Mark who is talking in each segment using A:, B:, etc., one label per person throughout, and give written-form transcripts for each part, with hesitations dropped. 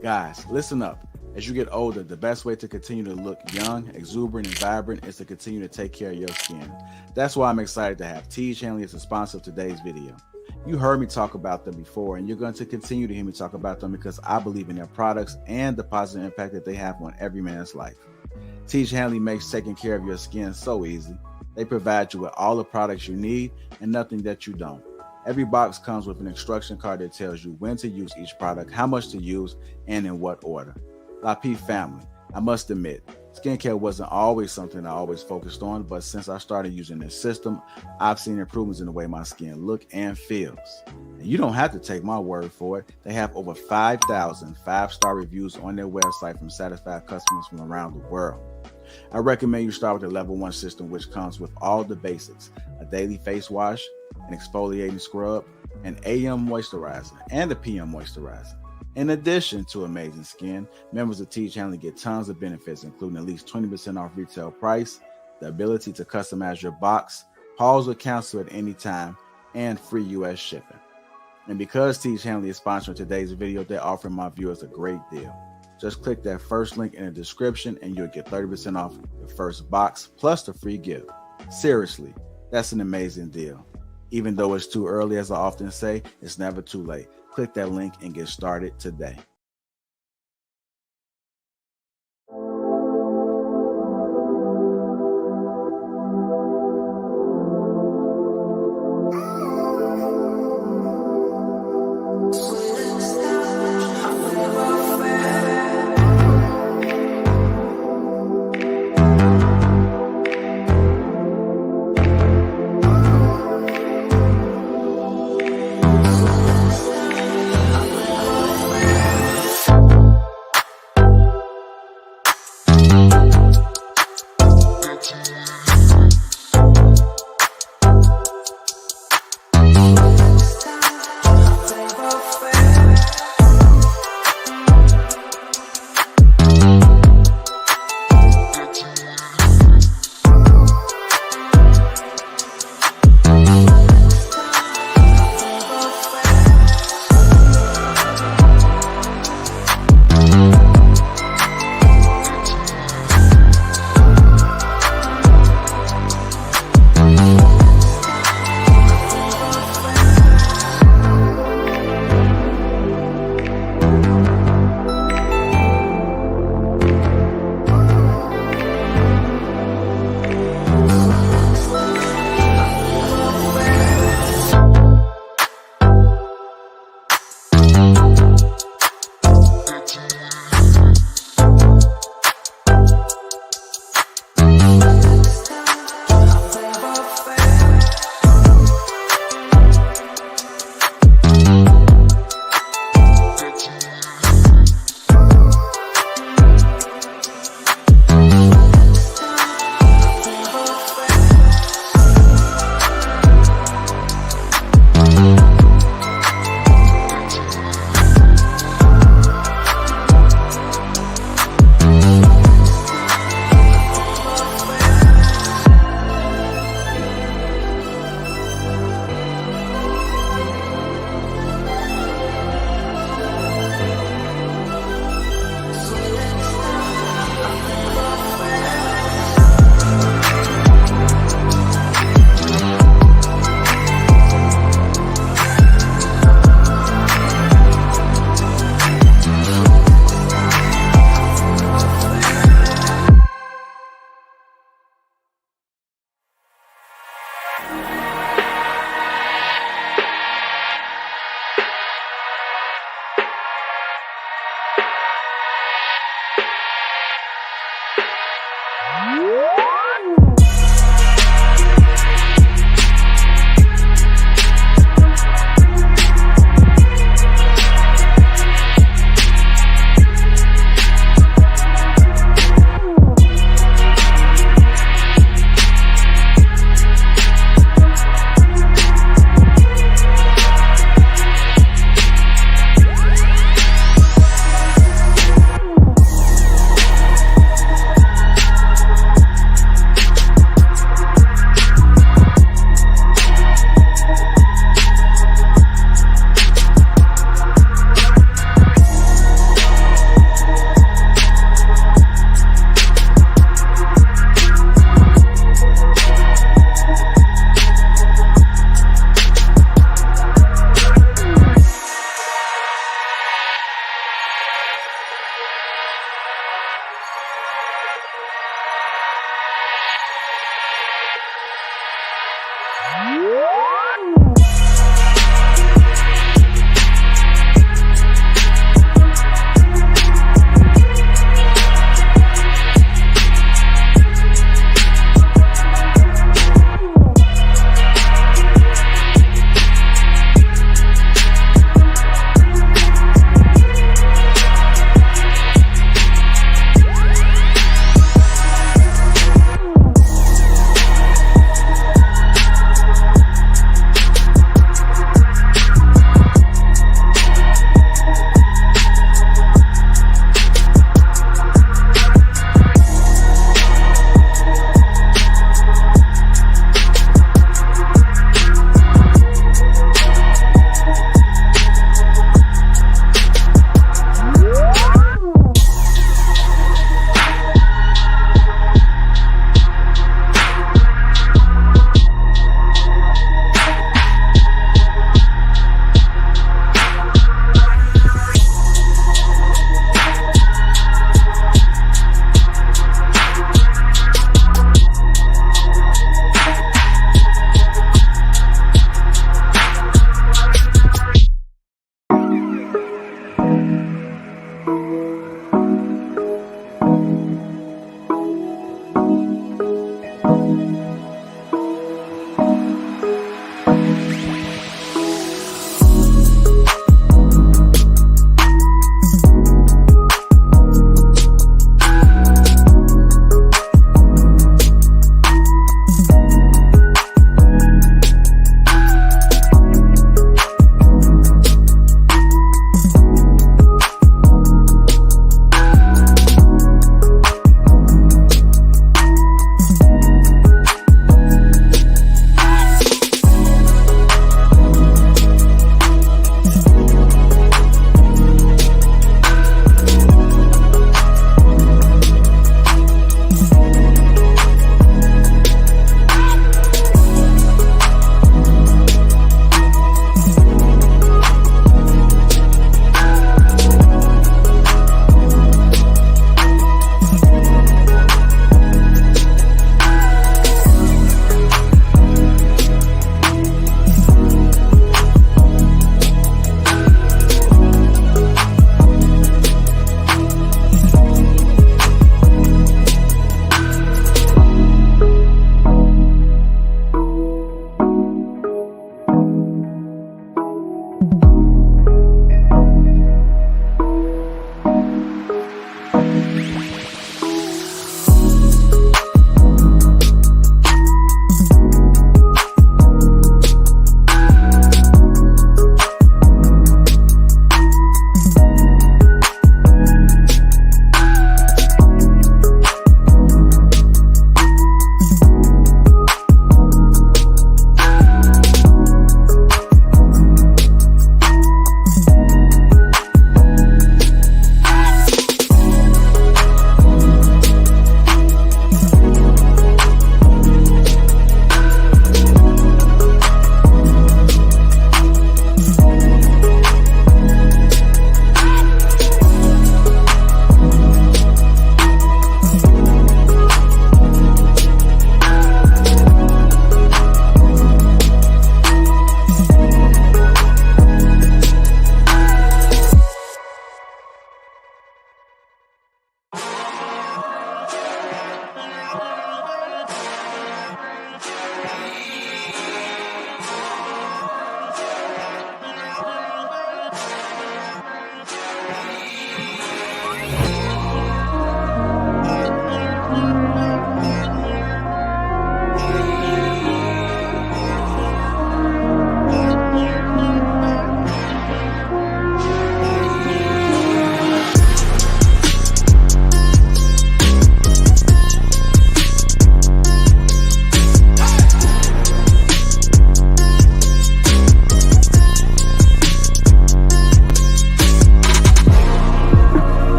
A: Guys, listen up. As you get older, the best way to continue to look young, exuberant, and vibrant is to continue to take care of your skin. That's why I'm excited to have Hanley as a sponsor of today's video. You heard me talk about them before, and you're going to continue to hear me talk about them because I believe in their products and the positive impact that they have on every man's life. Hanley makes taking care of your skin so easy. They provide you with all the products you need and nothing that you don't. Every box comes with an instruction card that tells you when to use each product, how much to use, and in what order. Lapeef family, I must admit, skincare wasn't always something I always focused on, but since I started using this system, I've seen improvements in the way my skin looks and feels. And you don't have to take my word for it. They have over 5,000 5-star reviews on their website from satisfied customers from around the world. I recommend you start with the level 1 system, which comes with all the basics: a daily face wash, an exfoliating scrub, an AM moisturizer, and a PM moisturizer. In addition to amazing skin, members of Hanley get tons of benefits, including at least 20% off retail price, the ability to customize your box, pause or cancel at any time, and free US shipping. And because Hanley is sponsoring today's video, they're offering my viewers a great deal. Just click that first link in the description and you'll get 30% off the first box plus the free gift. Seriously, that's an amazing deal. Even though it's too early, as I often say, it's never too late. Click that link and get started today.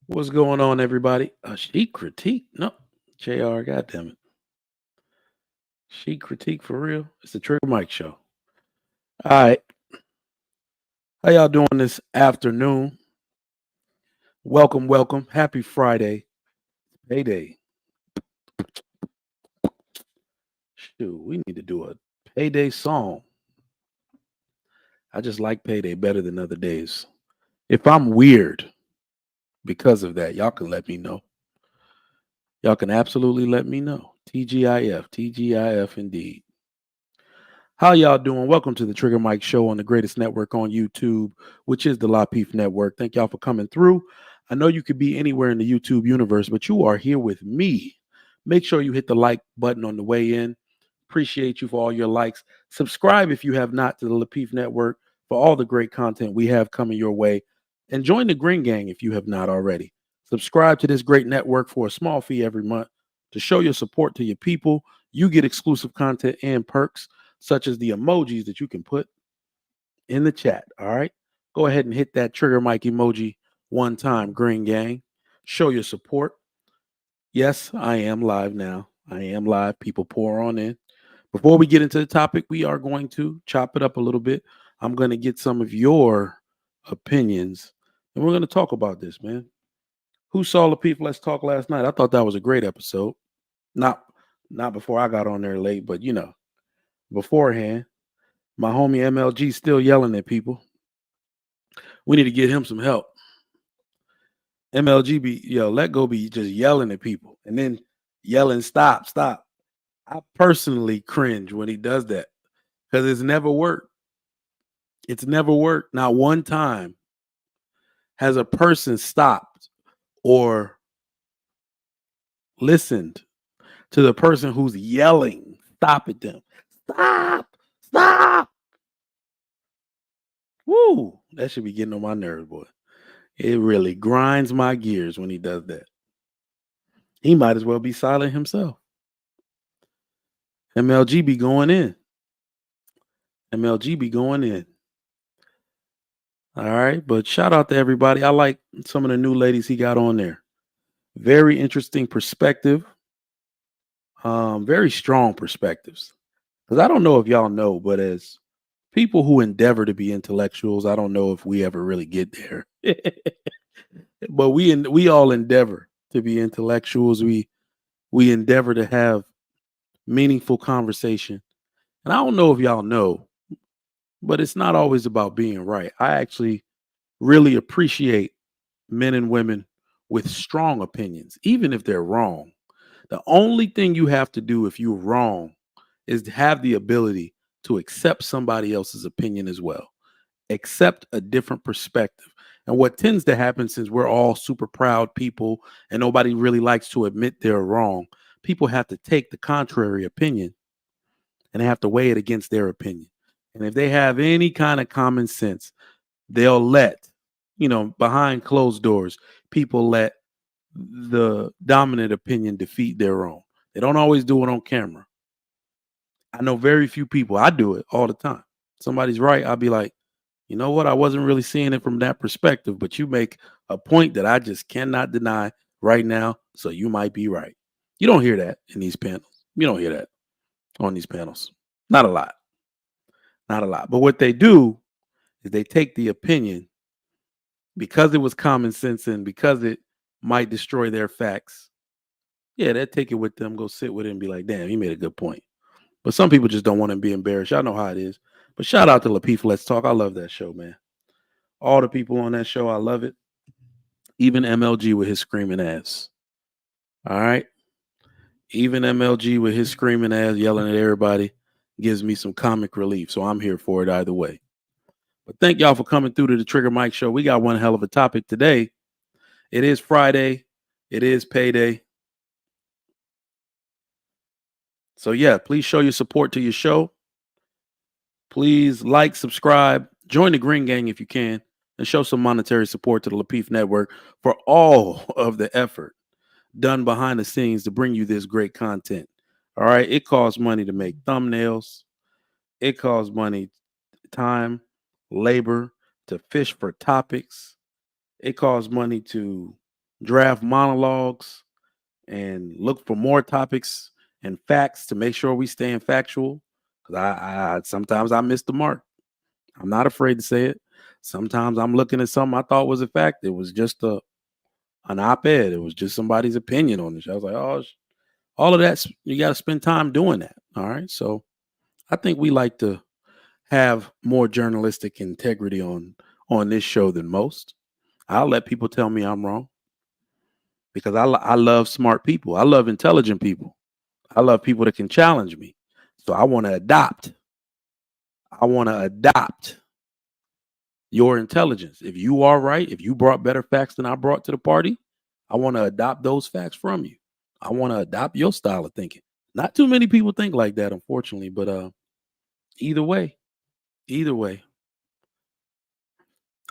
B: What's going on, everybody? She critique? No, JR, goddamn it. She critique for real? It's the Trigger Mike show. All right. How y'all doing this afternoon? Welcome, welcome. Happy Friday. Payday. Shoot, we need to do a payday song. I just like payday better than other days. If I'm weird because of that, y'all can let me know. Y'all can absolutely let me know. TGIF, TGIF indeed. How y'all doing? Welcome to the Trigger Mike Show on the greatest network on YouTube, which is the Lapeef Network. Thank y'all for coming through. I know you could be anywhere in the YouTube universe, but you are here with me. Make sure you hit the like button on the way in. Appreciate you for all your likes. Subscribe if you have not to the Lapeef Network for all the great content we have coming your way. And join the Green Gang if you have not already. Subscribe to this great network for a small fee every month to show your support to your people. You get exclusive content and perks such as the emojis that you can put in the chat. All right. Go ahead and hit that trigger mic emoji one time, Green Gang. Show your support. Yes, I am live now. I am live. People pour on in. Before we get into the topic, we are going to chop it up a little bit. I'm going to get some of your opinions and we're going to talk about this, man. Who saw Lapeef Let's Talk last night? I thought that was a great episode. Not not before I got on there late, but beforehand. My homie MLG still yelling at people. We need to get him some help. MLG let go be just yelling at people and then yelling, stop, stop. I personally cringe when he does that because it's never worked. It's never worked. Not one time has a person stopped or listened to the person who's yelling, stop at them. Stop, stop. Woo, that should be getting on my nerves, boy. It really grinds my gears when he does that. He might as well be silent himself. MLG be going in. MLG be going in. All right. But shout out to everybody. I like some of the new ladies he got on there. Very interesting perspective. Very strong perspectives. Because I don't know if y'all know, but as people who endeavor to be intellectuals, I don't know if we ever really get there. But we all endeavor to be intellectuals. We endeavor to have meaningful conversation. And I don't know if y'all know, but it's not always about being right. I actually really appreciate men and women with strong opinions, even if they're wrong. The only thing you have to do if you're wrong is to have the ability to accept somebody else's opinion as well, accept a different perspective. And what tends to happen, since we're all super proud people and nobody really likes to admit they're wrong, people have to take the contrary opinion and they have to weigh it against their opinion. And if they have any kind of common sense, they'll let, behind closed doors, people let the dominant opinion defeat their own. They don't always do it on camera. I know very few people. I do it all the time. Somebody's right. I'll be like, you know what? I wasn't really seeing it from that perspective, but you make a point that I just cannot deny right now. So you might be right. You don't hear that in these panels. You don't hear that on these panels. Not a lot. Not a lot. But what they do is they take the opinion because it was common sense and because it might destroy their facts. Yeah, they'll take it with them, go sit with it and be like, damn, he made a good point. But some people just don't want to be embarrassed. Y'all know how it is. But shout out to Lapeef Let's Talk. I love that show, man. All the people on that show, I love it. Even MLG with his screaming ass. All right. Even MLG with his screaming ass, yelling at everybody, gives me some comic relief. So I'm here for it either way. But thank y'all for coming through to the Trigger Mike Show. We got one hell of a topic today. It is Friday. It is payday. So yeah, please show your support to your show. Please like, subscribe, join the Green Gang if you can, and show some monetary support to the Lapeef Network for all of the effort done behind the scenes to bring you this great content. All right. It costs money to make thumbnails. It costs money, time, labor to fish for topics. It costs money to draft monologues and look for more topics and facts to make sure we stay factual. Because I sometimes I miss the mark. I'm not afraid to say it. Sometimes I'm looking at something I thought was a fact. It was just an op-ed. It was just somebody's opinion on this. I was like, oh, all of that. You got to spend time doing that. All right. So I think we like to have more journalistic integrity on this show than most. I'll let people tell me I'm wrong because I love smart people. I love intelligent people. I love people that can challenge me. So I want to adopt. I want to adopt your intelligence. If you are right, if you brought better facts than I brought to the party, I want to adopt those facts from you. I want to adopt your style of thinking. Not too many people think like that, unfortunately, but either way, either way,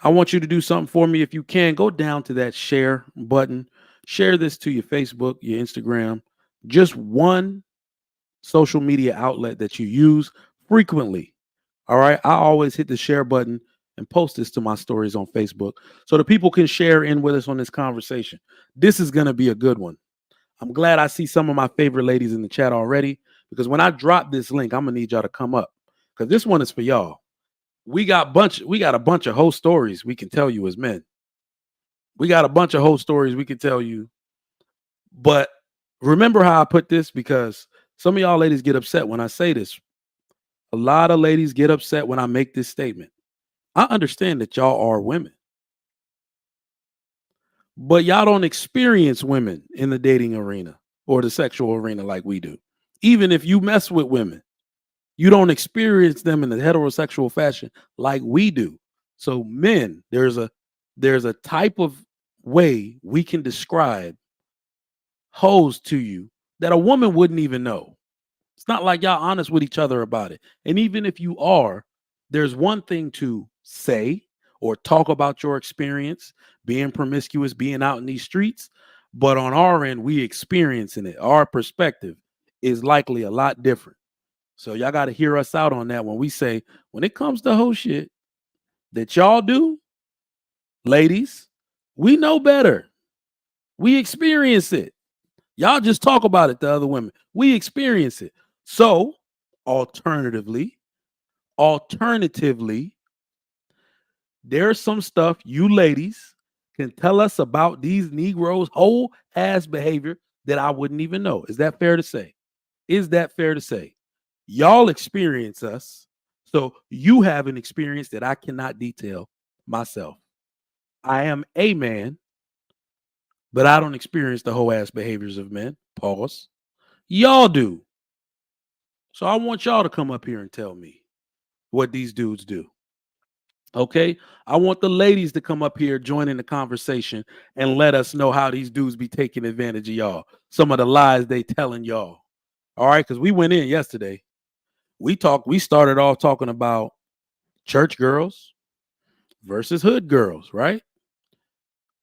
B: I want you to do something for me. If you can, go down to that share button, share this to your Facebook, your Instagram, just one social media outlet that you use frequently. All right. I always hit the share button and post this to my stories on Facebook so that people can share in with us on this conversation. This is going to be a good one. I'm glad I see some of my favorite ladies in the chat already because when I drop this link, I'm going to need y'all to come up because this one is for y'all. We got a bunch of whole stories we can tell you as men. We got a bunch of whole stories we can tell you. But remember how I put this because some of y'all ladies get upset when I say this. A lot of ladies get upset when I make this statement. I understand that y'all are women, but y'all don't experience women in the dating arena or the sexual arena like we do. Even if you mess with women, you don't experience them in the heterosexual fashion like we do. So men, there's a type of way we can describe hoes to you that a woman wouldn't even know. It's not like y'all honest with each other about it. And even if you are, there's one thing to say or talk about your experience being promiscuous, being out in these streets. But on our end, we experiencing it. Our perspective is likely a lot different. So y'all got to hear us out on that when we say, when it comes to whole shit that y'all do, ladies, we know better. We experience it. Y'all just talk about it to other women. We experience it. So, alternatively, there's some stuff you ladies can tell us about these Negroes' whole ass behavior that I wouldn't even know. Is that fair to say? Is that fair to say? Y'all experience us, so you have an experience that I cannot detail myself. I am a man, but I don't experience the whole ass behaviors of men. Pause. Y'all do. So I want y'all to come up here and tell me what these dudes do. Okay. I want the ladies to come up here, join in the conversation, and let us know how these dudes be taking advantage of y'all. Some of the lies they telling y'all. All right. Because we went in yesterday. We started off talking about church girls versus hood girls, right?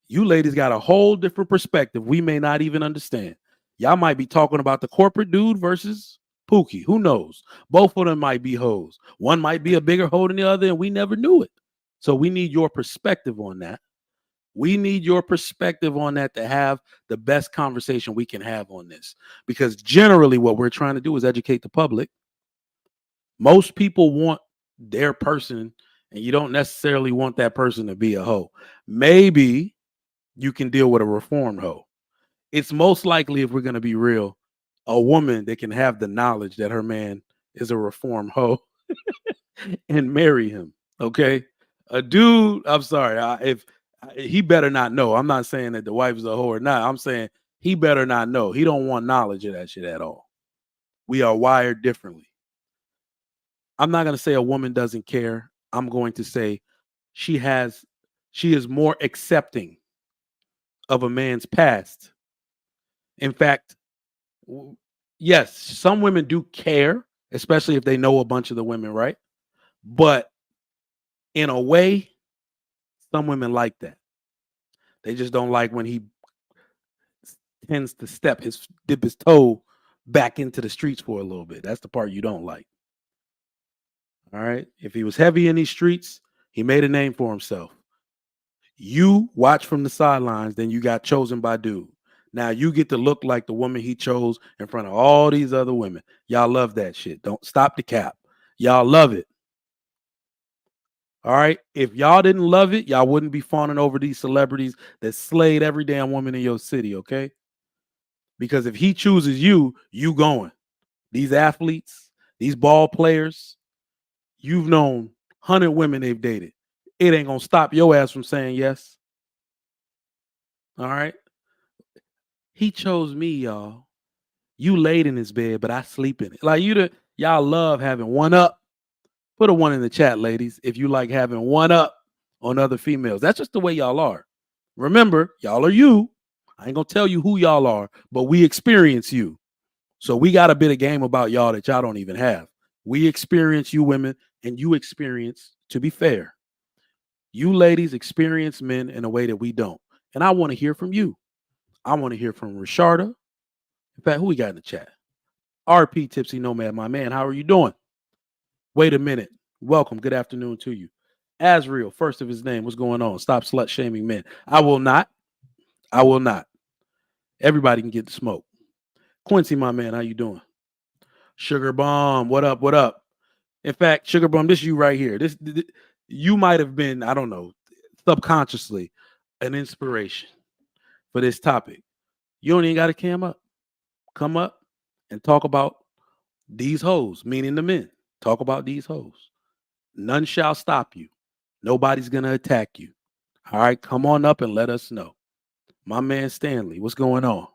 B: You ladies got a whole different perspective we may not even understand. Y'all might be talking about the corporate dude versus Pookie. Who knows? Both of them might be hoes. One might be a bigger hoe than the other, and we never knew it. So we need your perspective on that. We need your perspective on that to have the best conversation we can have on this. Because generally, what we're trying to do is educate the public. Most people want their person, and you don't necessarily want that person to be a hoe. Maybe you can deal with a reformed hoe. It's most likely, if we're going to be real, a woman that can have the knowledge that her man is a reformed hoe and marry him. Okay. A dude, I'm sorry, if he better not know. I'm not saying that the wife is a hoe or not. I'm saying he better not know. He don't want knowledge of that shit at all. We are wired differently. I'm not going to say a woman doesn't care. I'm going to say she is more accepting of a man's past. In fact, yes, some women do care, especially if they know a bunch of the women, right? But in a way, some women like that. They just don't like when he tends to dip his toe back into the streets for a little bit. That's the part you don't like. All right. If he was heavy in these streets, he made a name for himself. You watch from the sidelines, then you got chosen by dude. Now you get to look like the woman he chose in front of all these other women. Y'all love that shit. Don't stop the cap. Y'all love it. All right. If y'all didn't love it, y'all wouldn't be fawning over these celebrities that slayed every damn woman in your city. Okay. Because if he chooses you, you going. These athletes, these ball players, you've known 100 women they've dated. It ain't going to stop your ass from saying yes. All right. He chose me, y'all. You laid in his bed, but I sleep in it. Like y'all love having one up. Put a one in the chat, ladies, if you like having one up on other females. That's just the way y'all are. Remember, y'all are you. I ain't gonna tell you who y'all are, but we experience you. So we got a bit of game about y'all that y'all don't even have. We experience you women, and you experience, to be fair, you ladies experience men in a way that we don't. And I want to hear from you. I want to hear from Risharda. In fact, who we got in the chat? RP Tipsy Nomad, my man. How are you doing? Wait a minute. Welcome. Good afternoon to you. Azriel, first of his name. What's going on? Stop slut shaming men. I will not. I will not. Everybody can get the smoke. Quincy, my man, how you doing? Sugar Bomb, what up? What up? In fact, Sugar Bomb, this is you right here. This you might have been, I don't know, subconsciously an inspiration for this topic. You don't even got to cam up. Come up and talk about these hoes, meaning the men. Talk about these hoes. None shall stop you. Nobody's going to attack you. All right, come on up and let us know. My man Stanley, what's going on?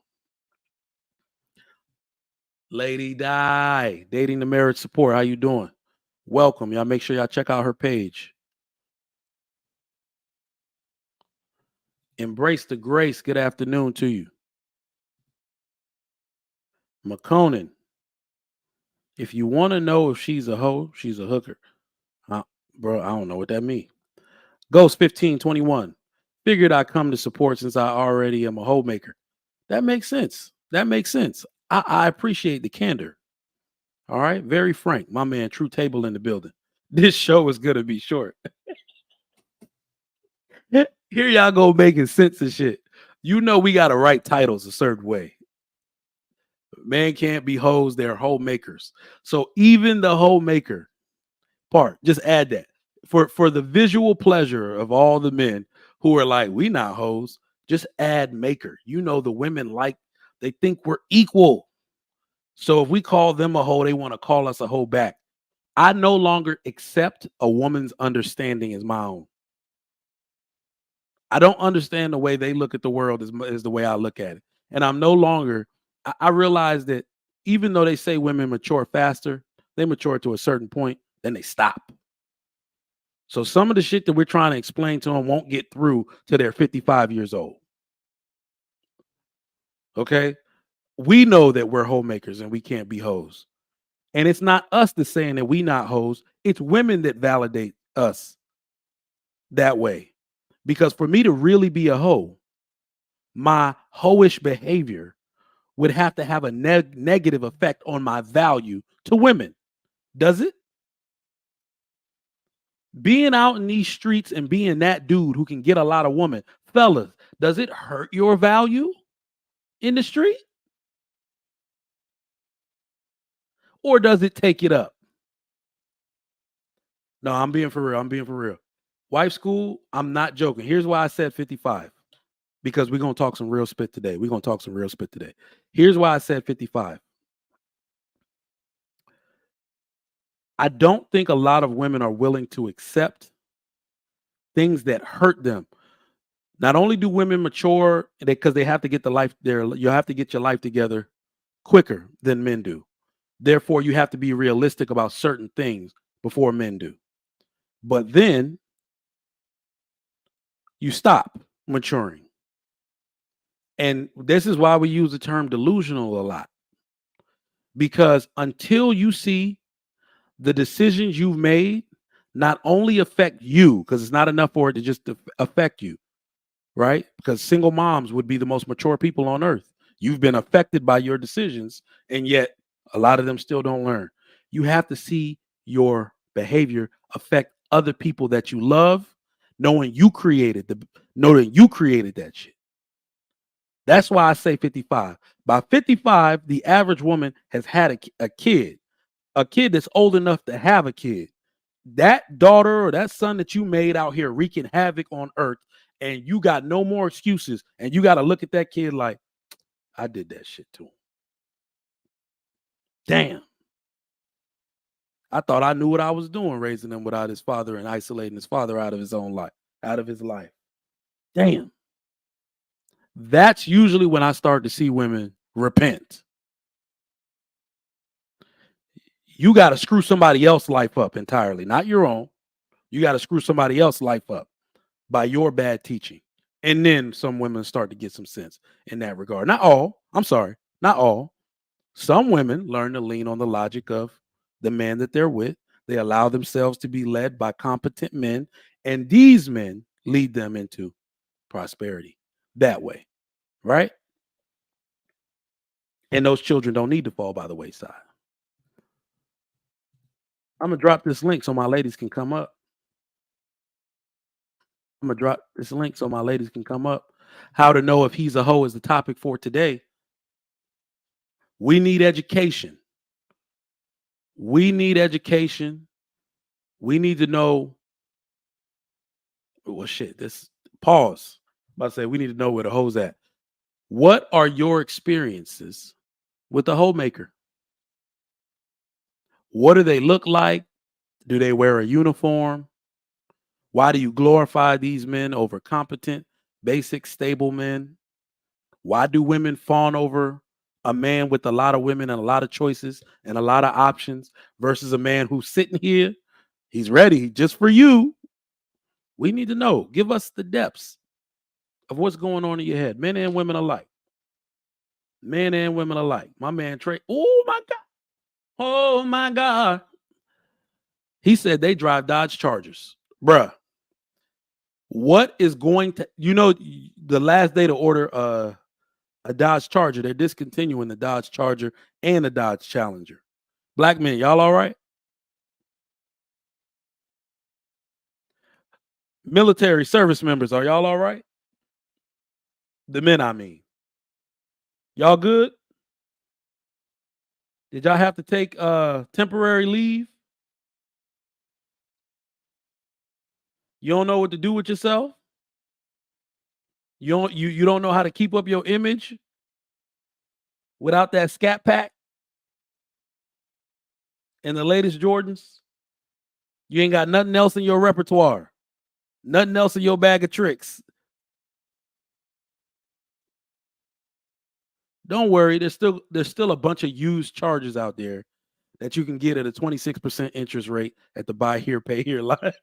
B: Lady Di, Dating the Marriage Support. How you doing? Welcome. Y'all make sure y'all check out her page. Embrace the Grace. Good afternoon to you. McConan, if you want to know if she's a hoe, she's a hooker. Bro, I don't know what that means. Ghost 1521. Figured I'd come to support since I already am a hoe maker. That makes sense. That makes sense. I appreciate the candor. All right. Very frank. My man, True Table in the building. This show is going to be short. Here y'all go making sense of shit. You know we got to write titles a certain way. Man can't be hoes. They're hoe makers. So even the hoe maker part, just add that. For the visual pleasure of all the men who are like, we not hoes, just add maker. You know the women like, they think we're equal. So if we call them a hoe, they want to call us a hoe back. I no longer accept a woman's understanding as my own. I don't understand the way they look at the world as the way I look at it. And I'm no longer, I realize that even though they say women mature faster, they mature to a certain point, then they stop. So some of the shit that we're trying to explain to them won't get through till they're 55 years old. Okay? We know that we're homemakers and we can't be hoes. And it's not us that's saying that we not hoes. It's women that validate us that way. Because for me to really be a hoe, my hoish behavior would have to have a negative effect on my value to women. Does it? Being out in these streets and being that dude who can get a lot of women, fellas, does it hurt your value in the street? Or does it take it up? No, I'm being for real. I'm being for real. Wife school, I'm not joking. Here's why I said 55. Because we're going to talk some real spit today. We're going to talk some real spit today. Here's why I said 55. I don't think a lot of women are willing to accept things that hurt them. Not only do women mature because they have to get you have to get your life together quicker than men do. Therefore, you have to be realistic about certain things before men do. But then you stop maturing. And this is why we use the term delusional a lot. Because until you see the decisions you've made not only affect you, because it's not enough for it to just affect you, right? Because single moms would be the most mature people on earth. You've been affected by your decisions, and yet a lot of them still don't learn. You have to see your behavior affect other people that you love, knowing you created that shit. That's why I say 55. By 55, the average woman has had a kid that's old enough to have a kid. That daughter or that son that you made out here wreaking havoc on earth, and you got no more excuses, and you got to look at that kid like, I did that shit to him. Damn. I thought I knew what I was doing, raising him without his father and isolating his father out of his own life, out of his life. Damn. That's usually when I start to see women repent. You got to screw somebody else's life up entirely, not your own. You got to screw somebody else's life up by your bad teaching. And then some women start to get some sense in that regard. Not all. I'm sorry. Not all. Some women learn to lean on the logic of the man that they're with. They allow themselves to be led by competent men, and these men lead them into prosperity that way, right? And those children don't need to fall by the wayside. I'm going to drop this link so my ladies can come up. How to know if he's a hoe is the topic for today. We need education. We need to know. Well, shit, this pause. I'm about to say we need to know where the hoe's at. What are your experiences with the hoe maker? What do they look like? Do they wear a uniform? Why do you glorify these men over competent, basic, stable men? Why do women fawn over a man with a lot of women and a lot of choices and a lot of options versus a man who's sitting here? He's ready just for you. We need to know. Give us the depths of what's going on in your head, men and women alike. Men and women alike. My man Trey. Oh my God. Oh my God. He said they drive Dodge Chargers. Bruh. What is going to, the last day to order a Dodge Charger, they're discontinuing the Dodge Charger and the Dodge Challenger. Black men, y'all all right? Military service members, are y'all all right? The men, I mean. Y'all good? Did y'all have to take temporary leave? You don't know what to do with yourself? You don't know how to keep up your image without that scat pack and the latest Jordans? You ain't got nothing else in your repertoire. Nothing else in your bag of tricks. Don't worry, there's still a bunch of used chargers out there that you can get at a 26% interest rate at the buy here, pay here line.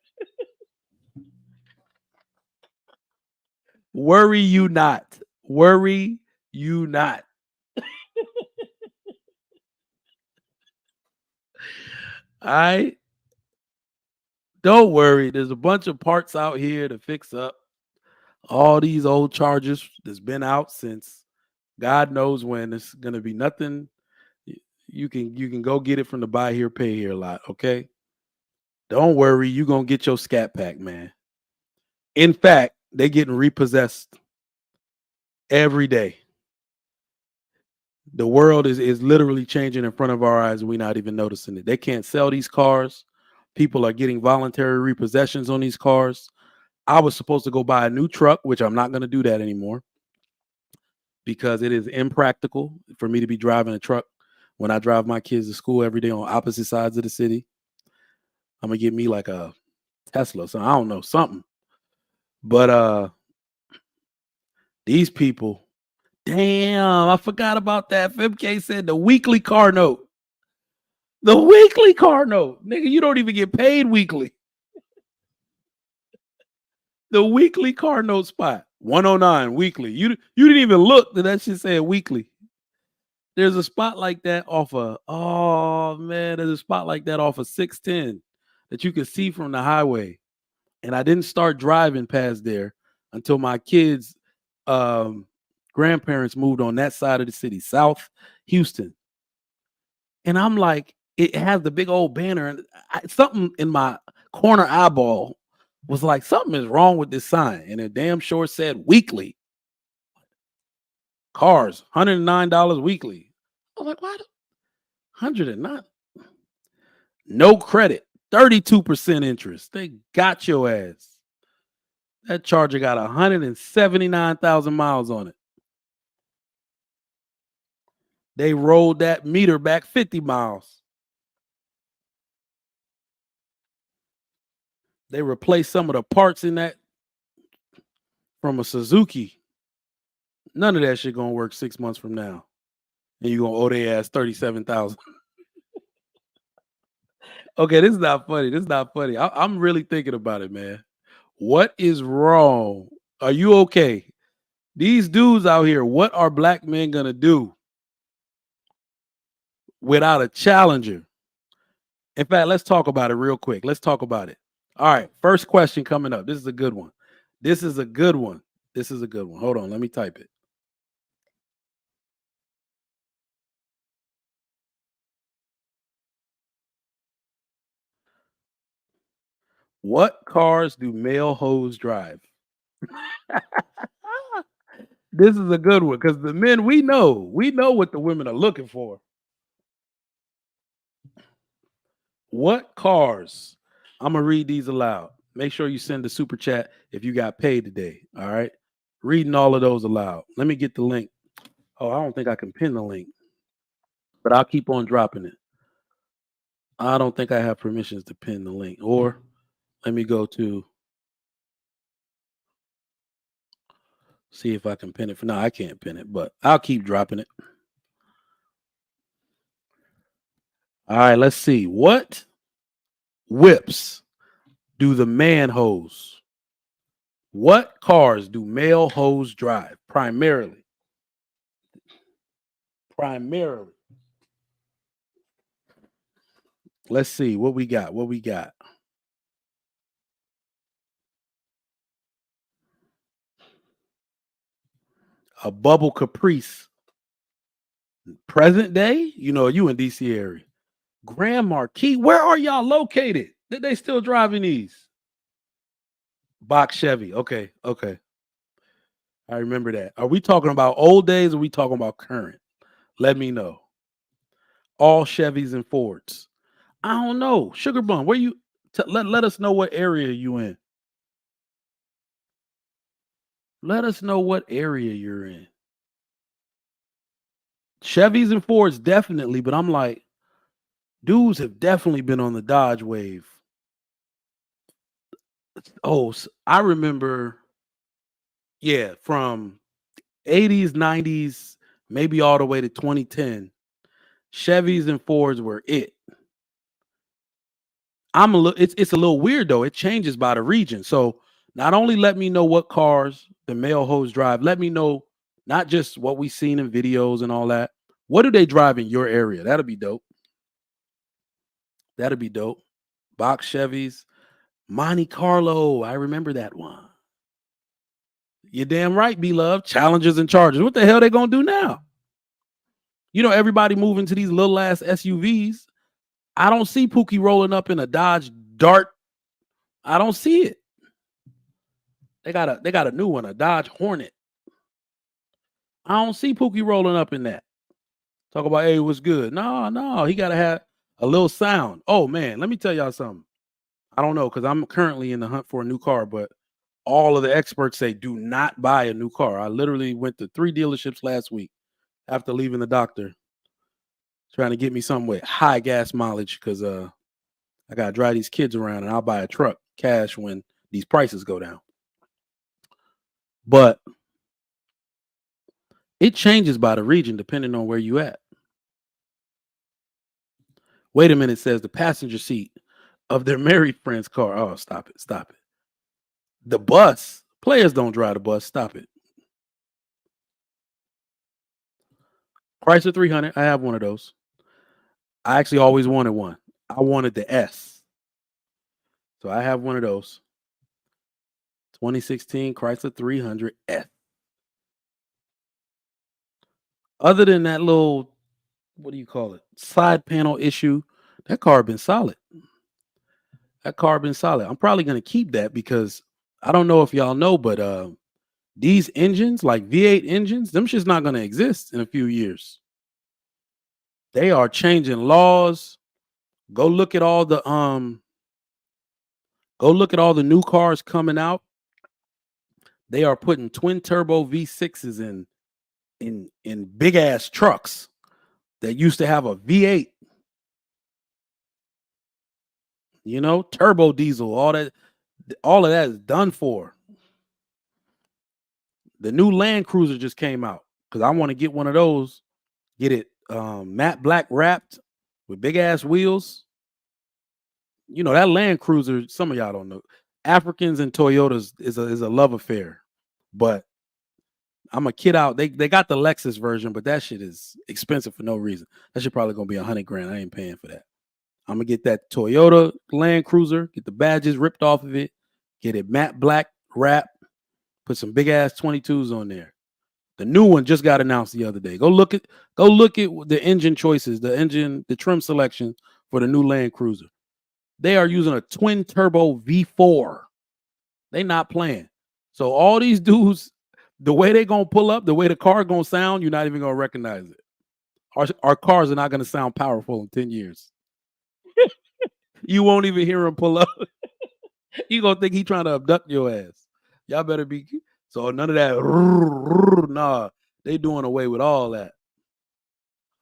B: Worry you not. Worry you not. Don't worry. There's a bunch of parts out here to fix up all these old chargers that's been out since God knows when. It's gonna be nothing. You can go get it from the buy here, pay here lot. Okay. Don't worry, you're gonna get your scat pack, man. In fact, they getting repossessed every day. The world is literally changing in front of our eyes, and we're not even noticing it. They can't sell these cars. People are getting voluntary repossessions on these cars. I was supposed to go buy a new truck, which I'm not going to do that anymore because it is impractical for me to be driving a truck when I drive my kids to school every day on opposite sides of the city. I'm going to get me like a Tesla, so I don't know, something. But these people, damn, I forgot about that. FMK said the weekly car note. The weekly car note. Nigga, you don't even get paid weekly. The weekly car note spot. 109 weekly. You didn't even look. That shit said weekly. There's a spot like that off of, there's a spot like that off of 610 that you can see from the highway. And I didn't start driving past there until my kids' grandparents moved on that side of the city, South Houston. And I'm like, it has the big old banner, and something in my corner eyeball was like, something is wrong with this sign. And it damn sure said weekly. Cars, $109 weekly. I was like, what? 109? No credit, 32% interest. They got your ass. That Charger got 179,000 miles on it. They rolled that meter back 50 miles. They replaced some of the parts in that from a Suzuki. None of that shit gonna work 6 months from now. And you're gonna owe their ass 37,000. Okay, this is not funny. This is not funny. I'm really thinking about it, man. What is wrong? Are you okay? These dudes out here, what are black men gonna do without a challenger? In fact, let's talk about it real quick. Let's talk about it. All right, first question coming up. This is a good one. This is a good one. This is a good one. Hold on, let me type it. What cars do male hoes drive? This is a good one because the men we know what the women are looking for. What cars? I'm gonna read these aloud. Make sure you send the super chat if you got paid today. All right, reading all of those aloud. Let me get the link. Oh, I don't think I can pin the link, but I'll keep on dropping it. I don't think I have permissions to pin the link. Or let me go to see if I can pin it. For now, I can't pin it, but I'll keep dropping it. All right, let's see. What whips do the man hoes? What cars do male hoes drive primarily? Primarily. Let's see what we got. What we got. A bubble caprice. Present day, you know, you in DC area. Grand Marquis, where are y'all located? Did they still driving these? Box Chevy. Okay, okay. I remember that. Are we talking about old days or are we talking about current? Let me know. All Chevys and Fords. I don't know. Sugar Bun, where you let us know what area you in. Let us know what area you're in. Chevys and Fords definitely, but I'm like, dudes have definitely been on the Dodge wave. Oh, I remember, yeah, from 80s, 90s, maybe all the way to 2010. Chevys and Fords were it. It's a little weird though. It changes by the region. So not only let me know what cars the male hoes drive, let me know not just what we seen in videos and all that. What do they drive in your area? That'll be dope. That'll be dope. Box Chevys, Monte Carlo. I remember that one. You're damn right, beloved. Challengers and Chargers. What the hell they gonna do now? You know, everybody moving to these little ass SUVs. I don't see Pookie rolling up in a Dodge Dart. I don't see it. They got a new one, a Dodge Hornet. I don't see Pookie rolling up in that. Talk about, hey, what's good? No, he gotta have a little sound. Oh man, let me tell y'all something. I don't know because I'm currently in the hunt for a new car, but all of the experts say do not buy a new car. I literally went to 3 dealerships last week after leaving the doctor, trying to get me something with high gas mileage because I gotta drive these kids around and I'll buy a truck cash when these prices go down. But it changes by the region depending on where you at. Wait a minute, says the passenger seat of their married friend's car. Oh, stop it. Stop it. The bus. Players don't drive the bus. Stop it. Chrysler 300. I have one of those. I actually always wanted one. I wanted the S. So I have one of those. 2016 Chrysler 300S. Other than that little, what do you call it? Side panel issue, that car been solid. That carbon solid. I'm probably gonna keep that because I don't know if y'all know, but these engines, like V8 engines, them shit's not gonna exist in a few years. They are changing laws. Go look at all the new cars coming out. They are putting twin turbo V6s in big ass trucks that used to have a V8. You know, turbo diesel, all of that is done for. The new Land Cruiser just came out because I want to get one of those. Get it matte black wrapped with big ass wheels. You know that Land Cruiser. Some of y'all don't know. Africans and Toyotas is a love affair, but I'm a kid out. They got the Lexus version, but that shit is expensive for no reason. That shit probably gonna be $100,000. I ain't paying for that. I'm gonna get that Toyota Land Cruiser, get the badges ripped off of it, get it matte black wrap, put some big ass 22s on there. The new one just got announced the other day. Go look at the engine choices, the trim selection for the new Land Cruiser. They are using a twin turbo V4. They not playing. So all these dudes, the way they gonna pull up, the way the car gonna sound, you're not even gonna recognize it. Our cars are not gonna sound powerful in 10 years. You won't even hear him pull up. You gonna think he trying to abduct your ass. Y'all better be. So none of that. Nah, they doing away with all that.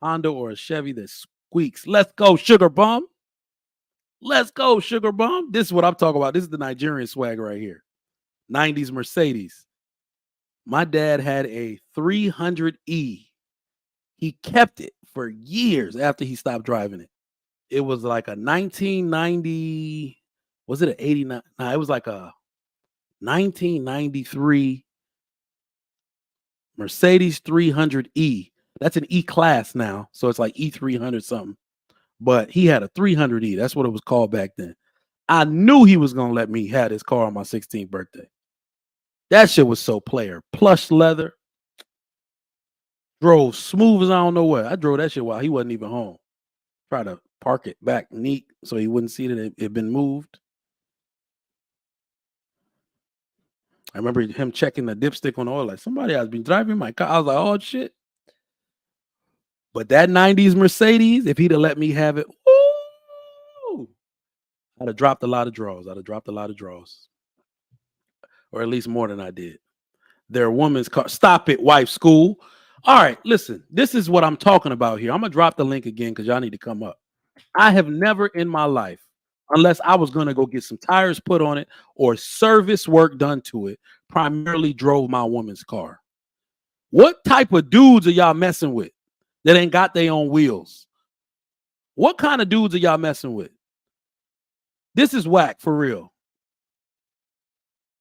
B: Honda or a Chevy that squeaks. Let's go, sugar bum. Let's go, sugar bum. This is what I'm talking about. This is the Nigerian swag right here. 90s Mercedes. My dad had a 300E. He kept it for years after he stopped driving it. It was like a 1990. Was it an 89? No, it was like a 1993 Mercedes 300E. That's an E class now. So it's like E300 something. But he had a 300E. That's what it was called back then. I knew he was going to let me have his car on my 16th birthday. That shit was so player. Plush leather. Drove smooth as I don't know what. I drove that shit while he wasn't even home. Try to park it back neat so he wouldn't see that it had been moved. I remember him checking the dipstick on the oil. Like, somebody has been driving my car. I was like, oh, shit. But that 90s Mercedes, if he'd have let me have it, woo, I'd have dropped a lot of draws. Or at least more than I did. Their woman's car. Stop it, wife school. All right, listen. This is what I'm talking about here. I'm going to drop the link again because y'all need to come up. I have never in my life, unless I was going to go get some tires put on it or service work done to it, primarily drove my woman's car. What type of dudes are y'all messing with that ain't got their own wheels? What kind of dudes are y'all messing with? This is whack for real.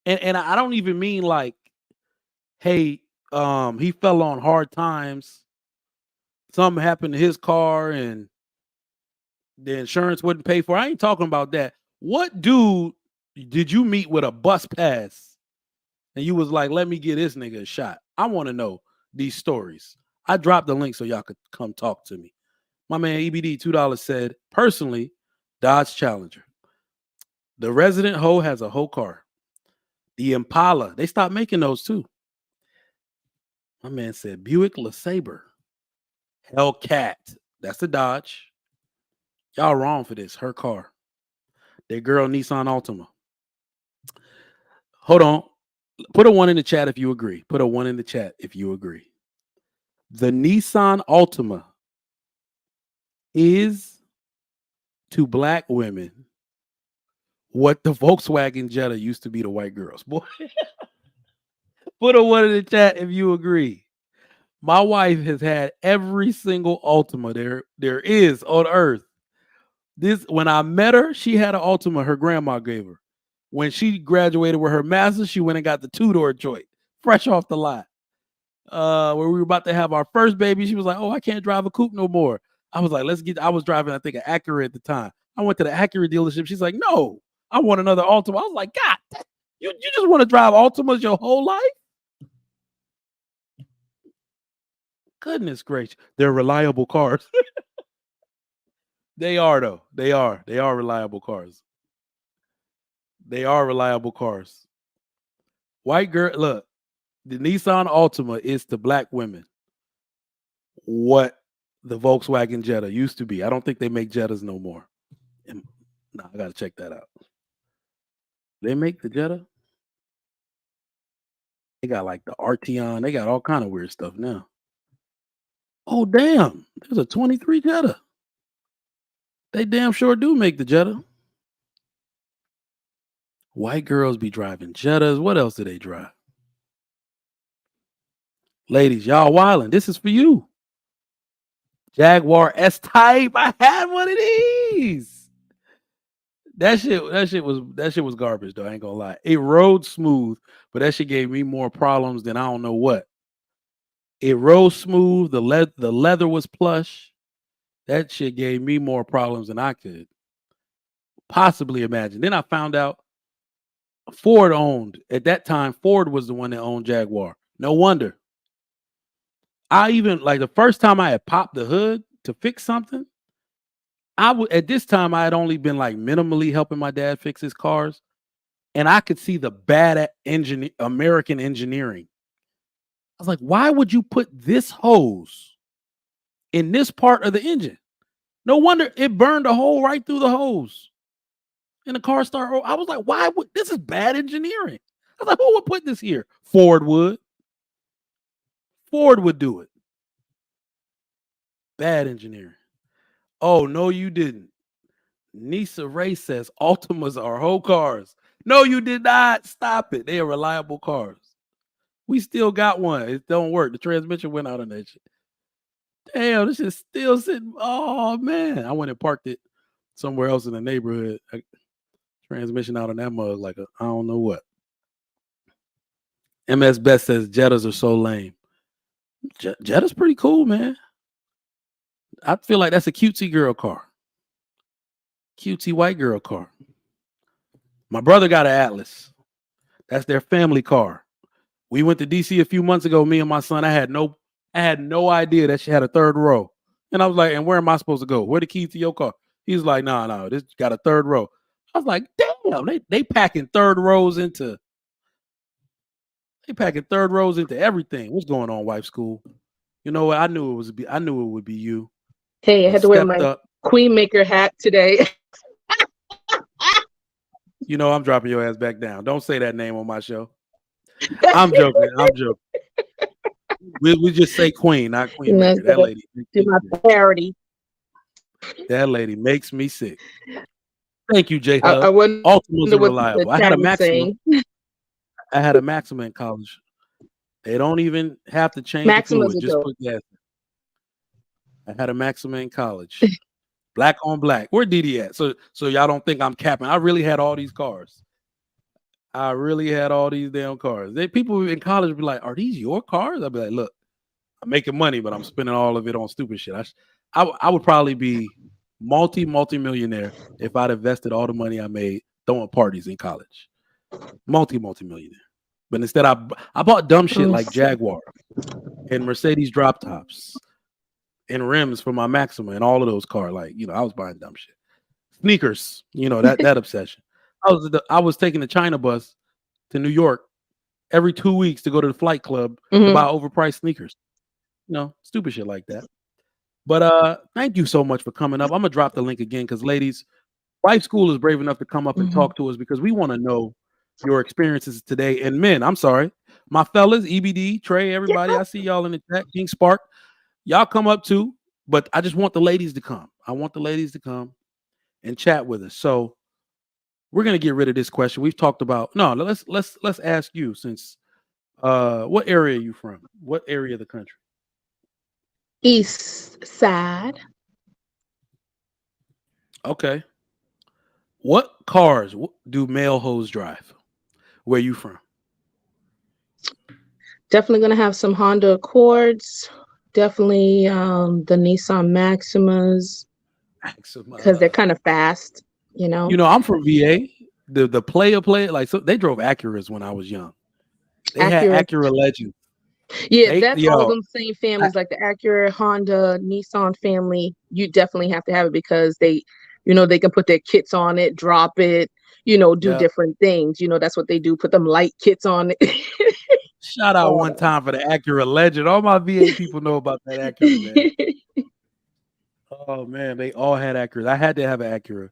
B: And I don't even mean like, hey, he fell on hard times. Something happened to his car and the insurance wouldn't pay for it. I ain't talking about that. What dude did you meet with a bus pass and you was like, let me give this nigga a shot? I want to know these stories. I dropped the link so y'all could come talk to me. My man EBD $2 said, personally, Dodge Challenger. The resident Heaux has a Heaux car. The Impala, they stopped making those too. My man said Buick LeSabre. Hellcat, that's the Dodge. Y'all wrong for this. Her car. Their girl Nissan Altima. Hold on. Put a 1 in the chat if you agree. Put a 1 in the chat if you agree. The Nissan Altima is to black women what the Volkswagen Jetta used to be to white girls. Boy, put a 1 in the chat if you agree. My wife has had every single Altima there is on earth. When I met her, she had an Altima her grandma gave her. When she graduated with her master's, she went and got the 2-door joint, fresh off the lot. Where we were about to have our first baby, she was like, "Oh, I can't drive a coupe no more." I was like, I was driving, I think, an Acura at the time. I went to the Acura dealership. She's like, "No, I want another Altima." I was like, "God, you just want to drive Altimas your whole life?" Goodness gracious, they're reliable cars. They are though. They are reliable cars. They are reliable cars. White girl, look, the Nissan Altima is to black women what the Volkswagen Jetta used to be. I don't think they make Jettas no more. No, I gotta check that out. They make the Jetta. They got like the Arteon. They got all kind of weird stuff now. Oh damn! There's a 23 Jetta. They damn sure do make the Jetta. White girls be driving Jettas. What else do they drive? Ladies, y'all wildin'. This is for you. Jaguar S-Type. I had one of these. That shit was garbage though. I ain't gonna lie. It rode smooth, but that shit gave me more problems than I don't know what. It rode smooth. The leather was plush. That shit gave me more problems than I could possibly imagine. Then I found out Ford owned, at that time, Ford was the one that owned Jaguar. No wonder. I even, like the first time I had popped the hood to fix something, at this time I had only been like minimally helping my dad fix his cars, and I could see the bad American engineering. I was like, why would you put this hose in this part of the engine? No wonder it burned a hole right through the hose. And the car started. I was like, why would this is bad engineering? I was like, who would put this here? Ford would. Ford would do it. Bad engineering. Oh, no, you didn't. Nisa Ray says Altimas are whole cars. No, you did not. Stop it. They are reliable cars. We still got one. It don't work. The transmission went out on that shit. Damn, this is still sitting. Oh, man. I went and parked it somewhere else in the neighborhood. Transmission out on that mug like I don't know what. MS Best says Jettas are so lame. Jetta's pretty cool, man. I feel like that's a cutesy girl car. Cutesy white girl car. My brother got an Atlas. That's their family car. We went to DC a few months ago, me and my son. I had no idea that she had a third row. And I was like, and where am I supposed to go? Where the keys to your car? He's like, no, this got a third row. I was like, damn, they packing third rows into everything. What's going on, wife school? You know what? I knew it would be you.
C: Hey, I had to wear my queen maker hat today.
B: You know, I'm dropping your ass back down. Don't say that name on my show. I'm joking. We just say queen, not queen maker. That lady.
C: Do my parody.
B: That lady makes me sick. Thank you, J Hub.
C: I wouldn't
B: Ultimately reliable. I had a maximum. I had a maximum in college. They don't even have to change the fluid. Just put gas. I had a maximum in college. Black on black. Where DD at? So y'all don't think I'm capping. I really had all these cars. I really had all these damn cars. People in college be like, "Are these your cars?" I'd be like, "Look, I'm making money, but I'm spending all of it on stupid shit." I would probably be multi-millionaire if I'd invested all the money I made throwing parties in college. Multi-millionaire. But instead, I bought dumb shit like Jaguar and Mercedes drop tops and rims for my Maxima and all of those cars. Like, you know, I was buying dumb shit. Sneakers, you know, that obsession. I was taking the China bus to New York every 2 weeks to go to the flight club to buy overpriced sneakers. You know, stupid shit like that. But thank you so much for coming up. I'm gonna drop the link again because, ladies, Wife School is brave enough to come up and talk to us because we want to know your experiences today. And men, I'm sorry, my fellas, EBD, Trey, everybody, I see y'all in the chat. King Spark, y'all come up too. But I just want the ladies to come. I want the ladies to come and chat with us. So we're gonna get rid of this question. We've talked about let's ask you since what area are you from? What area of the country?
C: East Side.
B: Okay. What cars do male hoes drive? Where you from?
C: Definitely gonna have some Honda Accords. Definitely the Nissan Maximas. Because they're kind of fast, you know.
B: You know, I'm from VA. The player like so they drove Acuras when I was young. They had Acura Legends.
C: Yeah, that's all them same families, like the Acura, Honda, Nissan family. You definitely have to have it because they, you know, they can put their kits on it, drop it. do different things. That's what they do. Put them light kits on it.
B: Shout out one time for the Acura Legend. All my VA people know about that Acura, man. Oh man, they all had Acuras. I had to have an Acura.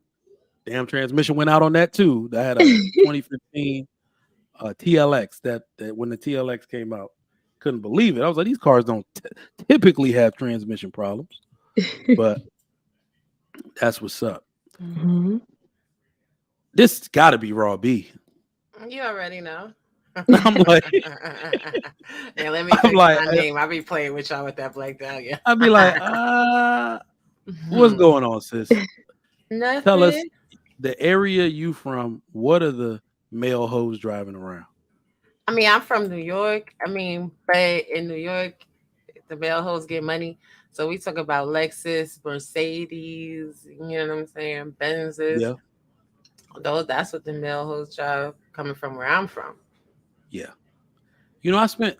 B: Damn, transmission went out on that too. I had a 2015 TLX. That when the TLX came out, couldn't believe it. I was like, these cars don't typically have transmission problems, but that's what's up.
C: Mm-hmm.
B: This got to be Raw B.
D: You already know.
B: I'm like,
D: yeah, let me fix my name. I'll be playing with y'all with that Black Dahlia.
B: I'll be like, what's going on, sis?
D: Nothing.
B: Tell us the area you from. What are the male hoes driving around?
D: I mean, I'm from New York. I mean, but in New York, the male hoes get money. So we talk about Lexus, Mercedes, you know what I'm saying? Benzes.
B: Yeah.
D: That's what the male hoes drive coming from where I'm from.
B: Yeah. I spent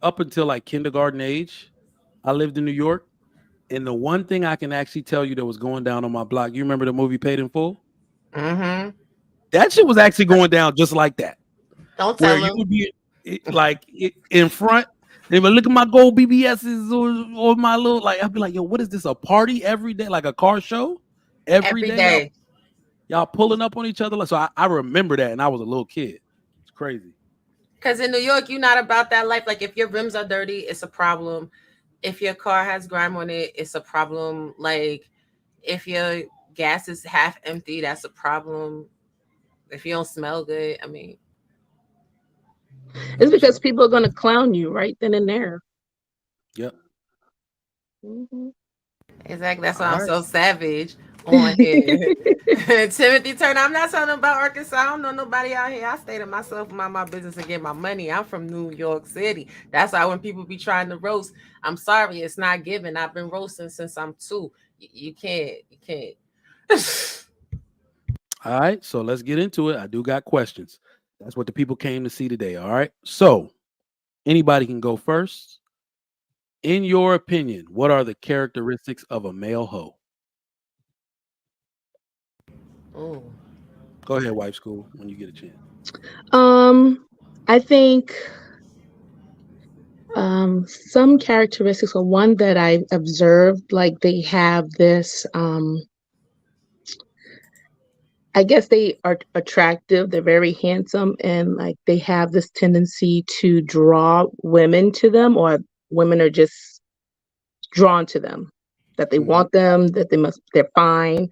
B: up until like kindergarten age, I lived in New York. And the one thing I can actually tell you that was going down on my block, you remember the movie Paid in Full?
D: Mm-hmm.
B: That shit was actually going down just like that.
D: Don't tell them.
B: You would be like in front. They would look at my gold BBSs or my little, like, I'd be like, yo, what is this? A party every day? Like a car show? Every day. Y'all pulling up on each other. So I remember that, and I was a little kid. It's crazy.
D: Because in New York, you're not about that life. Like, if your rims are dirty, it's a problem. If your car has grime on it, it's a problem. Like, if your gas is half empty, that's a problem. If you don't smell good, I mean.
C: It's because people are going to clown you right then and there.
B: Yep.
C: Mm-hmm.
D: Exactly. That's why I'm so savage on here. Timothy Turner, I'm not talking about Arkansas. I don't know nobody out here. I stay to myself, mind my business, and get my money. I'm from New York City. That's why when people be trying to roast, I'm sorry, it's not given. I've been roasting since I'm 2. You can't.
B: All right, so let's get into it. I do got questions. That's what the people came to see today. All right. So anybody can go first. In your opinion, what are the characteristics of a male hoe?
D: Oh.
B: Go ahead, Wife School, when you get a chance.
C: I think some characteristics are one that I observed, like they have this I guess they are attractive. They're very handsome, and like they have this tendency to draw women to them, or women are just drawn to them, that they want them, that they're fine,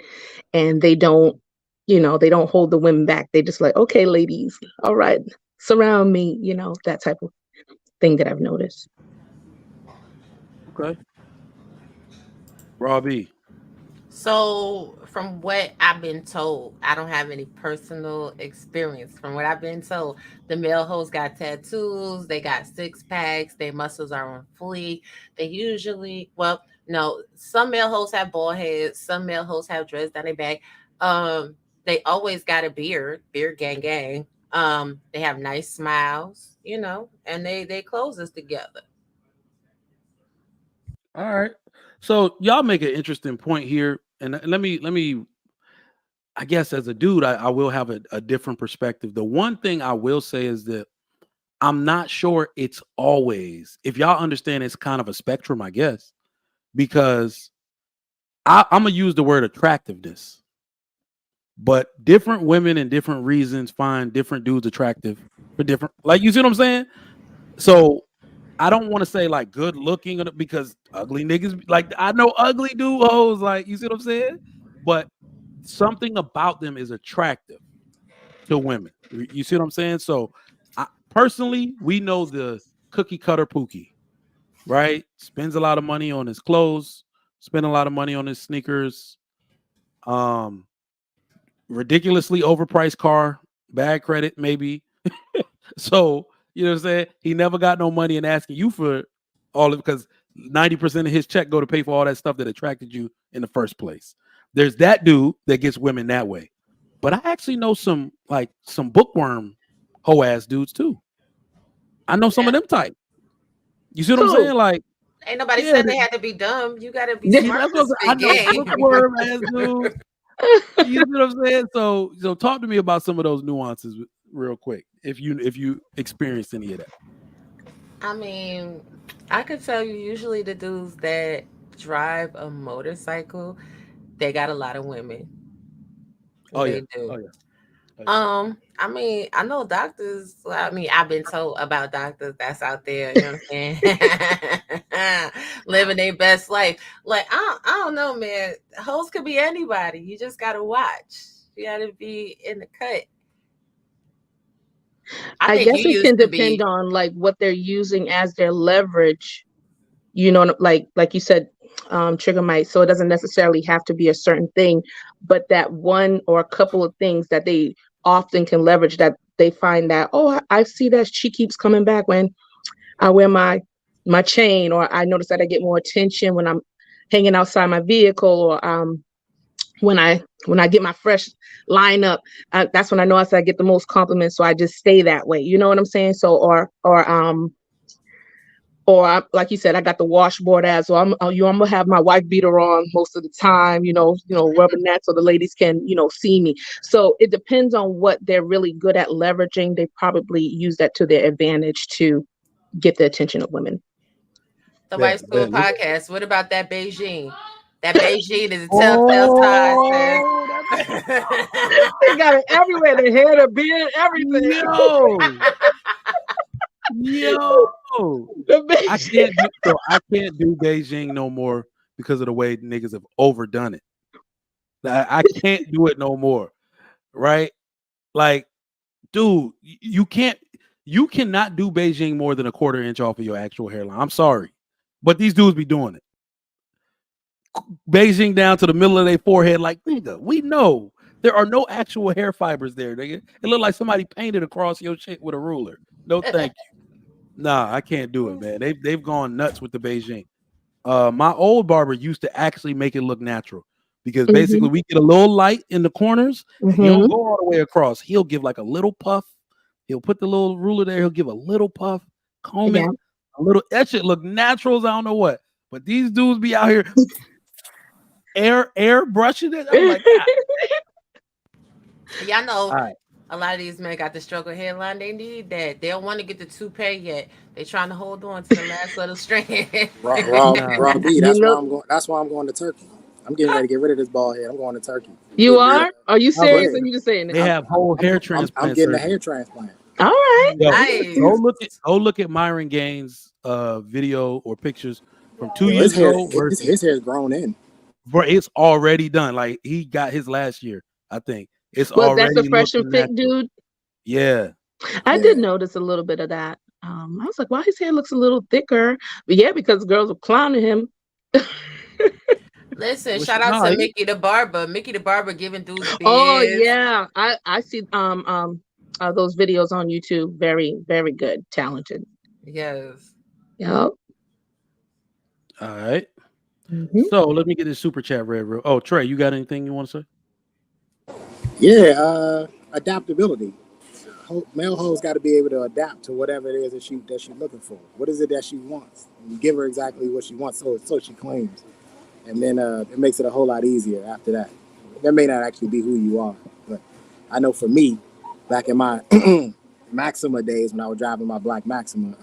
C: and they don't, they don't hold the women back. They just like, okay, ladies, all right, surround me, that type of thing that I've noticed.
B: Okay. Robbie.
D: So, from what I've been told, I don't have any personal experience. From what I've been told, the male hoes got tattoos, they got 6-packs, their muscles are on fleek. They usually, well, no, some male hoes have bald heads, some male hoes have dreads down their back. They always got a beard gang gang. They have nice smiles, and they clothes us together.
B: All right. So y'all make an interesting point here. And let me I guess as a dude, I will have a different perspective. The one thing I will say is that I'm not sure it's always, if y'all understand, it's kind of a spectrum, I guess, because I'm gonna use the word attractiveness, but different women and different reasons find different dudes attractive for different, like, you see what I'm saying? So I don't want to say like good looking, because ugly niggas, like, I know ugly dude hoes, like, you see what I'm saying? But something about them is attractive to women. You see what I'm saying? So personally, we know the cookie cutter Pookie, right? Spends a lot of money on his clothes, spend a lot of money on his sneakers, ridiculously overpriced car, bad credit, maybe. So, you know what I'm saying? He never got no money and asking you for all of it, because 90% of his check go to pay for all that stuff that attracted you in the first place. There's that dude that gets women that way. But I actually know some bookworm hoe ass dudes too. I know some of them type. You see what I'm saying? Like,
D: ain't nobody said they had to be dumb. You gotta be smart.
B: I know bookworm ass dudes. You know what I'm saying? So talk to me about some of those nuances real quick, if you experienced any of that.
D: I mean, I could tell you usually the dudes that drive a motorcycle, they got a lot of women.
B: Oh yeah.
D: They do.
B: Oh yeah. Oh, yeah.
D: I mean, I know doctors. Well, I mean, I've been told about doctors that's out there, you know what I'm saying? Living their best life. Like, I don't know, man. Hoes could be anybody. You just gotta watch. You gotta be in the cut. I
C: I
D: think
C: guess
D: you
C: it can
D: used to
C: depend
D: be.
C: on like what they're using as their leverage. Like you said, trigger might. So it doesn't necessarily have to be a certain thing, but that one or a couple of things that they often can leverage, that they find that, oh, I see that she keeps coming back when I wear my chain, or I notice that I get more attention when I'm hanging outside my vehicle, or when I get my fresh lineup, that's when I know I get the most compliments. So I just stay that way. You know what I'm saying? So like you said, I got the washboard as well. I'm gonna have my wife beater on most of the time. Rubbing that so the ladies can see me. So it depends on what they're really good at leveraging. They probably use that to their advantage to get the attention of women.
D: The White School
B: Man,
D: Podcast. What about that Beijing? That Beijing is a telltale sign, sis.
B: oh,
C: They got it everywhere. The hair, the beard, everything.
B: yo,
C: The
B: I can't do Beijing no more because of the way niggas have overdone it. I can't do it no more, right? Like, dude, you cannot do Beijing more than a quarter inch off of your actual hairline. I'm sorry, but these dudes be doing it. Beijing down to the middle of their forehead, like, nigga, we know there are no actual hair fibers there, nigga. It looked like somebody painted across your shit with a ruler. No, thank you. Nah, I can't do it, man. They've gone nuts with the Beijing. My old barber used to actually make it look natural, because basically we get a little light in the corners, and he don't go all the way across. He'll give like a little puff. He'll put the little ruler there. He'll give a little puff, comb it a little. That shit look natural as I don't know what. But these dudes be out here air brushing it. I'm like, God.
D: Y'all know a lot of these men got the struggle hairline. They need that. They don't want to get the toupee yet. They trying to hold on to the last little strand.
E: Rob B, that's why I'm going. That's why I'm going to Turkey. I'm getting ready to get rid of this bald head. I'm going to Turkey.
C: You are? Are you serious? Or you just saying it?
B: They have whole hair transplants.
E: I'm getting a hair transplant.
C: All right.
B: Yo,
D: Nice.
B: Go look at Myron Gaines' video or pictures from 2 years ago.
E: His hair's grown in.
B: Bro, it's already done. Like, he got his last year, I think. It's already.
C: That's a fresh and fit dude.
B: Yeah.
C: I did notice a little bit of that. I was like, wow, his hair looks a little thicker. But yeah, because girls were clowning him.
D: Listen, shout out to Mickey the Barber. Mickey the Barber giving dudes beards.
C: Oh yeah, I see those videos on YouTube. Very, very good, talented.
D: Yes.
C: Yep.
B: All right. So let me get this super chat read real. Oh, Trey, you got anything you want to say?
E: Yeah, adaptability. Male hoes got to be able to adapt to whatever it is that she's looking for. What is it that she wants? You give her exactly what she wants, so she claims, and then it makes it a whole lot easier after that. That may not actually be who you are, but I know for me, back in my Maxima days when I was driving my black Maxima,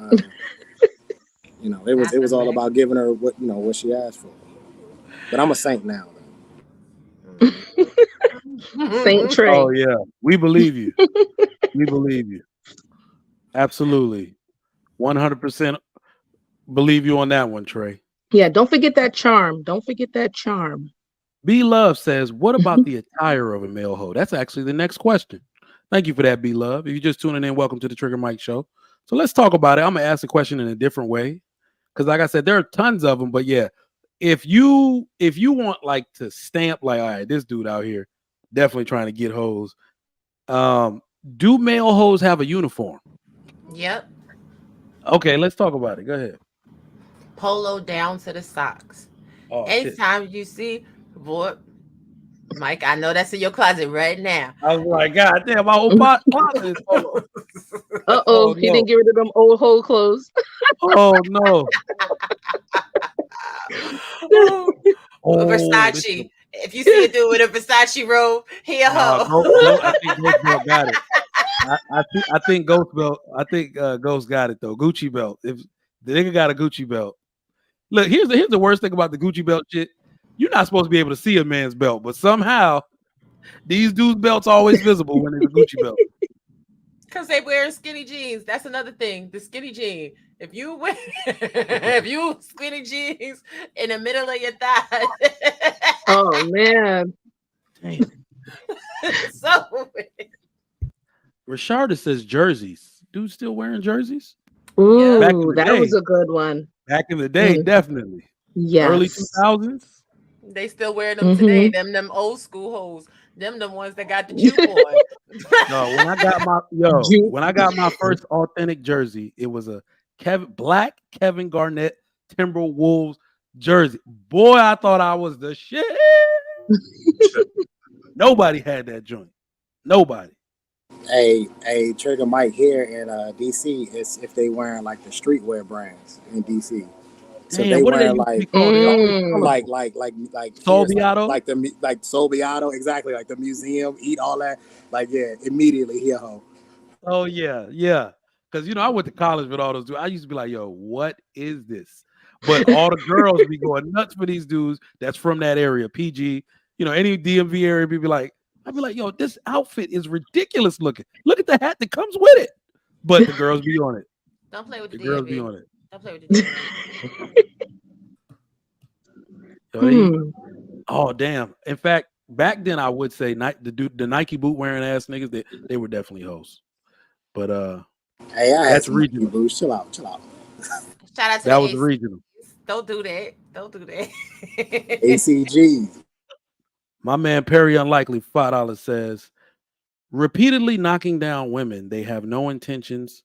E: it was all about giving her what she asked for. But I'm a saint now.
C: Saint Trey.
B: Oh yeah, we believe you. We believe you. Absolutely, 100% believe you on that one, Trey.
C: Yeah, don't forget that charm. Don't forget that charm.
B: B Love says, "What about the attire of a male hoe?" That's actually the next question. Thank you for that, B Love. If you're just tuning in, welcome to the Trigger Mike Show. So let's talk about it. I'm gonna ask the question in a different way, because like I said, there are tons of them. But yeah, if you want like to stamp like, all right, this dude out here definitely trying to get hoes. Do male hoes have a uniform?
D: Yep.
B: Okay, let's talk about it. Go ahead.
D: Polo down to the socks.
B: Oh,
D: anytime you see, boy, Mike, I know that's in your closet right now.
B: I was like, God damn, my whole closet is polo.
C: Oh, he didn't get rid of them old hoe clothes.
B: Oh no.
D: Versace. If you see a dude with a Versace robe, he a hoe.
B: I think Ghost Belt got it. I think Ghost Belt. I think Ghost got it though. Gucci belt. If the nigga got a Gucci belt, look, here's the worst thing about the Gucci belt shit. You're not supposed to be able to see a man's belt, but somehow these dudes' belts always visible when it's a Gucci belt.
D: Because they wearing skinny jeans. That's another thing. The skinny jean. If you skinny jeans in the middle of your thighs.
C: Oh man.
B: Damn.
D: So
B: Rashada says jerseys. Dude still wearing jerseys?
C: Ooh,
B: Back in the
C: that
B: day.
C: was a good one.
B: Back in the day, definitely.
C: Yes.
B: Early 2000s.
D: they still wear them today. Them old school hoes. Them ones that got the juke on.
B: No, when I got my first authentic jersey, it was a black Kevin Garnett Timberwolves jersey. Boy, I thought I was the shit. Nobody had that joint. Nobody.
E: Hey, Trigger Mike here in DC is if they wearing like the streetwear brands in DC. So
B: Damn,
E: they
B: what
E: wear
B: are they
E: like
B: Sol Beato?
E: like Sol Beato, exactly, like the museum, eat all that. Like, yeah, immediately here hoe.
B: Oh yeah. Because I went to college with all those dudes. I used to be like, yo, what is this? But all the girls be going nuts for these dudes that's from that area. PG, any DMV area, I'd be like, yo, this outfit is ridiculous looking. Look at the hat that comes with it. But the girls be on it.
D: Don't play with the
B: girls
D: DMV.
B: be on it.
D: Don't play with the DMV.
B: Oh damn! In fact, back then I would say the Nike boot wearing ass niggas they were definitely hoes. But
E: hey,
B: that's regional.
E: Boots. Chill out.
D: Shout out to
B: that was regional.
D: Don't do that.
E: ACG.
B: My man Perry Unlikely $5 says, repeatedly knocking down women they have no intentions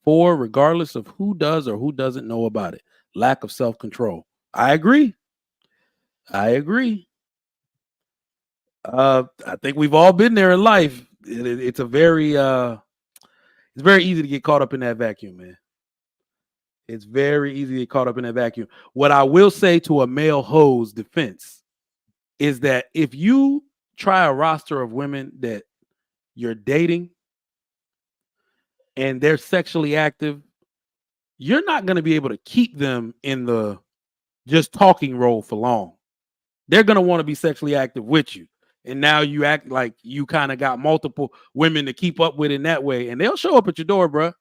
B: for, regardless of who does or who doesn't know about it. Lack of self-control. I agree. I think we've all been there in life. It's very easy to get caught up in that vacuum, man. It's very easy to get caught up in that vacuum. What I will say to a male hoe's defense is that if you try a roster of women that you're dating and they're sexually active, you're not going to be able to keep them in the just talking role for long. They're going to want to be sexually active with you. And now you act like you kind of got multiple women to keep up with in that way. And they'll show up at your door, bro.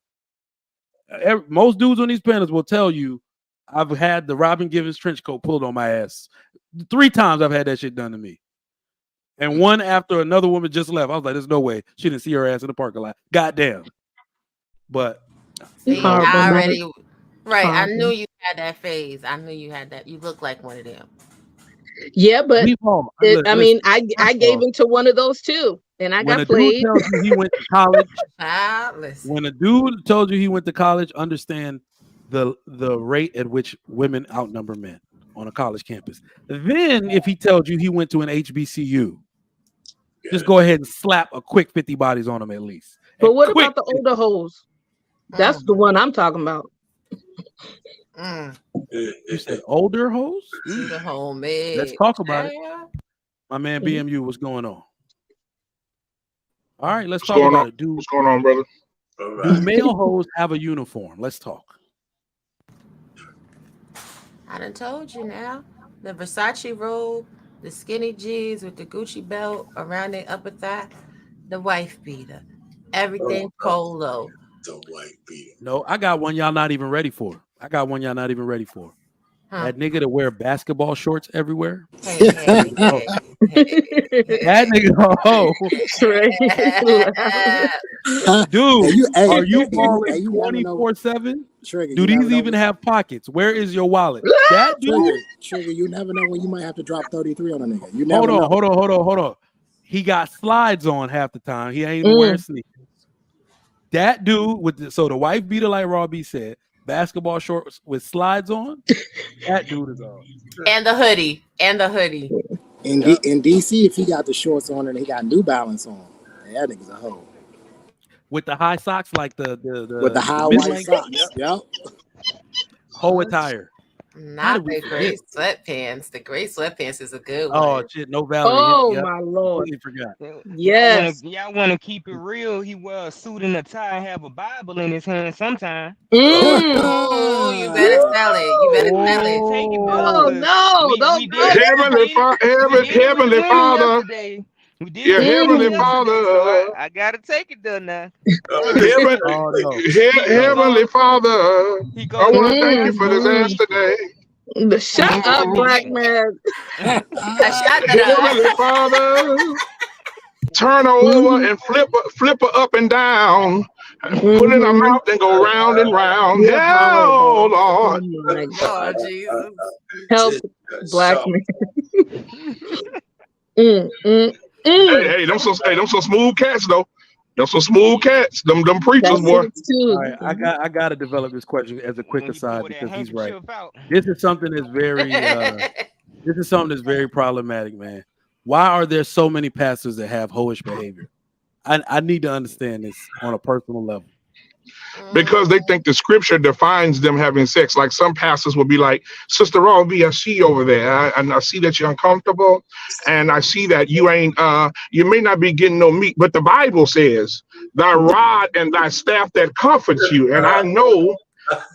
B: Most dudes on these panels will tell you, I've had the Robin Givens trench coat pulled on my ass. 3 times I've had that shit done to me. And one after another woman just left. I was like, there's no way. She didn't see her ass in the parking lot. Goddamn. But
D: see, I already right. I knew you had that phase. I knew you had that. You look like one of them.
C: Yeah, but I gave him to one of those too, and I got played.
B: Dude tells you he went to college.
D: Listen.
B: When a dude told you he went to college, understand the rate at which women outnumber men on a college campus. Then, if he tells you he went to an HBCU, just go ahead and slap a quick 50 bodies on him at least.
C: But what about the older hoes? That's the one I'm talking about.
B: You said older hoes?
D: The homemade.
B: Let's talk about it. My man BMU, what's going on? All right, let's talk about it.
F: What's going on, brother?
B: Do male hoes have a uniform? Let's talk.
D: I done told you now. The Versace robe, the skinny jeans with the Gucci belt around their upper thigh, the wife beater, everything polo.
F: The wife beater.
B: No, I got one y'all not even ready for. Huh? That nigga that wear basketball shorts everywhere.
D: Hey.
B: That nigga, dude, are you balling 24/7? Do these even have pockets? Where is your wallet? That dude,
E: Trigger, you never know when you might have to drop 33 on a nigga. You never
B: know. Hold on. He got slides on half the time. He ain't even wearing sneakers. That dude so the wife beater, like Robbie said, basketball shorts with slides on. That dude is on.
D: And the hoodie.
E: In DC, if he got the shorts on and he got New Balance on, that nigga's a hoe.
B: With the high socks, like the
E: with the high white socks. Yep.
B: Heaux attire.
D: Not the gray sweatpants. The gray sweatpants is a good one.
B: Oh shit, no Valerie.
C: Oh
B: Yep.
C: my lord.
B: Completely forgot.
C: Yes.
G: Y'all wanna keep it real. He wear a suit and a tie and have a Bible in his hand sometime.
D: Oh, you better tell it. You better tell it.
G: Take it though,
C: Oh
G: 'cause
C: no, don't
G: we
C: do
G: did
C: it.
H: Heavenly
G: Heavenly
H: Father,
G: yesterday. We did
H: yeah,
G: it
H: Heavenly
G: yesterday, so
H: Father,
G: I gotta take it there now.
H: Heaven,
B: Oh no.
H: Heavenly Father,
G: He
H: I
G: goes
H: want to thank you
G: to
H: for this ass today.
C: Shut up, black man.
D: Shut that
H: Heavenly
D: up.
H: Father, turn her over and flip her up and down. Put it in her mouth and go round and round.
C: You're
H: Yeah, oh
C: horrible. Oh
H: Lord.
C: my God.
D: Lord Jesus.
C: Help, black man.
H: Hey, them some smooth cats though. Them some smooth cats. Them preachers,
C: That's
H: boy.
C: it too.
B: All right, I got to develop this question as a quick
G: When he
B: aside
G: pulled that
B: because he's right.
G: handkerchief out.
B: This is something that's very problematic, man. Why are there so many pastors that have hoish behavior? I need to understand this on a personal level.
H: Because they think the scripture defines them having sex. Like some pastors will be like, Sister Robbie, I see you over there, and I see that you're uncomfortable, and I see that you ain't you may not be getting no meat, but the Bible says thy rod and thy staff that comforts you, and I know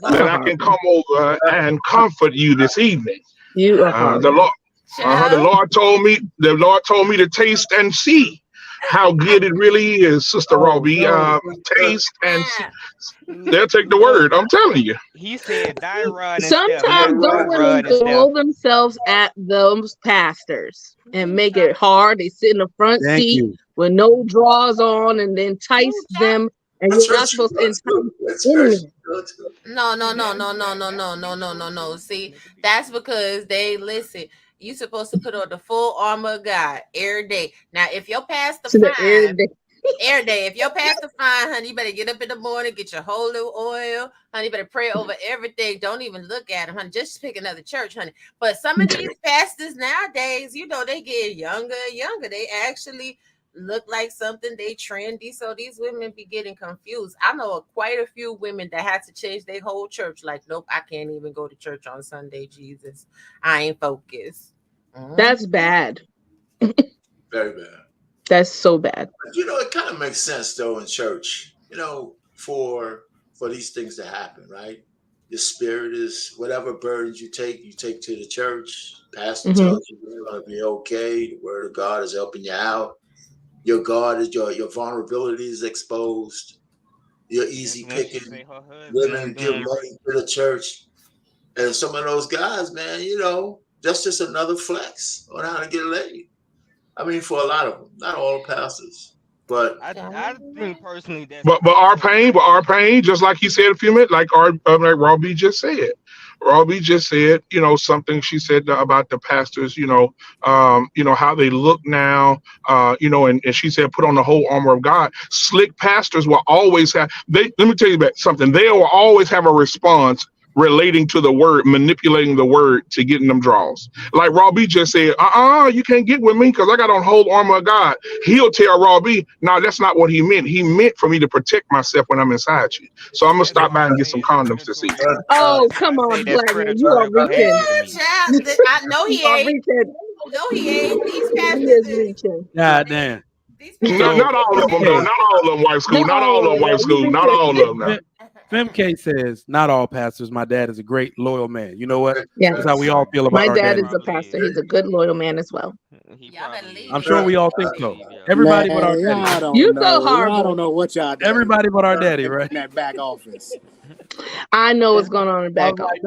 H: that I can come over and comfort you this evening.
C: You are
H: The Lord told me to taste and see how good it really is, Sister Robbie. Taste and see. They'll take the word. I'm telling you.
G: He said thy rod and
C: sometimes those women throw themselves at those pastors and make it hard. They sit in the front seat with no drawers on and then entice them. And you're not supposed to entice them.
D: No. See, that's because they listen. You supposed to put on the full armor of God every day. Now, if your pastor fine, every day, if your pastor fine, honey, you better get up in the morning, get your holy oil, honey. You better pray over everything. Don't even look at them, honey. Just pick another church, honey. But some of these pastors nowadays, you know, they get younger and younger. They actually look like something, they trendy, so these women be getting confused. I know quite a few women that had to change their whole church. Like, nope, I can't even go to church on Sunday. Jesus, I ain't focused.
C: That's bad.
F: Very bad.
C: That's so bad.
F: But, you know, it kind of makes sense though in church, you know, for these things to happen, right? Your spirit is whatever burdens you take to the church. Pastor tells you you're gonna be okay. The word of God is helping you out. Your God is your vulnerability is exposed. You're easy picking. Women give money to the church. And some of those guys, man, you know, that's just another flex on how to get laid. I mean, for a lot of them, not all pastors, but
G: I think personally that.
H: But our pain, just like he said a few minutes, like Robbie just said. Robbie just said, you know, something she said about the pastors, you know, how they look now, you know, and she said, put on the whole armor of God. Slick pastors will always have, let me tell you about something. They will always have a response relating to the word, manipulating the word to getting them draws. Like Robbie just said, you can't get with me because I got on whole armor of God. He'll tell Robbie, no, that's not what he meant. He meant for me to protect myself when I'm inside you. So I'm gonna stop by and get some condoms to see.
C: Oh, come on, black man. You are reaching.
D: I know he ain't. No, he ain't. These pastors
C: is reaching.
B: God damn.
H: Not all of them, though. Not all of them white school. Not all of them white school. Not all of them now.
B: Femk says, not all pastors. My dad is a great, loyal man. You know what?
C: Yeah.
B: That's how we all feel about
C: my
B: our
C: dad
B: daddy.
C: is a pastor. He's a good, loyal man as well.
B: I'm sure we all think so. Everybody but our daddy.
C: You so horrible.
E: I don't know what y'all do.
B: Everybody but our daddy, right?
E: In that back office.
C: I know what's going on in the back office.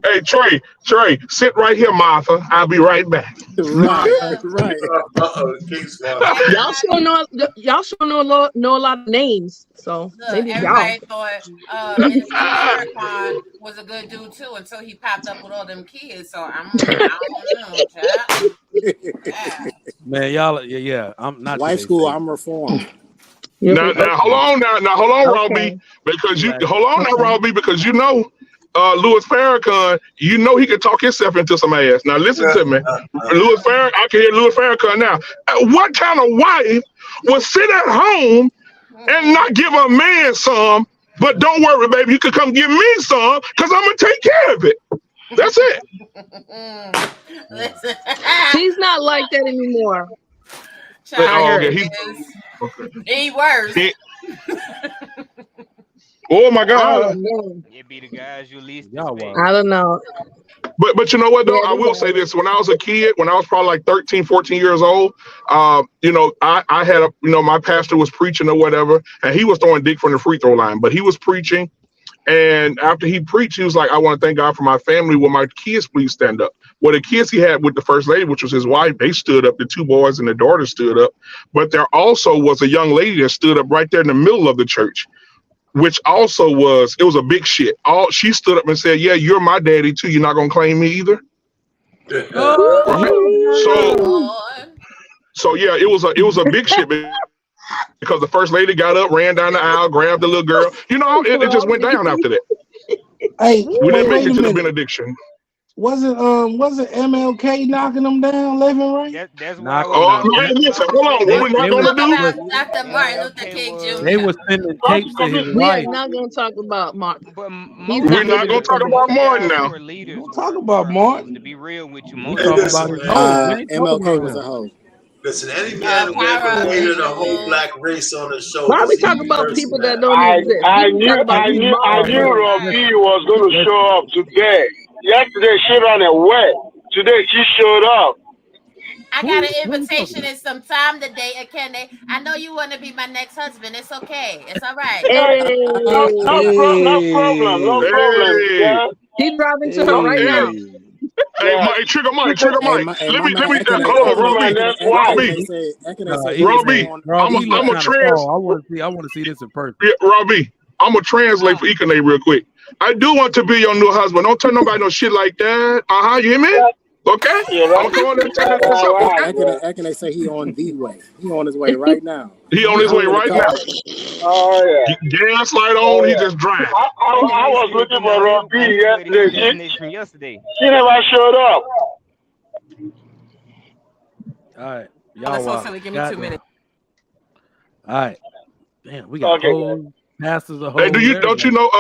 H: Hey, Trey, sit right here, Martha. I'll be right back.
E: Right.
C: Y'all sure know a lot of names. So maybe
D: everybody thought Farrakhan was a good dude too until he popped up with all them kids. So I don't know.
B: Man, y'all, yeah. I'm not
E: white school. I'm reformed.
H: Now, hold on, Robbie, because Robbie, because you know, Louis Farrakhan, you know he can talk himself into some ass. Now listen to me, I can hear Louis Farrakhan now. What kind of wife would sit at home and not give a man some But don't worry, baby. You can come give me some because I'm gonna take care of it. That's it.
D: Listen,
C: He's not like that anymore. I
D: Child,
H: Okay.
C: heard.
D: he worse.
H: Oh my
C: I
H: God.
C: don't know.
G: It be the guys you least
B: Y'all
G: expect.
B: wild.
C: I don't know.
H: But you know what though?
C: Yeah,
H: I will say this. When I was a kid, when I was probably like 13, 14 years old, you know, I had a, you know, my pastor was preaching or whatever, and he was throwing dick from the free throw line, but he was preaching. And after he preached, he was like, I want to thank God for my family. Will my kids please stand up? Well, the kids he had with the first lady, which was his wife, they stood up. The two boys and the daughter stood up. But there also was a young lady that stood up right there in the middle of the church, which also was, it was a big shit. She stood up and said, yeah, you're my daddy too. You're not going to claim me either. So yeah, it was a big shit because the first lady got up, ran down the aisle, grabbed the little girl. You know, it just went down after that.
I: Hey,
H: We didn't make
I: wait
H: it
I: a
H: to the
I: minute.
H: benediction.
I: Wasn't MLK knocking them down left and right?
G: That's why
B: Knock
G: I was
H: Oh,
G: about
H: man,
G: to
H: listen, hold on. What we not
B: They
H: going
B: was
H: to do?
D: About
B: listen,
D: Dr. Martin Luther
G: MLK
D: King
G: was.
B: they
D: Jr.
B: was sending tapes to his
C: We are
B: wife.
C: not going to talk about Martin.
G: But
C: He's
G: most
C: not
H: We're not
C: living
H: going
C: in
H: to talk
C: heaven.
H: about Martin
G: guys who
H: now.
G: were leaders
I: Don't talk about
G: were
I: Martin.
G: hoes. To be real with you,
B: We
G: most
F: Hey,
B: talking
G: of them
B: about
F: listen,
B: his
G: were.
B: hoes. We
F: man.
B: ain't talking
E: MLK
B: about
E: was a
B: him.
E: hoe.
F: Listen, any man who ever
D: Pyro
F: weighted
D: is
F: a
D: a
F: whole
D: hoe.
F: black race on his
C: Why are we
F: shoulders, he
C: talking
F: be
C: about
F: cursing
C: people that
F: that.
C: don't exist? We can talk about these
B: All right,
C: Martins.
B: listen,
J: Robbie was going to
B: listen.
J: show up today. Yesterday she ran away. Today she showed up.
D: I got an
B: Who you talking
D: invitation
B: about?
D: and some time today, Akene. I know you want to be my next husband. It's okay. It's all right.
C: Hey,
J: No problem. No
I: Hey,
J: problem.
H: Hey,
J: Yeah.
C: he's driving to her
J: No,
C: right
H: hey,
C: now.
I: hey.
H: hey,
J: yeah.
H: Mike, trigger Mike.
E: Hey,
H: Let
E: my
H: me,
E: man,
H: hold on,
J: Talking to my next wife.
H: Robbie,
E: Ekene say he was
B: Man,
E: on.
B: bro,
H: I'm
B: he look
H: a
B: kind of
H: trans,
B: tall. I want to see this in person.
H: yeah, Robbie, I'm gonna translate for Ikane real quick. I do want to be your new husband. Don't tell nobody no shit like that. You hear me? Okay?
J: Yeah,
H: I'm gonna come on there and tell
J: that
H: this up, okay?
J: right.
E: Ekene say he on the way. He on his way right now.
H: He on
E: He
H: his way
E: getting in the
H: right now.
E: car.
J: Oh yeah.
H: Gas light
J: Oh
H: on, he
J: yeah.
H: just driving.
J: I was
G: still
J: looking
G: getting
J: for
G: on his
J: Robbie
G: way to his
J: yesterday.
G: destination from yesterday.
J: She never showed up.
B: All right, y'all
D: So
B: wild.
D: silly. Give me 2
B: Goddamn.
D: minutes.
B: All right, damn, we got
J: Okay.
B: hoes, pastors of
H: Hey,
B: hoes.
H: don't you
B: Everybody.
H: know,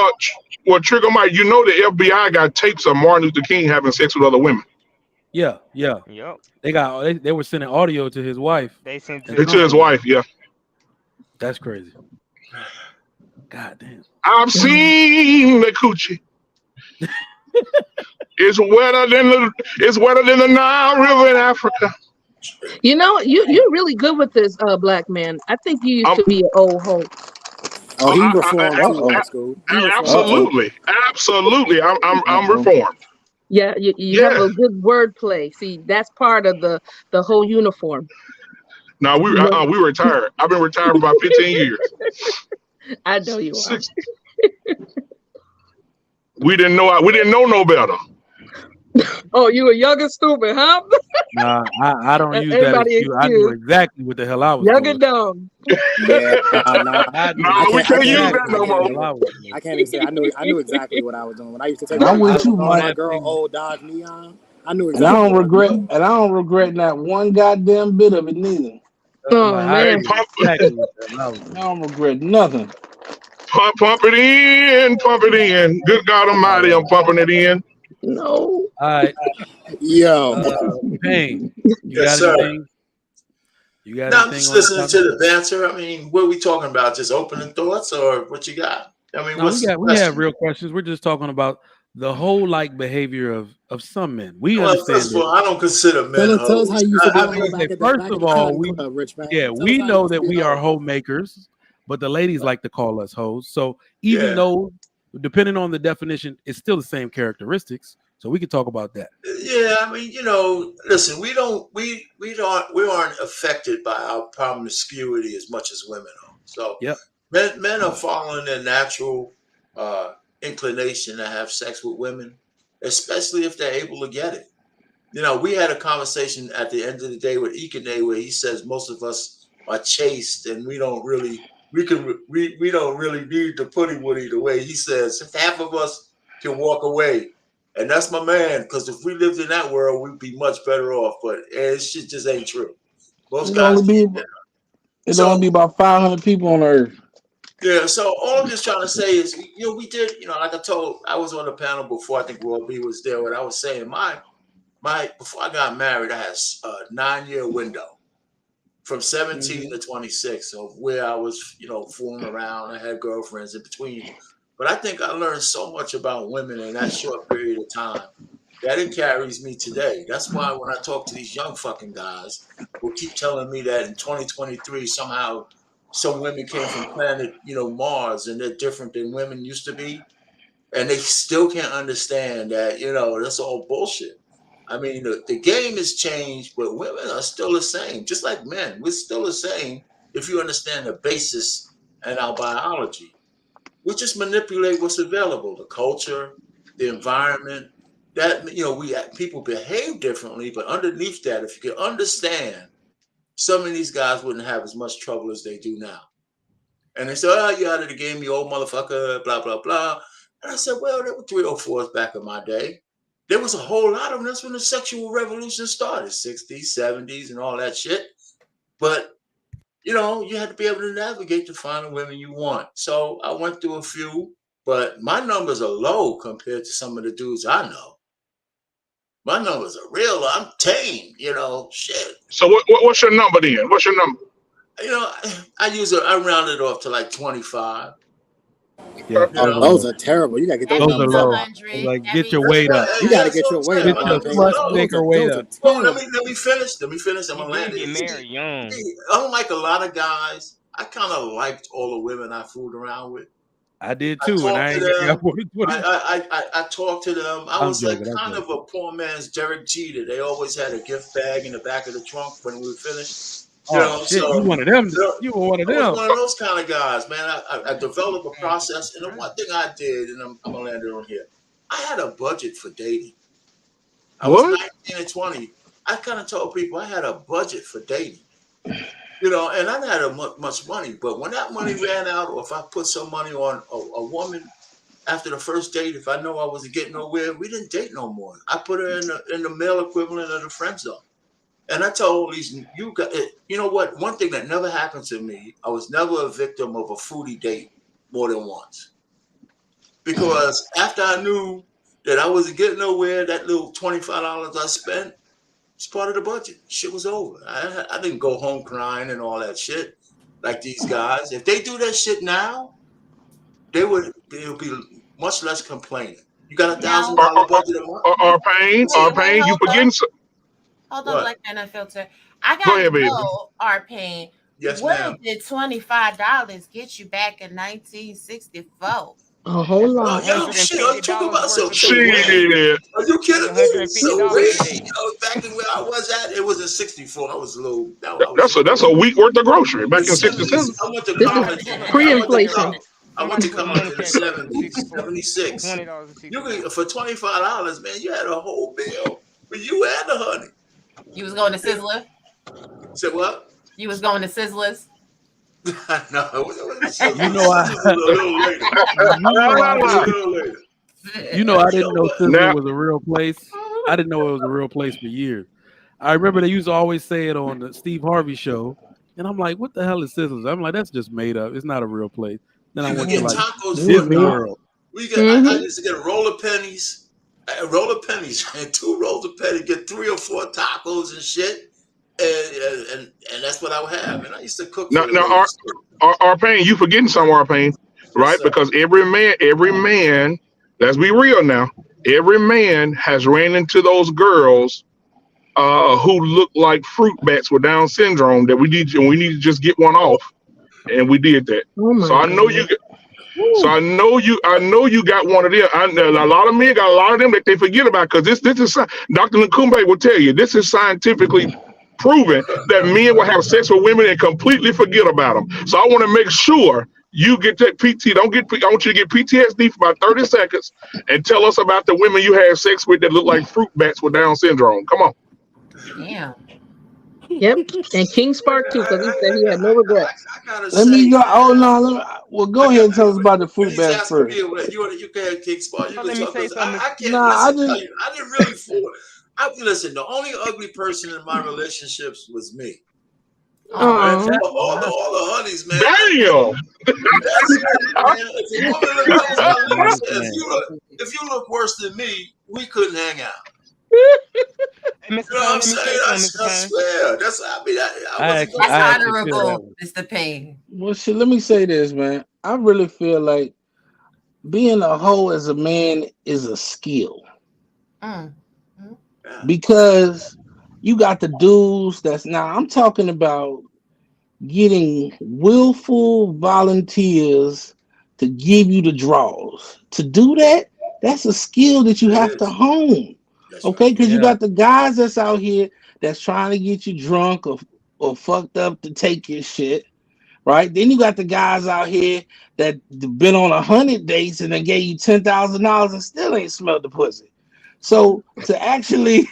H: well, Trigger Mike, you know the FBI got tapes of Martin Luther King having sex with other women.
B: Yeah.
G: Yep.
B: They were sending audio to his wife.
G: They sent
B: And
G: to
H: It's to his
B: something.
H: wife, yeah.
B: That's crazy. God damn.
H: I've seen the coochie. It's wetter than the Nile River in Africa.
C: You know, you're really good with this, black man. I think you used
H: Um,
C: to be an old hoe.
E: Oh, he reformed too,
I: Uh-oh.
E: old school. He reformed too.
I: Uh-oh.
H: absolutely. I'm
I: Uh-oh.
H: reformed.
C: Yeah, you have
H: Yeah.
C: a good wordplay. See, that's part of the whole uniform.
H: No, we
C: No,
H: we retired. I've been retired for about 15 years.
C: I know you are.
H: We didn't know no better.
C: Oh, you were young and stupid, huh?
B: Nah, I don't use that
C: Everybody
B: excuse. I knew
C: excused.
B: exactly what the hell I was
C: Young
B: doing.
C: and dumb.
E: Yeah, nah.
B: I knew
H: No, we can't use that no
B: exactly what the
H: more.
B: hell I was doing.
E: I can't even say I knew exactly what I was doing when I used to take
I: And I'm
E: my
I: with you,
B: on
I: Mike.
B: that
E: girl
B: thing.
E: old Dodge Neon. I knew
I: And I
E: exactly
I: don't
E: what I was
I: regret
E: doing.
I: and I don't regret not one goddamn bit of it neither.
C: Oh
B: Like I
H: Hey,
C: man.
B: knew exactly what the hell I was
I: I
B: doing.
I: don't regret nothing.
H: pump it in, pump it in. Good God Almighty, I'm pumping it in.
C: No.
B: All right,
E: Yo,
B: Pain. You
F: Yes,
B: got
F: sir.
B: anything? You got
F: Now I'm
B: anything
F: just
B: on the
F: listening
B: topic?
F: to the banter. I mean, what are we talking about? Just opening thoughts, or what you got? I mean,
B: No,
F: what's the
B: we have
F: question?
B: real questions. We're just talking about the whole like behavior of some men. We
F: Well, first
B: understand
F: of
B: it.
F: all, I don't consider men
E: tell us how
F: hoes.
E: you used to be
B: I
E: a
B: was
E: hoe
B: gonna say,
E: back at
B: first of
E: the
B: all,
E: Cotton Club, rich man. Tell us
B: we
E: how you
B: know
E: used to
B: that
E: be
B: we
E: a
B: are
E: hoe.
B: homemakers, but the ladies like to call us hoes. So even
F: Yeah,
B: though, depending on the definition, it's still the same characteristics. So we can talk about that.
F: yeah. I mean, listen, we aren't affected by our promiscuity as much as women are. So
B: Yep.
F: men are following their natural inclination to have sex with women, especially if they're able to get it. We had a conversation at the end of the day with Ikane where he says most of us are chaste and we don't really we don't really need the putty woody the way he says. If half of us can walk away, and that's my man, because if we lived in that world, we'd be much better off. But shit just ain't true. Most
I: It'll only
F: guys
I: be
F: can't.
I: it'll only be
F: So
I: about 500 people on Earth.
F: Yeah, so all I'm just trying to say is, we did, like I was on the panel before. I think Roy B was there. What I was saying, my before I got married, I had a 9-year window from 17 to 26 of where I was, fooling around. I had girlfriends in between, but I think I learned so much about women in that short period of time that it carries me today. That's why when I talk to these young fucking guys who keep telling me that in 2023 somehow some women came from planet, Mars, and they're different than women used to be, and they still can't understand that, that's all bullshit. I mean, the game has changed, but women are still the same, just like men. We're still the same if you understand the basis and our biology. We just manipulate what's available, the culture, the environment. That people behave differently, but underneath that, if you can understand, some of these guys wouldn't have as much trouble as they do now. And they said, "Oh, you out of the game, you old motherfucker," blah blah blah. And I said, "Well, there were 304s back in my day. There was a whole lot of them. That's when the sexual revolution started, 60s, 70s, and all that shit. But you had to be able to navigate to find the women you want. So I went through a few, but my numbers are low compared to some of the dudes I know. My numbers are real. I'm tame, shit.
H: So what's your number then? What's your number?
F: I round it off to like 25.
B: Yeah,
E: Those are terrible. You gotta get those
B: those are
E: numbers
B: low.
E: up.
B: Like, get your weight up.
E: You gotta get your weight
B: Get
E: up.
B: your slut maker weight up.
F: Well, let me finish. Let me finish. I'm
G: You
F: gonna land
G: did get
F: it.
G: married young.
F: Unlike a lot of guys, I kind of liked all the women I fooled around with.
B: I did too, and I ain't got
F: I talked to them. I was like kind of a poor man's Derek Jeter. They always had a gift bag in the back of the trunk when we were finished.
B: Shit, you one of them. You were one of them.
F: I was one of those kind of guys, man. I developed a process, and the one thing I did, and I'm gonna land it on here. I had a budget for dating. I was 19 and 20. I kind of told people I had a budget for dating. And I didn't have much money, but when that money ran out, or if I put some money on a woman after the first date, if I know I wasn't getting nowhere, we didn't date no more. I put her in the male equivalent of the friend zone. And I told these, you know what? One thing that never happened to me, I was never a victim of a fruity date more than once. Because after I knew that I wasn't getting nowhere, that little $25 I spent, it's part of the budget. Shit was over. I didn't go home crying and all that shit like these guys. If they do that shit now, it'll be much less complaining. You got $1,000 budget a month.
H: Or pain. You forgetting?
D: Hold on, Black Man Unfiltered. I
H: Go ahead,
D: gotta
H: baby.
D: know, Pain.
F: Yes,
D: what
F: ma'am.
D: did $25 get you back in 1964?
C: A whole lot.
F: Yo, shit, I'm talking about some
H: shit.
F: Are you kidding me? So
G: $150
F: back in where I was at, it was in 64. I was a little.
H: That's a week worth of grocery back in 67.
F: I went to college.
C: Pre-inflation.
F: I went to college in the 70s, 76. You could, for $25, man, you had a whole meal for you and the honey.
D: You was going to Sizzler?
F: Say what?
D: You was going to Sizzlers?
F: No,
B: you know I didn't know Sizzler was a real place. I didn't know it was a real place for years. I remember they used to always say it on the Steve Harvey show, and I'm like, what the hell is Sizzlers? I'm like, that's just made up. It's not a real place. Then I went to like Disney World.
F: I used to get a roll of pennies, and 2 rolls of pennies, get 3 or 4 tacos and shit. And that's what I would have, and I used to cook.
H: Now, our pain, you forgetting some our pain, right? Because every man, let's be real now. Every man has ran into those girls who look like fruit bats with Down syndrome that we need to just get one off, and we did that. So I know you. So I know you got one of them. A lot of men got a lot of them that they forget about, because this is Dr. Nkumbe will tell you this is scientifically proven that men will have sex with women and completely forget about them. So I want to make sure you get that PT. I want you to get PTSD for about 30 seconds and tell us about the women you had sex with that look like fruit bats with Down syndrome. Come on.
D: Damn.
C: Yep. And King Spark too, because he said he had no regrets.
I: Let me go. Oh no. Well, go ahead and tell us about the fruit bats first.
F: You can have King Spark.
G: Let me say something.
F: I didn't really fool. Listen, the only ugly person in my relationships was me. Man,
C: Oh,
F: all the honeys, man.
H: Damn.
F: That's it, man. If a woman look like
B: I
F: Lisa,
B: understand.
F: if you look worse than me, we couldn't hang out.
G: Hey, Mr.
F: You know what I'm
G: Payne, let me
F: saying?
G: say
F: I
G: something, Mr. Payne.
F: swear. I wasn't
B: I
D: That's
B: actually feel that
D: honorable,
B: way.
D: Mr. Payne.
I: Well, shit, let me say this, man. I really feel like being a hoe as a man is a skill
D: Mm.
I: because you got the dudes that's now I'm talking about getting willful volunteers to give you the draws. To do that, that's a skill that you
F: It
I: have to
F: is.
I: hone.
F: That's
I: Okay,
F: right.
I: because you
B: Yeah.
I: got the guys that's out here that's trying to get you drunk or fucked up to take your shit. Right? Then you got the guys out here that been on 100 dates and they gave you $10,000 and still ain't smelled the pussy. So to actually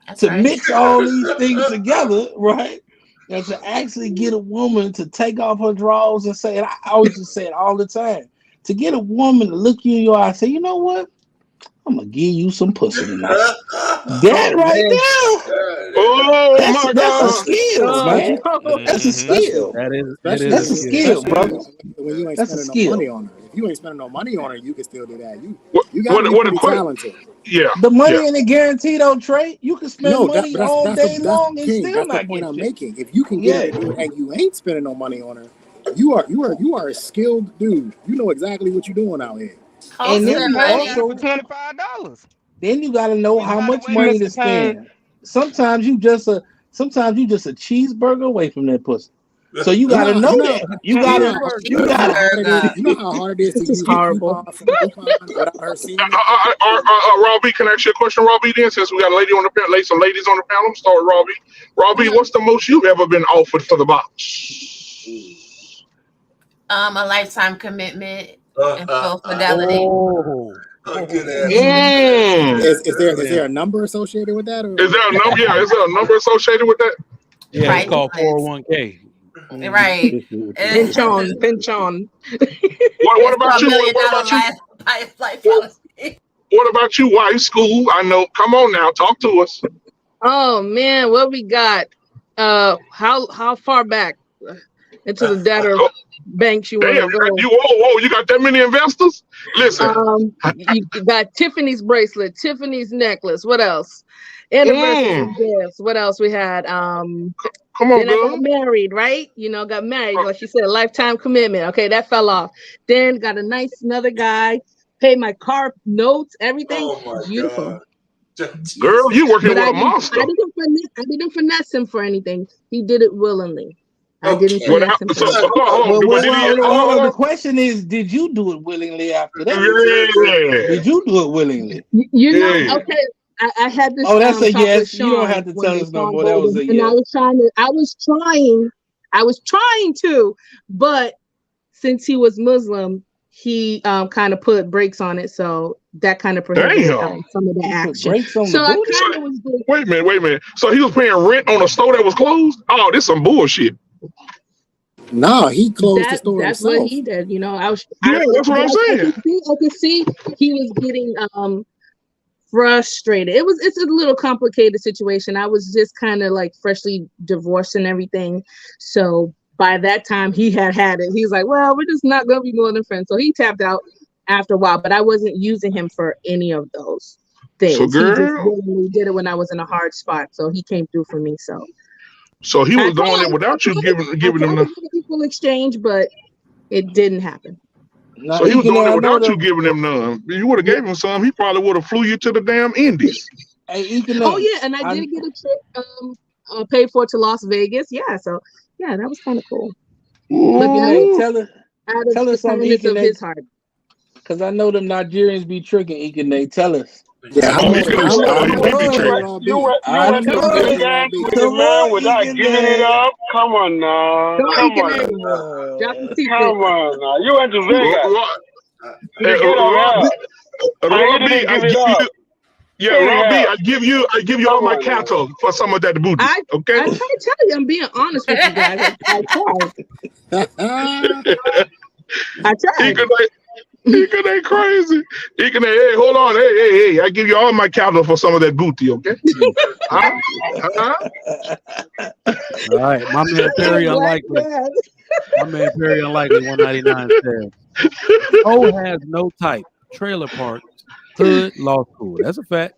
D: That's
I: to
D: right.
I: mix all these things together, right? And to actually get a woman to take off her drawers and say, and I always just say it all the time, to get a woman to look you in your eye and say, you know what? I'm gonna give you some pussy tonight. That
C: oh
I: right
C: man.
I: there,
H: Oh
I: that's
H: my
I: that's a
H: God.
I: skill,
C: Oh
I: man.
C: no.
I: That's a
E: Especially,
I: skill.
B: That is a
I: That's a
E: especially,
B: skill.
I: skill,
E: especially
I: brother.
E: when you ain't
I: That's a
E: spending no money
I: skill.
E: on her. If you ain't spending no money on her, you can still do that.
H: What
E: You got to
H: what
E: be
H: what a
E: pretty
H: quick
E: talented.
H: yeah,
I: The
H: yeah.
I: money ain't a guarantee though, Trey. You can spend
E: No,
I: money
E: that's
I: all
E: that's the
I: day
E: that's
I: long and
E: King.
I: still
E: That's the
I: not
E: point
I: get
E: I'm
I: shit.
E: making. If you can get her
I: Yeah.
E: to do it and you ain't spending no money on her, you are a skilled dude. You know exactly what you're doing out here.
I: And
G: Mr.
I: then
D: Wholesale
I: you
G: Payne got
D: money.
G: it for
I: also
G: $25.
I: then you gotta know
G: Which,
I: how
G: by the
I: much
G: way,
I: money to
G: Mr. Payne,
I: spend. Sometimes you just a cheeseburger away from that pussy. So you
E: You
I: gotta
E: know,
I: know that. You
E: you know
I: gotta
E: how hard it is.
D: Cheeseburger.
E: You know how hard it is to
C: This is
E: use
C: horrible.
E: coupon from Groupon without her seeing it.
H: Robbie, can I ask you a question, Robbie? Then, since we got a lady on the panel, some ladies on the panel, I'm start with Robbie. Robbie, what's the most you've ever been offered for the box?
D: A lifetime commitment and full
F: Uh,
D: fidelity.
B: Oh.
F: Good answer. Good answer.
H: Mm.
E: Is
B: Yeah.
E: there a number associated with that
H: Is there a number? Yeah, is there a number associated with that?
B: Yeah, it's called
D: Priceless.
B: 401k.
D: Right.
C: Pinch on, pinch on.
H: What
D: It's
H: about
D: called
H: you?
D: $1 million
H: What about you?
D: life
H: What,
D: policy.
H: what about you? Wife, school? I know. Come on now, talk to us.
C: Oh man, what we got? How far back into the debtor
H: Oh,
C: banks you
H: damn,
C: want to go?
H: you got that many investors? Listen.
C: You got Tiffany's bracelet, Tiffany's necklace. What else? Anniversary
H: Mm,
C: gifts. What else we had?
H: come on,
C: Then I got
H: girl.
C: married, right? Got married, like she said, a lifetime commitment. Okay, that fell off. Then got another guy, paid my car notes, everything.
F: Oh my
C: Beautiful.
F: God.
H: Girl,
F: Jesus.
H: you working
C: But
H: with a monster.
C: I didn't finesse him for anything. He did it willingly. I didn't
F: Okay.
H: Without,
C: finesse him for
H: so,
C: anything.
H: hold on, but did he?
I: Hold on. The
H: Hold
I: question is, did you do it willingly after
H: on.
I: that?
H: Yeah,
I: Did you do it willingly?
H: yeah.
C: Okay. I had this
I: Oh, that's a
C: talk with
I: yes. You don't
C: Sean
I: have to
C: when
I: tell
C: they
I: us no
C: saw
I: more. That was
C: Golden,
I: a
C: and
I: yes.
C: I was trying to, but since he was Muslim, he kind of put brakes on it, so that kind of prohibited
H: Damn.
C: some of the
I: He put
C: action.
I: brakes on the
C: So I
I: booty.
H: So,
C: kind of was doing.
H: wait a minute. So he was paying rent on a store that was closed? Oh, this some bullshit.
E: No, he closed the store
C: That's what
E: himself.
C: he did.
H: Yeah, that's what I'm saying.
C: I could see he was getting frustrated. It's a little complicated situation. I was just kind of like freshly divorced and everything. So by that time he had it. He's like, well, we're just not gonna be more than friends. So he tapped out after a while, but I wasn't using him for any of those
H: So,
C: things. He just
H: girl,
C: willingly did it when I was in a hard spot. So he came through for me. So
H: so he
C: I
H: was doing it
C: tried
H: without you giving
C: to
H: them the.
C: do an equal exchange, but it didn't happen.
I: Now,
H: So he was doing it
I: I know
H: without you giving him none. If you would have gave him some, he probably would have flew you to the damn Indies.
I: Hey,
C: Oh yeah, and I did get a trip paid for to Las Vegas. Yeah, so yeah, that was kind of cool. But
H: Ooh.
I: tell us
C: out of the
I: something,
C: kindness of his heart.
I: because I know them Nigerians be tricking. Ekinay, tell us.
E: Yeah,
H: Oh, he finna say, oh, he be tricked.
J: You went to big dance with the
I: Come
J: man
I: on,
J: without giving it
I: Ekinay.
J: up. Come on now.
C: Go
J: Come
C: Ekenay.
J: on.
C: Drop the secret.
J: Come on now. You went to Vegas to the gate of
H: Robbie,
J: hell. And you didn't give it up.
H: Robbie,
J: Hell.
H: I give you all my cattle for some of that booty. Okay.
C: I try to tell you, I'm being honest with you guys. I tried. I tried.
H: Deacon ain't crazy. Deacon, hey, hold on. Hey. I give you all my capital for some of that booty, okay? Huh?
B: All right, my man Perry Unlikely. My man Perry Unlikely 199 says, "O has no type. Trailer parks, hood, law school. That's a fact.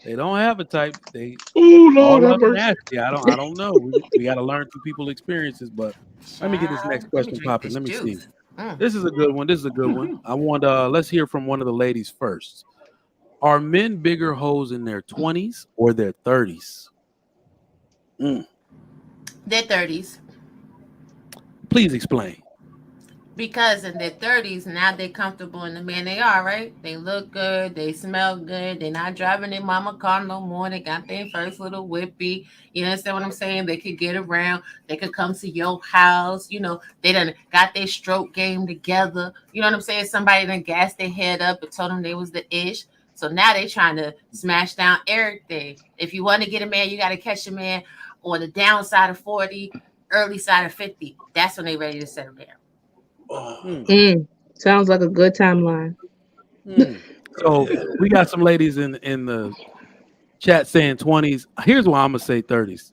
B: They don't have a type. They
H: Lord
B: all
H: have
B: of them
H: mercy.
B: nasty. I don't know. We got to learn from people's experiences. But let me get this next question popping. Let me see. This is a good one. I want let's hear from one of the ladies first. Are men bigger hoes in their 20s or their 30s?
D: Their 30s.
B: Please explain.
D: Because in their 30s, now they're comfortable in the man they are, right? They look good, they smell good, they're not driving their mama car no more. They got their first little whippy. You understand what I'm saying? They could get around, they could come to your house, you know, they done got their stroke game together. You know what I'm saying? Somebody done gassed their head up and told them they was the ish. So now they trying to smash down everything. If you want to get a man, you got to catch a man on the downside of 40, early side of 50. That's when they ready to settle down.
C: Sounds like a good timeline.
B: So we got some ladies in the chat saying 20s. Here's why I'm gonna say 30s.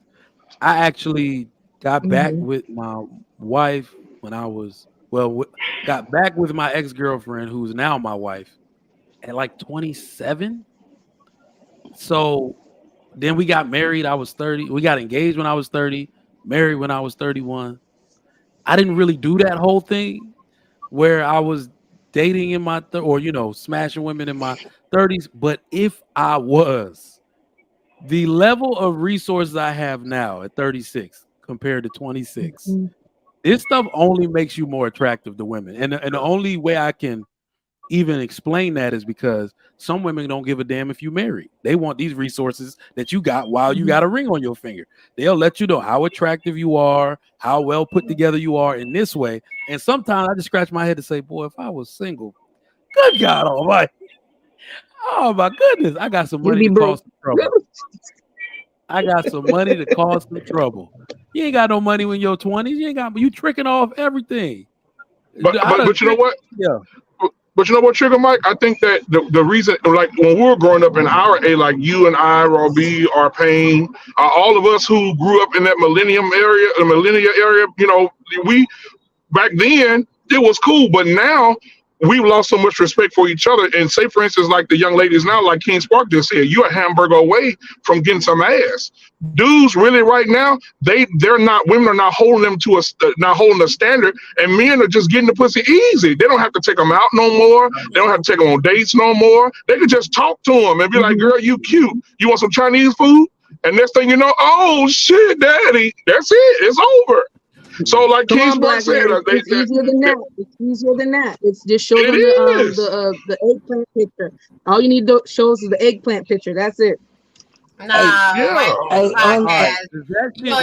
B: I actually got back with my wife when I was got back with my ex-girlfriend who's now my wife at like 27. So then we got married. I was 30. We got engaged when I was 30, married when I was 31. I didn't really do that whole thing where I was dating in my smashing women in my 30s. But if I was, the level of resources I have now at 36 compared to 26, this stuff only makes you more attractive to women. And the only way I can even explain that is because some women don't give a damn if you marry. They want these resources that you got while you got a ring on your finger. They'll let you know how attractive you are, how well put together you are in this way. And sometimes I just scratch my head to say, boy, if I was single, good God almighty. Oh my goodness, I got some money to cause some trouble. I got some money to cause some trouble. You ain't got no money when you're 20s. You tricking off everything.
H: But you know what?
B: Yeah.
H: But you know what, Trigger Mike? I think that the reason, like when we were growing up in our age, like you and I, Raw B, R Payne, all of us who grew up in that millennial area, you know, we back then it was cool, but now we've lost so much respect for each other. And say, for instance, like the young ladies now, like King Spark just said, you're a hamburger away from getting some ass. Dudes, really, right now, women are not holding them to not holding a standard, and men are just getting the pussy easy. They don't have to take them out no more. They don't have to take them on dates no more. They can just talk to them and be like, "Girl, you cute. You want some Chinese food?" And next thing you know, oh shit, daddy, that's it. It's over. So, like King Spark said,
C: it's easier than that. It's easier than that. It's just show them the eggplant picture. All you need to show us is the eggplant picture. That's it.
D: Nah,
C: you
D: don't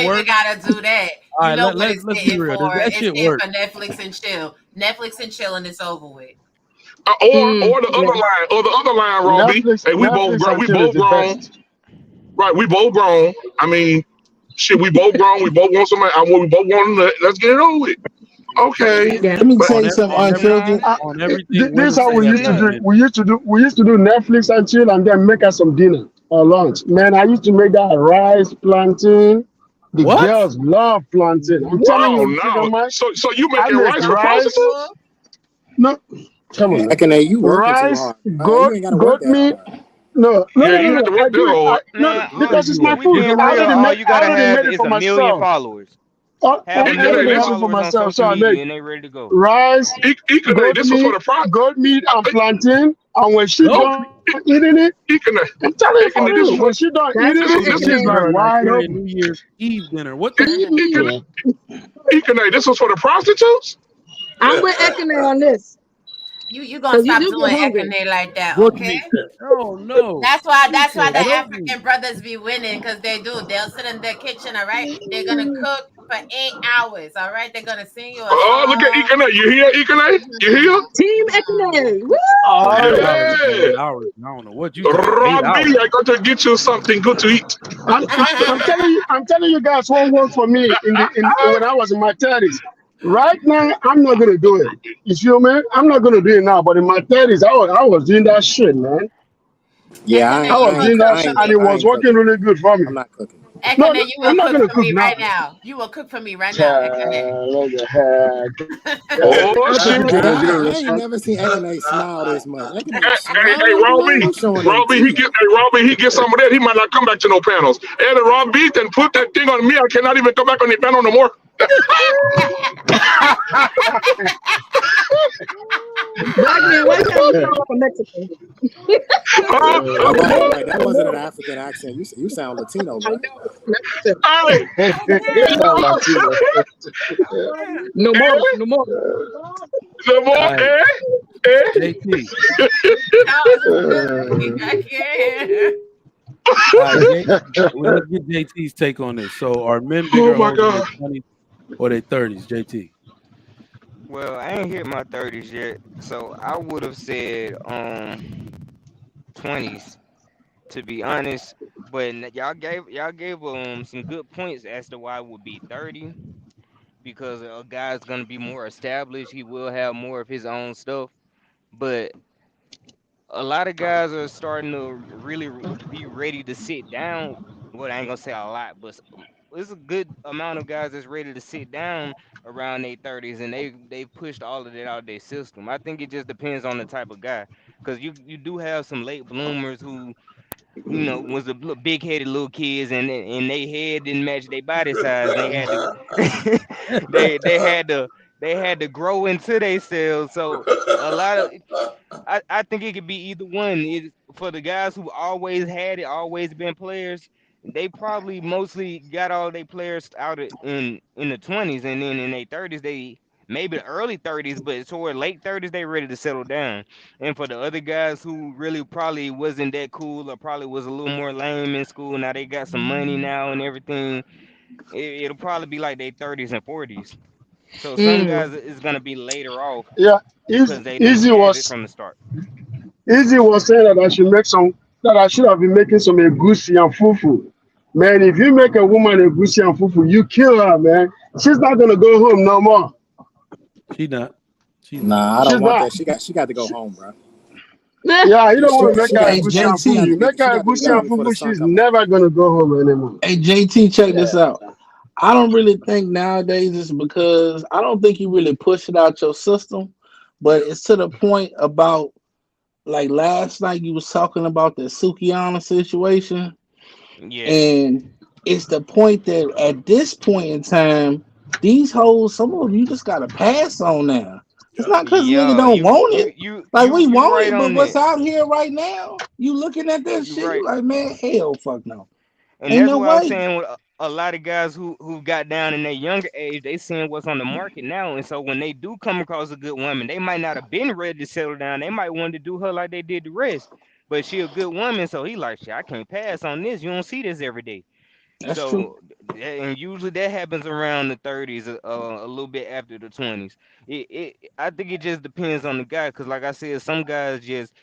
D: even gotta do that.
B: All right,
D: you know
B: let's be real. Does that shit work?
D: For Netflix and chill. Netflix and chill, and it's over with.
H: Or the other line, Robbie. Hey, we both grown. Right, we both grown. I mean, shit, we both grown. We both want somebody. We both want to. Let's get it over with. Okay.
I: Let me tell you something unfiltered.
K: This is how we used to do. We used to do Netflix and chill, and then make us some dinner or lunch. Man, I used to make that rice plantain. The girls love plantain. I'm telling you,
H: no. So you making rice for prostitutes?
K: No, come on.
E: You working too hard.
K: Goat meat. No.
H: You have to work that hard.
K: No, because it's my food.
G: All you gotta have is a million
K: followers.
G: Have a million
K: for
G: followers
K: myself,
G: on social media and they ready to go.
K: Rice, goat meat and plantain. And when she done eating it, I'm telling you, when she done eating it, she's like wide open.
B: New Year's Eve dinner. What
H: Ekene, this was for the prostitutes?
C: I'm with Ekene on this.
D: You gonna stop doing Ekene like that, okay?
B: Oh no.
D: That's why the African brothers be winning, because they'll sit in their kitchen, all right? They're gonna cook for 8 hours, all right? They're gonna sing you a song.
H: Oh, look at Ekene. You hear Ekene? You hear?
C: Team Ekene. Woo!
H: Oh,
B: yeah. I don't know what you
H: Robbie, I got to get you something good to eat.
K: I'm telling you guys, won't work for me when I was in my 30s. Right now, I'm not gonna do it. You feel me? I'm not gonna do it now. But in my 30s, I was doing that shit, man.
E: Yeah,
D: Ekene,
K: I
D: you
K: was
D: will
K: doing
D: cook
K: that
D: for
K: shit, and it
D: me.
E: I
K: was
E: ain't
K: working
E: cooking.
K: really good for me.
E: I'm not cooking.
K: No,
D: Ekene, you
K: I'm
D: will
K: not
D: cook
K: gonna
D: for
K: cook
D: me
K: now.
D: right now. You will cook for me right now, Ekene.
K: What the heck?
H: Oh
K: I
H: shit!
K: think you're gonna do
E: I
K: this
E: ain't
K: one.
E: never seen Ekane smile this much. Ekane
H: Hey,
E: smiling, boy.
H: Robbie,
E: He's showing them teeth.
H: Robbie, he get some of that. He might not come back to no panels. Hey, the Robbie, then put that thing on me. I cannot even come back on the panel no more.
C: Black man, why you gotta sound like a Mexican?
H: Huh?
E: Oh, wait, that wasn't an African accent. You sound Latino,
C: I
E: bro.
C: know it's Mexican.
H: Hey,
K: Sound Latino.
C: No more, no more.
H: no more.
B: All right,
H: Eh?
B: JT.
D: That was funny. I can't.
B: All right, well, let's get JT's take on this. So, are men
H: Oh
B: bigger
H: my
B: hoes in their
H: God.
B: 20s or their 30s? JT.
G: Well, I ain't hit my 30s yet, so I would have said 20s to be honest. But y'all gave some good points as to why it would be 30 because a guy's gonna be more established. He will have more of his own stuff, but a lot of guys are starting to really be ready to sit down. Well, I ain't gonna say a lot, but there's a good amount of guys that's ready to sit down around their 30s, and they pushed all of that out of their system. I think it just depends on the type of guy, because you do have some late bloomers who was a big headed little kids, and they head didn't match their body size, and they had to they had to grow into themselves. So a lot of I think it could be either one. For the guys who always had it, always been players, they probably mostly got all their players out in the 20s, and then in their 30s, they maybe the early 30s, but toward late 30s, they ready to settle down. And for the other guys who really probably wasn't that cool or probably was a little more lame in school, now they got some money now and everything. It'll probably be like their 30s and 40s. So some
C: Mm.
G: guys is gonna be later off
K: Yeah,
G: because they didn't have it from the start.
K: Easy was saying that I should have been making some egusi and fufu. Man, if you make a woman egusi and fufu, you kill her, man. She's not gonna go home no more.
B: She not. She's not.
E: Nah, I
K: She's
E: don't want
K: not.
E: that. She got to go home, bro.
K: Yeah, you don't
E: She,
K: want to make
E: she
K: her
E: got
I: Hey,
E: to
K: egusi
E: go.
K: and
E: She
K: fufu.
E: got to
K: You
I: JT.
E: be.
K: make
E: She
K: her
E: got to be
K: egusi and
E: gone before the
K: fufu,
E: sun
K: she's
E: come up.
K: never gonna go home anymore.
I: Hey, JT, check this out. I don't really think nowadays it's because I don't think you really push it out your system, but it's to the point about like last night you was talking about the Sukiyama situation,
G: Yes.
I: and it's the point that at this point in time, these hoes, some of them you just gotta pass on now. It's not because nigga
G: Yeah,
I: don't want it. Like we
G: you
I: want
G: right
I: it, but
G: on
I: what's
G: that.
I: out here right now, you looking at that
G: You
I: shit, you
G: right.
I: like, man, hell fuck no.
G: And
I: Ain't
G: that's
I: no
G: why I'm
I: way.
G: saying with a lot of guys who got down in their younger age, they seeing what's on the market now. And so when they do come across a good woman, they might not have been ready to settle down. They might want to do her like they did the rest. But she a good woman, so he like, shit, I can't pass on this. You don't see this every day.
I: That's true.
G: So, and usually that happens around the 30s, a little bit after the 20s. I think it just depends on the guy, because like I said, some guys just,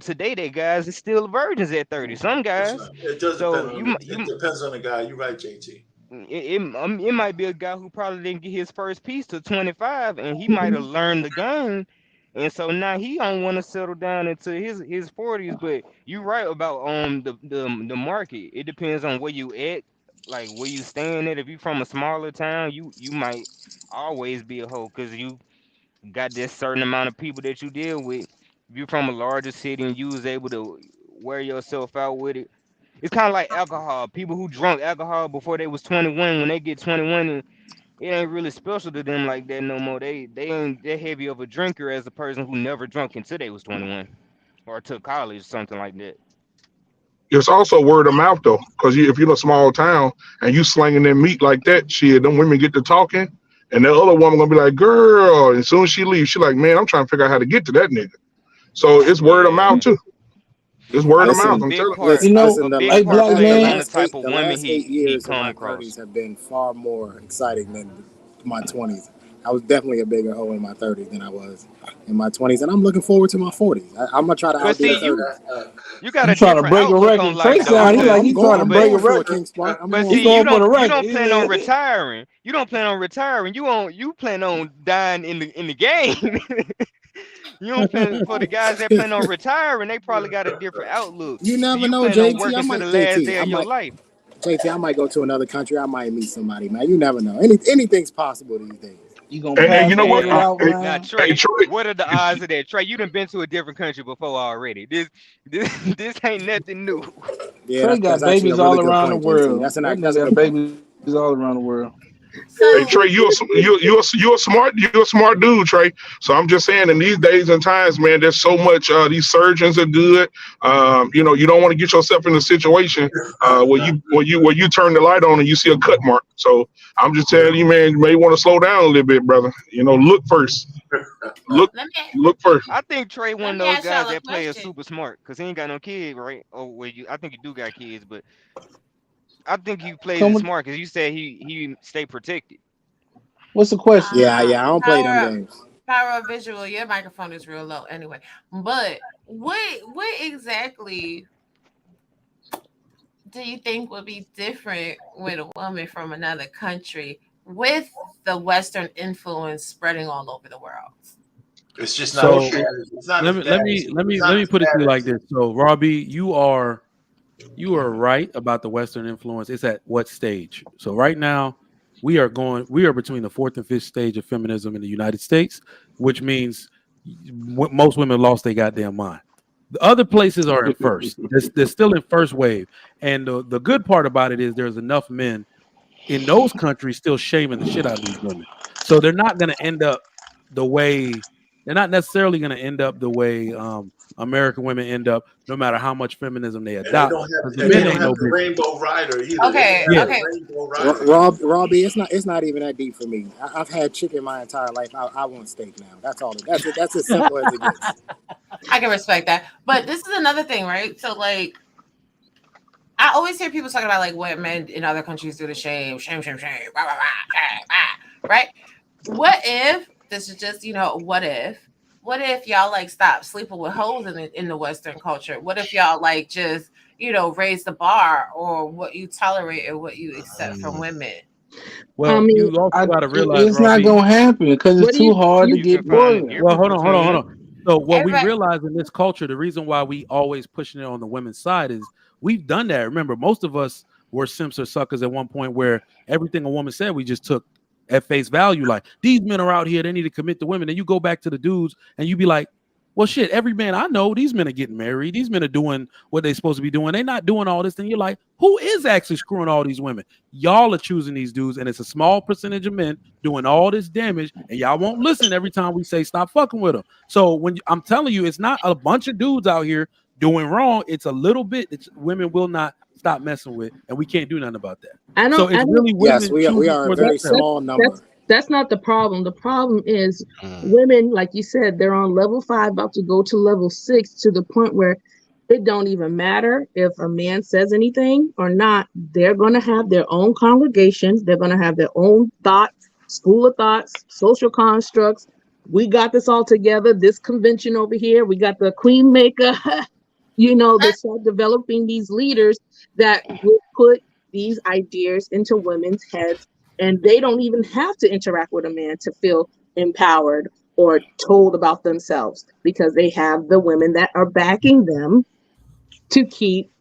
G: today they guys is still virgins at 30. Some
F: That's
G: guys.
F: right. It does
G: So
F: depend on it depends on the guy. You're right, JT.
G: it might be a guy who probably didn't get his first piece till 25, and he might have learned the game, and so now he don't want to settle down into his 40s. But you're right about the market. It depends on where you at, like where you staying at. If you from a smaller town, you might always be a hoe because you got this certain amount of people that you deal with. If you're from a larger city and you was able to wear yourself out with it, it's kind of like alcohol. People who drunk alcohol before they was 21, when they get 21, and it ain't really special to them like that no more. They ain't that heavy of a drinker as a person who never drunk until they was 21 or took college, something like that.
H: It's also word of mouth though, because if you're in a small town and you slinging that meat like that, shit, them women get to talking, and the other woman gonna be like, "Girl," and as soon as she leaves, she like, "Man, I'm trying to figure out how to get to that nigga." So it's word of mouth
G: Yeah,
H: too. It's word of
G: a
H: mouth.
E: Listen,
H: I'm
G: big
H: telling.
G: part,
I: You know,
G: a
E: listen.
G: big
I: hey
G: part
I: black
G: plays
I: man,
G: on the type of
E: The
G: woman
E: last eight
G: he
E: years of
G: come
E: my
G: across.
E: 30s have been far more exciting than my 20s. I was definitely a bigger hoe in my 30s than I was in my 20s, and I'm looking forward to my 40s. I'm gonna try to
G: But
E: outdo
G: see,
E: the 30s.
G: you got
I: You
G: a
I: trying to
G: different
I: break a
G: outlook on
I: record? Trey
G: life though,
I: sound he like
G: because
I: he trying to
E: I'm
I: break a
E: going for it,
I: record.
E: King Spark. I'm
G: but
E: going
I: He
G: see,
E: for
G: you
E: it.
I: going for the
G: don't
I: record.
G: plan on retiring. You don't plan on retiring. You plan on dying in the game. You don't plan for the guys that plan on retiring. They probably got a different outlook.
E: You
G: So
E: never
G: you
E: know,
G: plan on
E: JT.
G: working to the last day of your life.
E: JT, I might go to another country. I might meet somebody, man. You never know. Anything's possible these days.
I: You gonna
H: And you
I: pass
H: know
I: the
H: what?
I: word out,
G: Now,
I: man?
H: Hey,
G: Trey,
H: Troy,
G: what are the odds of that? Trey, you done been to a different country before already. This ain't nothing new.
E: Yeah,
I: Trey
E: that's
I: got
E: actually a
I: babies
E: really
I: all
E: good
I: around the
E: point, JT.
I: world. That
E: That's a
I: nigga got
E: good point.
I: babies all around the world.
H: Hey
D: So
H: Trey, you're a smart dude, Trey. So I'm just saying, in these days and times, man, there's so much. These surgeons are good. You don't want to get yourself in a situation where you turn the light on and you see a cut mark. So I'm just telling you, man, you may want to slow down a little bit, brother. Look first. Look
D: let me
H: look first.
G: I think Trey
D: let
G: one of
D: me
G: those
D: ask
G: guys
D: y'all a
G: that play is
D: question.
G: super smart because he ain't got no kid, right? Or I think you do got kids, but I think he plays
I: Come
G: it
I: with,
G: smart because you said he stay protected.
I: what's the question?
E: Yeah, I don't play them
D: Power
E: games.
D: power of visual. Your microphone is real low anyway. But what exactly do you think would be different with a woman from another country with the Western influence spreading all over the world?
F: It's just not as
B: So
F: bad. It's not
B: let
F: as
B: me
F: bad
B: let me
F: as
B: let
F: it's
B: me
F: not
B: let me
F: as
B: put it to
F: bad
B: you like
F: as
B: this. So Robbie, you are right about the Western influence. It's at what stage? So right now, we are between the fourth and fifth stage of feminism in the United States, which means most women lost their goddamn mind. The other places are in first. They're still in first wave. And the good part about it is there's enough men in those countries still shaming the shit out of these women. So they're not going to end up the way they're not necessarily going to end up the way American women end up, no matter how much feminism they
F: and they
B: adopt,
F: don't
B: because
F: have
B: the
F: and they
B: men
F: don't
B: ain't no
F: have the
B: bitch.
F: rainbow rider either. They don't
D: Okay,
F: have
B: Yeah.
F: the
D: okay.
F: rainbow rider either.
E: Robbie, it's not even that deep for me. I've had chicken my entire life. I want steak now. That's all. That's it. That's as simple as it gets.
D: I can respect that. But this is another thing, right? So like I always hear people talking about like what men in other countries do to shame, blah, blah, blah, right? What if this is just, what if y'all like stop sleeping with hoes in the Western culture? What if y'all like just, raise the bar or what you tolerate and what you accept from women?
B: Well, you also got to realize,
I: It's not
B: Robbie.
I: gonna happen because
C: What
I: it's
C: do
I: too hard to
G: You can
I: get
G: find a
I: women.
B: Well,
G: difference
B: hold
G: between
B: on. So what we
D: Everybody,
B: realize in this culture, the reason why we always pushing it on the women's side is we've done that. Remember, most of us were simps or suckers at one point where everything a woman said we just took at face value. Like these men are out here, they need to commit to women. And you go back to the dudes and you be like, well, shit, every man I know, these men are getting married. These men are doing what they're supposed to be doing. They're not doing all this. And you're like, who is actually screwing all these women? Y'all are choosing these dudes, and it's a small percentage of men doing all this damage, and y'all won't listen every time we say stop fucking with them. So I'm telling you, it's not a bunch of dudes out here doing wrong. It's a little bit that women will not stop messing with, and we can't do nothing about that. So it's really
E: Yes,
B: women
E: we
B: choosing
E: are a
B: for
E: very
B: themselves.
E: small number.
C: That's not the problem. The problem is women, like you said, they're on level 5, about to go to level 6, to the point where it don't even matter if a man says anything or not. They're going to have their own congregations. They're going to have their own thoughts, school of thoughts, social constructs. We got this all together. This convention over here, we got the queen maker. They start developing these leaders that will put these ideas into women's heads, and they don't even have to interact with a man to feel empowered or told about themselves, because they have the women that are backing them to keep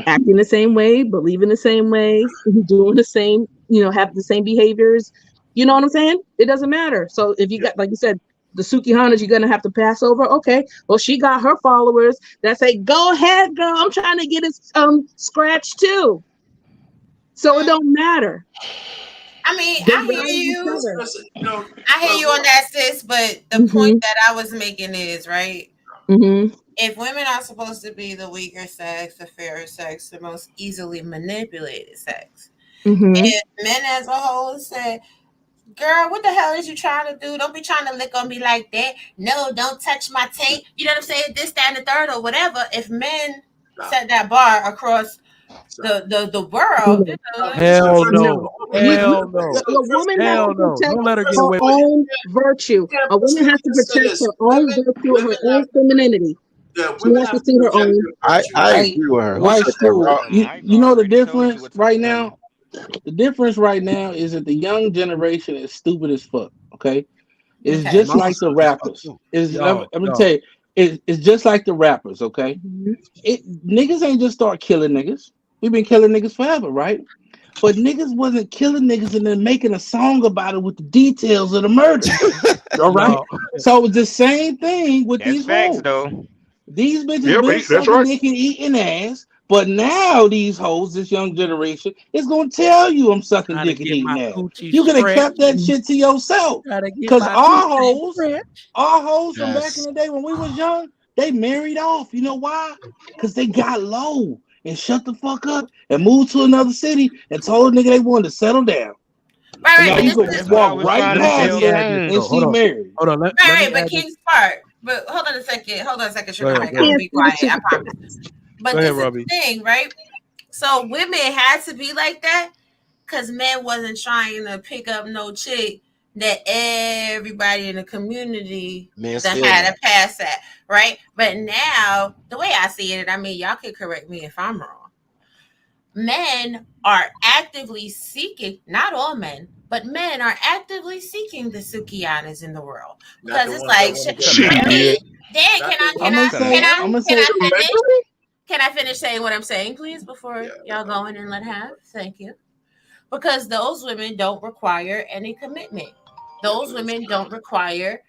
C: acting the same way, believing the same way, doing the same, have the same behaviors. You know what I'm saying? It doesn't matter. So if you got, like you said, the Sukihanas, you're gonna have to pass over. Okay, well, she got her followers that say, "Go ahead, girl. I'm trying to get it scratched too." So it don't matter.
D: I mean,
C: They
D: I hear
C: value each
D: you.
C: other.
F: Listen,
D: I hear you on that, sis, but the point that I was making is, right, if women are supposed to be the weaker sex, the fairer sex, the most easily manipulated sex, if men as a whole say, girl, what the hell is you trying to do? Don't be trying to lick on me like that. No, don't touch my taint. You know what I'm saying? This, that, and the third, or whatever. If men set that bar across the world. You know,
B: Hell no.
C: No.
B: Hell no.
C: A woman has
B: Hell
C: to
B: no.
C: protect
B: Don't let her get
C: her
B: away with it.
C: own virtue. A woman has to protect her own virtue, her own femininity.
F: Yeah,
C: She
F: women
C: has to
F: have to
C: see her
F: protect
C: own.
F: their virtue.
L: I
I: Hey,
L: agree with her. Who
I: white
L: said that,
I: school.
L: Rob?
I: You know the
G: Mike already told you
I: difference
G: what to
I: right
G: do,
I: now. The difference right now is that the young generation is stupid as fuck. Okay, it's
D: okay.
I: just
L: My
I: like the
L: son is fuck
I: rappers.
L: too.
I: Let me tell you, it's just like the rappers. Okay,
C: Mhm.
I: niggas ain't just start killing niggas. We've been killing niggas forever, right? But niggas wasn't killing niggas and then making a song about it with the details of the murder. All right.
B: No.
I: So it's the same thing with
G: That's
I: these
G: facts,
I: hoes.
G: though.
I: These bitches
H: Yep,
I: been
H: that's
I: sucking
H: right.
I: dick and eating ass, but now these hoes, this young generation, is gonna tell you I'm sucking
B: Gotta
I: dick and
B: get my
I: eating ass.
B: coochie
I: You could have kept that
B: stretched.
I: shit to yourself.
B: Gotta get
I: Cause
B: my
I: our
B: coochie
I: hoes,
B: stretched.
I: our hoes from back in
L: Yes.
I: the day when we was young, they married off. You know why? Cause they got low and shut the fuck up and moved to another city and told a nigga they wanted to settle down.
D: Right,
I: And
D: right,
I: now
D: but
I: you
D: this
I: can
D: is
G: That's what I
I: walk
G: was
I: right
G: trying
B: Let
G: to
B: me
I: past
G: tell
I: her
B: add this
G: Saint.
I: and
B: though. Hold
I: she
B: on.
I: married.
B: Hold on.
D: right,
B: Let me
D: right. But
B: add this.
D: King's part. But hold on a second. Hold on a second,
B: Go
D: Sugar
B: ahead.
D: Mike.
B: Go
D: I'm
B: ahead.
D: gonna be quiet. I promise. But
B: Go ahead,
D: this is the
B: Robbie.
D: thing, right? So women had to be like that because men wasn't trying to pick up no chick that everybody in the community
L: Men
D: that
L: still
D: had
L: do.
D: a pass at, right? But now the way I see it, I mean, y'all can correct me if I'm wrong. Men are actively seeking, not all men, but men are actively seeking the Sukianas in the world
F: Not
D: because
F: the
D: it's
F: ones that
D: like,
F: want to get
H: Shit.
D: I
F: married.
D: mean, Dan,
F: Not
D: can
F: the
D: I,
F: ones
D: can
I: I'm
F: that
I: gonna
D: I,
F: want to
I: say,
F: get
D: can I,
I: I'm gonna
D: can
I: say,
D: I
F: married.
D: finish? Can I finish saying what I'm saying, please, before y'all go in and let have? Thank you. Because those women don't require any commitment. Those women don't require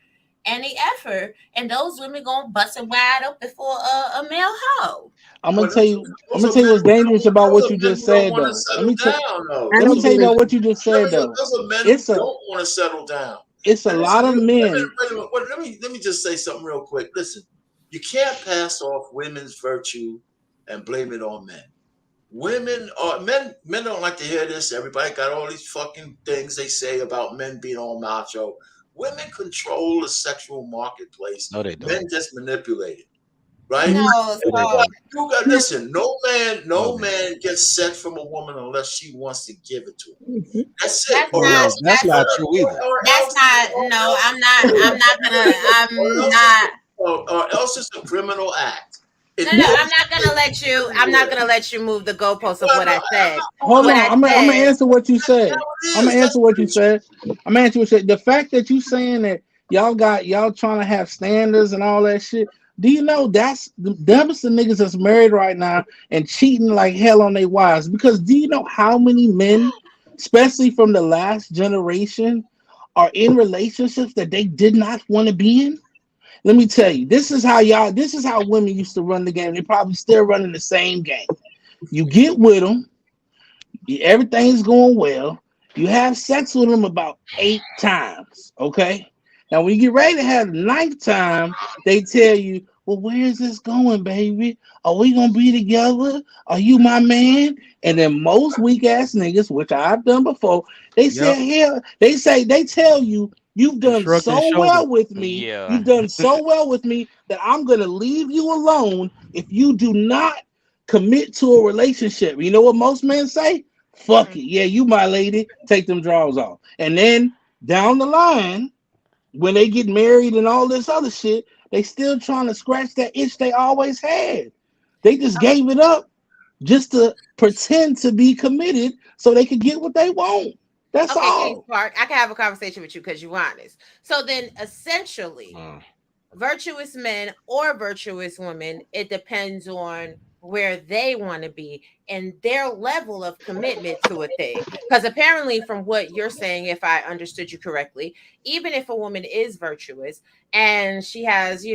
D: any effort, and those women gonna bust it wide up before a male hoe.
I: I'm gonna
F: Well,
I: tell
F: those,
I: you, I'm
F: those
I: gonna
F: are
I: tell you
F: men
I: what's
F: who don't.
I: dangerous about what
F: Those are
I: you
F: men
I: just
F: who don't
I: said,
F: want to
I: though.
F: settle down.
C: I
I: Let me
C: don't
I: tell you
C: believe
I: about what
C: that.
I: you just said, though.
F: Those are men who
I: It's a
F: don't want to settle down.
I: it's a
F: And listen,
I: lot of men.
F: wait a minute. Let me just say something real quick. Listen, you can't pass off women's virtue and blame it on men. Women are men. Men don't like to hear this. Everybody got all these fucking things they say about men being all macho. Women control the sexual marketplace.
L: No, they
F: Men
L: don't.
F: just manipulate it, right?
C: Mhm.
D: No,
L: No, they
D: so
L: don't.
F: You got listen.
L: No,
F: No
L: they don't.
F: man gets sex from a woman unless she wants to give it to him.
C: Mhm.
F: That's it.
D: that's
F: Or
D: not
L: No,
F: else,
L: that's
D: that's
L: not true either.
F: or
D: that's
F: else,
D: not
F: or
D: no,
F: else,
D: I'm
F: or else,
D: not
F: or else it's a criminal act.
D: no,
F: It
D: no,
F: goes
D: I'm not gonna let you. I'm not
F: everywhere.
D: gonna let you move the goalposts of
F: Well,
D: what
F: no,
D: I
F: I'm
D: said.
F: not
I: Hold
F: moving
D: What
F: it.
I: on,
D: I
I: I'm gonna
D: said.
I: answer what you
F: That's
I: said.
F: how it
I: I'm gonna
F: is. That's
I: answer what you said. I'm gonna answer what you said. The fact that you saying that y'all trying to have standards and all that shit. Do you know that's them is the niggas that's married right now and cheating like hell on their wives? Because do you know how many men, especially from the last generation, are in relationships that they did not want to be in? Let me tell you, this is how women used to run the game. They probably still running the same game. You get with them, everything's going well. You have sex with them about 8 times. Okay. Now, when you get ready to have the ninth time, they tell you, well, where is this going, baby? Are we gonna be together? Are you my man? And then most weak ass niggas, which I've done before, they
B: Yep.
I: say, hell, they tell you, you've
B: And
I: done
B: shrug their
I: so
B: shoulders.
I: well with me,
G: Yeah.
I: you've done so well with me that I'm gonna leave you alone if you do not commit to a relationship. You know what most men say? Fuck it. Yeah, you my lady. Take them drawers off. And then down the line, when they get married and all this other shit, they still trying to scratch that itch they always had. They just gave it up just to pretend to be committed so they could get what they want. That's
D: Okay, Kings
I: all.
D: Park, I can have a conversation with you because you're honest. So then, essentially,
L: Mm.
D: virtuous men or virtuous women, it depends on where they want to be and their level of commitment to a thing. Because apparently, from what you're saying, if I understood you correctly, even if a woman is virtuous and she has,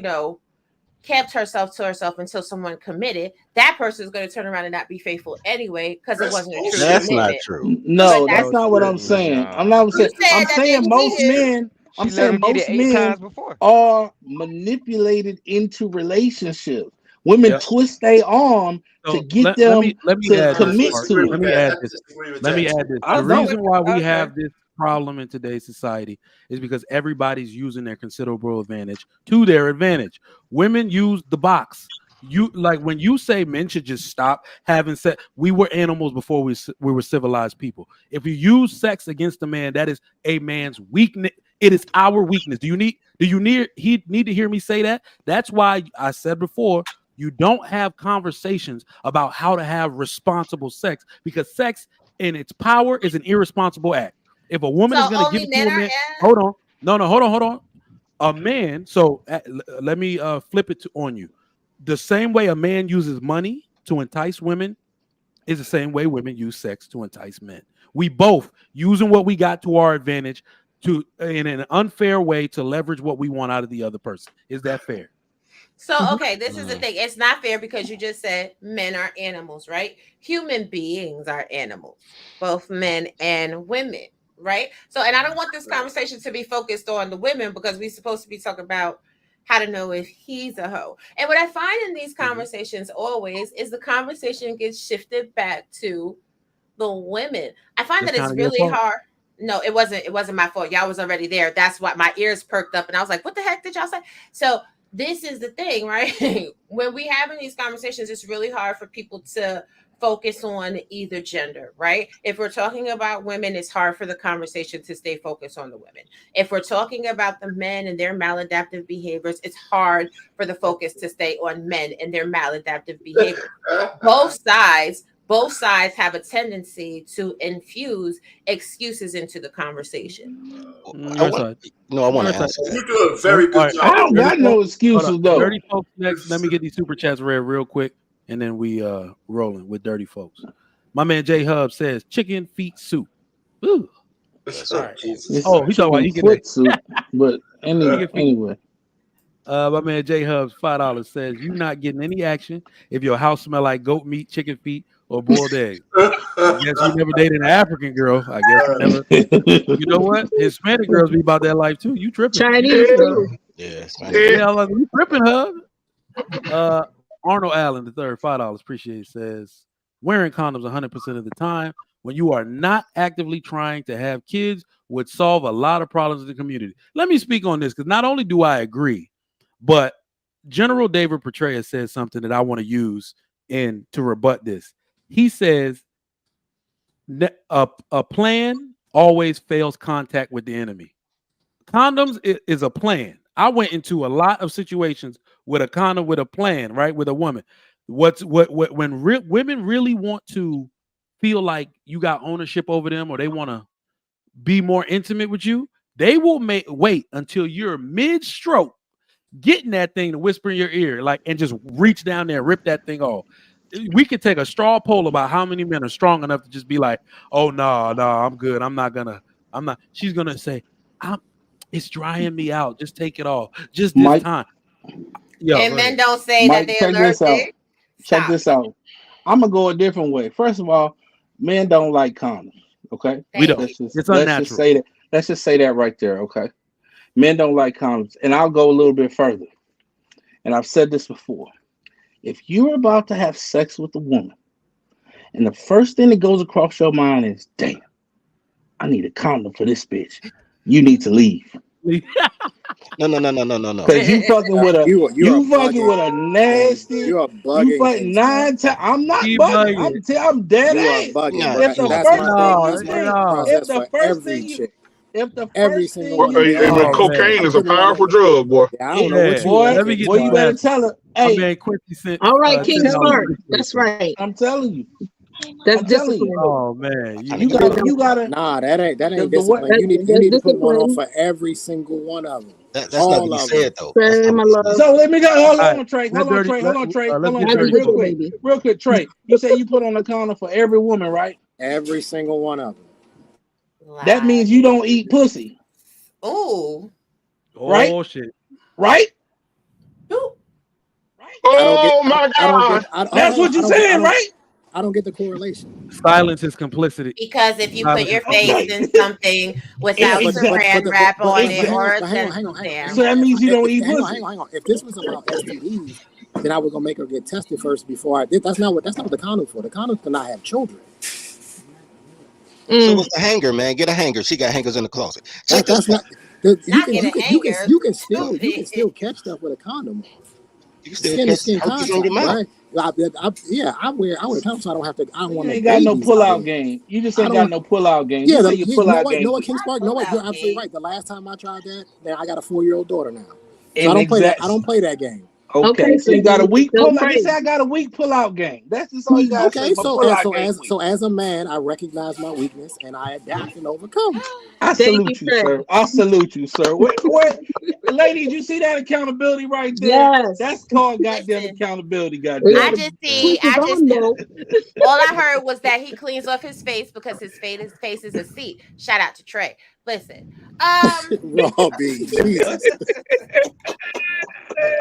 D: kept herself to herself until someone committed, that person is going to turn around and not be faithful anyway because it
F: That's
D: wasn't a true
F: bullshit.
L: That's not
D: commitment.
L: true.
F: That's
D: But
I: No,
D: that's
I: that's
B: No,
I: not
B: she
I: what I'm
B: didn't.
I: saying.
G: No.
D: you
I: I'm
D: said that
I: saying
D: they
I: most
D: cheated.
I: men,
G: She let him get it 8 times before.
I: are manipulated into relationships. Women
B: Yep.
I: twist their arm to
B: So
I: get
B: let
I: them
B: me
I: to
B: add
F: I
B: this
I: commit
B: part.
F: disagree
I: to
F: with
B: Let
I: it.
B: me
F: that.
B: add
F: I
B: this.
F: disagree with
B: Let me
F: that.
B: add this.
I: I
B: The
I: don't.
B: reason why we
D: Okay.
B: have this problem in today's society is because everybody's using their considerable advantage to their advantage. Women use the box. You like when you say men should just stop having sex. We were animals before we were civilized people. If you use sex against a man, that is a man's weakness. It is our weakness. Do you need to hear me say that? That's why I said before, you don't have conversations about how to have responsible sex, because sex in its power is an irresponsible act. If a woman is going to give it to a man, hold on. Hold on. A man, so let me flip it on you. The same way a man uses money to entice women is the same way women use sex to entice men. We both using what we got to our advantage to in an unfair way to leverage what we want out of the other person. Is that fair?
D: So, okay, this is the thing. It's not fair because you just said men are animals, right? Human beings are animals, both men and women, right? So, and I don't want this conversation to be focused on the women because we're supposed to be talking about how to know if he's a hoe. And what I find in these conversations always is the conversation gets shifted back to the women. I find that it's really hard. No, it wasn't my fault. Y'all was already there. That's why my ears perked up and I was like, what the heck did y'all say? So this is the thing, right? When we having these conversations, it's really hard for people to focus on either gender, right? If we're talking about women, it's hard for the conversation to stay focused on the women. If we're talking about the men and their maladaptive behaviors, it's hard for the focus to stay on men and their maladaptive behaviors. Both sides have a tendency to infuse excuses into the conversation.
L: I want to answer.
F: You do a very good job.
I: I don't got no excuses though.
B: Dirty folks next. Let me get these super chats read real quick, and then we rolling with dirty folks. My man J Hub says chicken feet soup. Ooh. All right. Oh, he's talking about
I: foot soup, but anyway.
B: My man J Hubs $5 says you not getting any action if your house smell like goat meat, chicken feet, or boiled eggs. I guess you never dated an African girl. I guess you never. You know what? Hispanic girls be about that life too. You tripping?
C: Chinese.
L: Yeah,
B: you tripping, Hub? Arnold Allen the third $5 appreciate it, says wearing condoms 100% of the time when you are not actively trying to have kids would solve a lot of problems in the community. Let me speak on this because not only do I agree, but General David Petraeus says something that I want to use to rebut this. He says a plan always fails contact with the enemy. Condoms is a plan. I went into a lot of situations with a condom with a plan, right? With a woman. When women really want to feel like you got ownership over them or they want to be more intimate with you, they will wait until you're mid-stroke, getting that thing to whisper in your ear, and just reach down there and rip that thing off. We could take a straw poll about how many men are strong enough to just be like, oh, no, I'm good. I'm not. She's going to say, it's drying me out. Just take it off. Just this time.
D: Yo, and men don't say Mike, that they're allergic.
I: Check this out. I'm going to go a different way. First of all, men don't like condoms. Okay?
B: We don't. It's unnatural.
I: Let's just say that right there. Okay? Men don't like condoms. And I'll go a little bit further. And I've said this before. If you're about to have sex with a woman, and the first thing that goes across your mind is, damn, I need a condom for this bitch. You need to leave.
L: No.
I: Because you fucking with a nasty.
E: You are bugging.
I: You fucking 9 times. I'm not bugging. I'm dead ass. If the first thing you
H: cocaine is a powerful drug, boy.
E: I don't know what you
I: boy, you better tell her. Hey,
C: all right, King Smart. That's right.
I: I'm telling you.
C: That's discipline.
B: Oh man,
I: you gotta.
E: Nah, that ain't discipline. You need to put one on for every single one of them.
L: That's not what he said though.
I: So let me go. Hold on, Trey. Real quick, Trey. You say you put on a condom for every woman, right?
E: Every single one of them.
I: That means you don't eat pussy.
D: Oh.
I: Right?
B: Oh shit.
I: Right?
H: Oh my God!
I: That's what you're saying, right?
E: I don't get the correlation.
B: Silence is complicity.
D: Because if you put your face in something without saran wrap on it or
E: hang on.
I: So that means you don't eat pussy.
E: Hang on. If this was about STDs, then I was gonna make her get tested first before I did. That's not what the condom's for. The condoms cannot have children.
L: So what's the hanger, man? Get a hanger. She got hangers in the closet.
E: That's not. You can still catch stuff with a condom.
L: You still
E: skin to
L: catch
E: skin
L: herpes on your
E: contact,
L: mouth.
E: right? I wear pants, so I don't have to. I don't want
I: You
E: no
I: ain't got no
E: babies
I: pull
E: out
I: out
E: here.
I: game. You just
E: I
I: ain't
E: don't.
I: got no pull out game.
E: Yeah,
I: You say your
E: you
I: pull
E: know
I: out
E: what? You know
I: game.
E: what, King Spark? You know what? You're absolutely right. The last time I tried that, now I got a 4-year-old daughter now, so I
I: And
E: don't play that. I
I: exact.
E: don't play that game.
I: Okay, so
C: so
I: you got a
C: you
I: weak
C: still
I: pull out.
C: pray.
I: Just say I got a weak pull out game. That's just all you gotta say.
E: Okay,
I: My pull out
E: so
I: game weak.
E: as a man, I recognize my weakness and I adapt and overcome.
I: I
C: Thank
I: salute
C: you,
I: you, sir. I salute you, sir. What, ladies, you see that accountability right there?
C: Yes.
I: That's called goddamn
D: Listen,
I: accountability,
C: Yeah,
I: goddamn.
D: I just all I heard was that he cleans off his face because his face is a seat. Shout out to Trey. Listen,
E: Robbie, Jesus.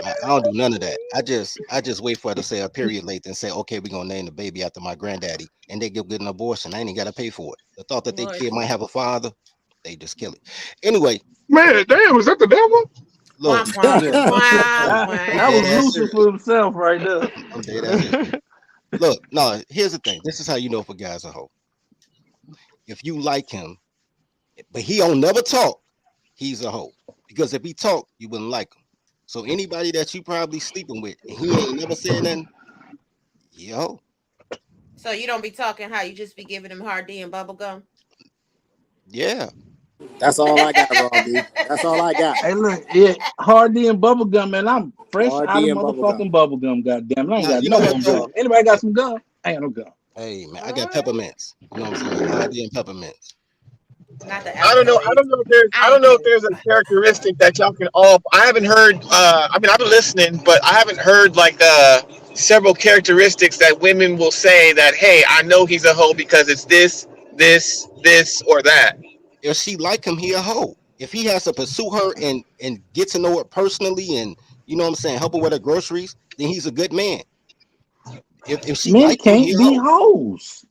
L: I don't do none of that. I just wait for her to say a period late and say, okay, we're gonna name the baby after my granddaddy, and they go get an abortion. I ain't even gotta pay for it. The thought that their kid might have a father, they just kill it. Anyway,
H: Man, damn, is that the devil?
L: look,
I: That was Lucifer himself right there.
L: I'm dead ass. Look, no, here's the thing. This is how you know if a guy's a hoe. If you like him, but he don't never talk, he's a hoe. Because if he talk, you wouldn't like him. So anybody that you probably sleeping with and he ain't never said nothing, yo.
D: So you don't be talking how you just be giving him hard D and bubble gum?
L: Yeah.
E: That's all I got, Robbie. That's all I got.
I: Hey, look, yeah, hard D and bubble gum, man. I'm fresh
E: Hard
I: out
E: D
I: of
E: and
I: motherfucking bubble gum, goddamn. I ain't
L: Now,
I: got
L: you know
I: no
L: what, though?
I: gum. Anybody got some gum? I ain't no gum.
L: Hey man, I got peppermints. You know what I'm saying? Hardy and peppermints.
D: Not the
J: I don't know if there's a characteristic that y'all can all. I haven't heard. I mean, I've been listening, but I haven't heard like several characteristics that women will say that, hey, I know he's a hoe because it's this, or that.
L: If she like him, he a hoe. If he has to pursue her and get to know her personally and you know what I'm saying, help her with her groceries, then he's a good man. If she
I: Men
L: like him,
I: can't
L: he a
I: be
L: hoe.
I: hoes.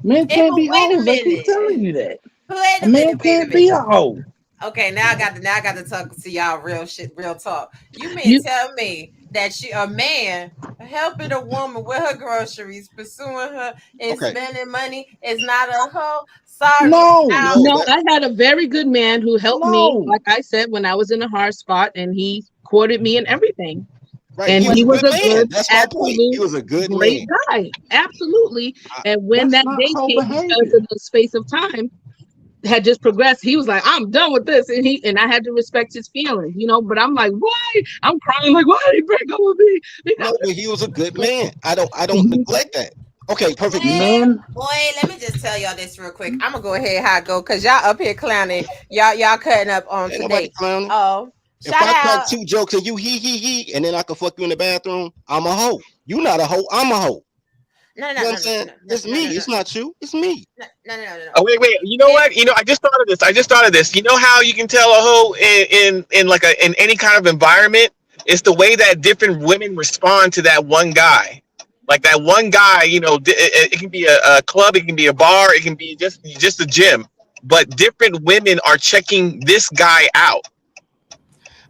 I: Men can't be
D: wait a
I: hoes. I keep
D: minute.
I: telling you that.
D: Wait
I: A man can't be a hoe.
D: Okay, now I got to talk to y'all real talk. You tell me that a man helping a woman with her groceries, pursuing her and spending money is not a hoe? Sorry.
C: No, I had a very good man who helped me, like I said, when I was in a hard spot, and he courted me and everything.
L: Right,
C: and he was a good,
L: That's my point. He was a good
C: great guy, absolutely. And when that day came, because of the space of time had just progressed, he was like, "I'm done with this," and I had to respect his feelings, you know. But I'm like, why? I'm crying like, why did he break up with me?
L: No, but he was a good man. I don't neglect that. Okay, perfect.
I: Man,
D: boy, let me just tell y'all this real quick. I'm gonna go ahead how I go because y'all up here clowning. Y'all cutting up on
L: Ain't
D: today.
L: nobody clowning.
D: Oh,
L: if I crack 2 jokes and you he, and then I can fuck you in the bathroom, I'm a hoe. You not a hoe. I'm a hoe.
D: No,
L: you know what I'm saying? It's me. It's not you. It's me.
D: No.
J: Oh wait. You know what? You know, I just thought of this. You know how you can tell a hoe in like in any kind of environment? It's the way that different women respond to that one guy. Like that one guy, you know, it can be a club, it can be a bar, it can be just a gym. But different women are checking this guy out.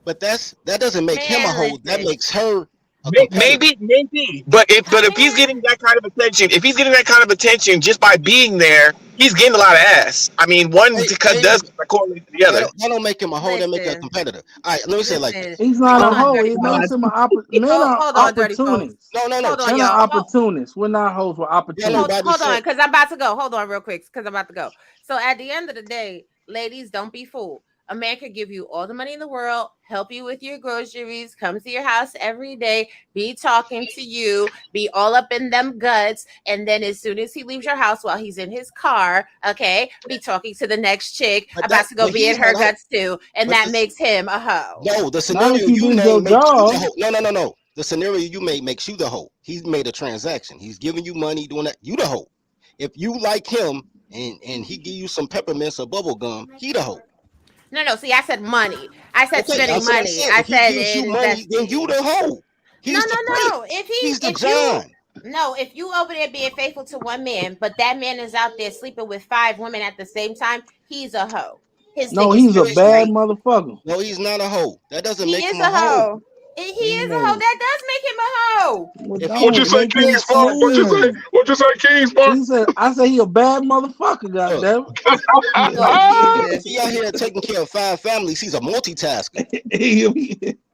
L: But that doesn't make him a hoe. That makes her a
J: maybe. But if he's getting that kind of attention, just by being there, he's getting a lot of ass. I mean, one because does correlate to the other.
L: That don't make him a hoe. That make him a competitor. All right, let me say it like this.
I: He's not a hoe. It makes him an men are opportunists.
L: No.
D: Hold on,
I: Men
D: y'all.
I: are opportunists. We're not hoes. We're opportunists.
D: Hold on, because I'm about to go. Hold on real quick, because I'm about to go. So at the end of the day, ladies, don't be fooled. A man could give you all the money in the world, help you with your groceries, come to your house every day, be talking to you, be all up in them guts, and then as soon as he leaves your house while he's in his car, okay, be talking to the next chick about to go be in her guts too, and that makes him a hoe.
L: No, the scenario you made makes you the hoe. No. The scenario you made makes you the hoe. He's made a transaction. He's giving you money, doing that. You the hoe. If you like him and he give you some peppermints or bubble gum, he the hoe.
D: No. See, I said money. I said spending money. I said
L: if he gives you money, then you the hoe.
D: No. If you over there being faithful to one man, but that man is out there sleeping with 5 women at the same time, he's a hoe.
I: He's a bad motherfucker.
L: No, he's not a hoe. That doesn't make him
D: a hoe. He is a hoe. That does make him a hoe.
H: What you say, King Spark? What you say, King Spark?
I: I say he a bad motherfucker, goddamn.
L: He out here taking care of 5 families. He's a multitasker.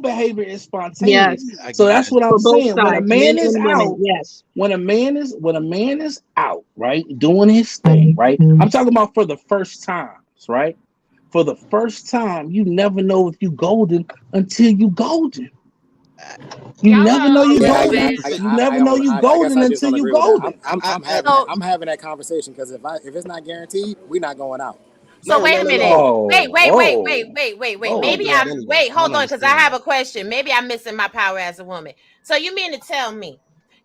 I: behavior is
C: Yes,
I: spontaneous.
L: I
I: So
L: get
I: that's
L: that.
I: what I'm
C: for both
I: saying. When a
C: sides, men
I: man is
C: and
I: out,
C: women. Yes.
I: when a man is out, right, doing his thing, right. I'm talking about for the first times, right? For the first time, you never know if you golden until you golden. You
D: Y'all
I: never
D: are
I: know
D: a
I: you
D: little
I: golden.
D: bit.
I: You never know you
E: I guess
I: golden
E: I just
I: until
E: don't
I: you
E: agree with that.
I: golden.
E: I'm having that conversation because if it's not guaranteed, we're not going out.
D: So
L: No,
D: wait
L: no,
D: a
L: no,
D: minute.
L: no.
I: Oh,
L: I'm gonna
D: Maybe
L: do it
D: I
L: anyway.
D: wait.
L: I
D: Hold
L: don't
D: on, because I
L: understand
D: have
L: that.
D: a question. Maybe I'm missing my power as a woman. So you mean to tell me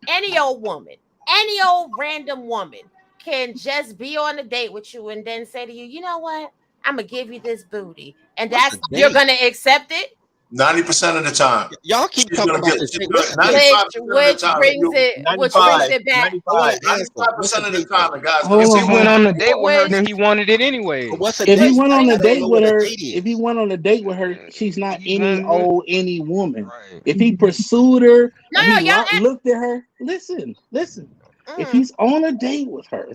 D: any old woman, any old random woman can just be on a date with you and then say to you, you know what? I'm gonna give you this booty, and
L: What's a
D: you're
L: date?
D: gonna accept it.
F: 90% of the time,
L: Y'all keep talking about this date. What's a date?
F: 95% of the time,
D: Which brings it back.
L: I want
J: 95.
L: to answer. What's a
F: 95% of the
L: date though?
F: time, the guy's gonna
G: If
I: Hold
F: say,
G: he went
I: on.
G: on a date with her,
D: Which
G: then he wanted it
L: But
G: anyway.
L: what's a
I: If he
L: date?
I: went on a
L: I don't
I: date
L: know
I: with
L: what a
I: her,
L: date
I: if he
L: is.
I: went on a date with her, she's not
G: He
I: any
G: wanted it.
I: old any woman.
G: Right.
I: If he pursued her
D: no,
I: and he
D: y'all.
I: looked at her, listen. If
D: Mm,
I: he's on a date with her,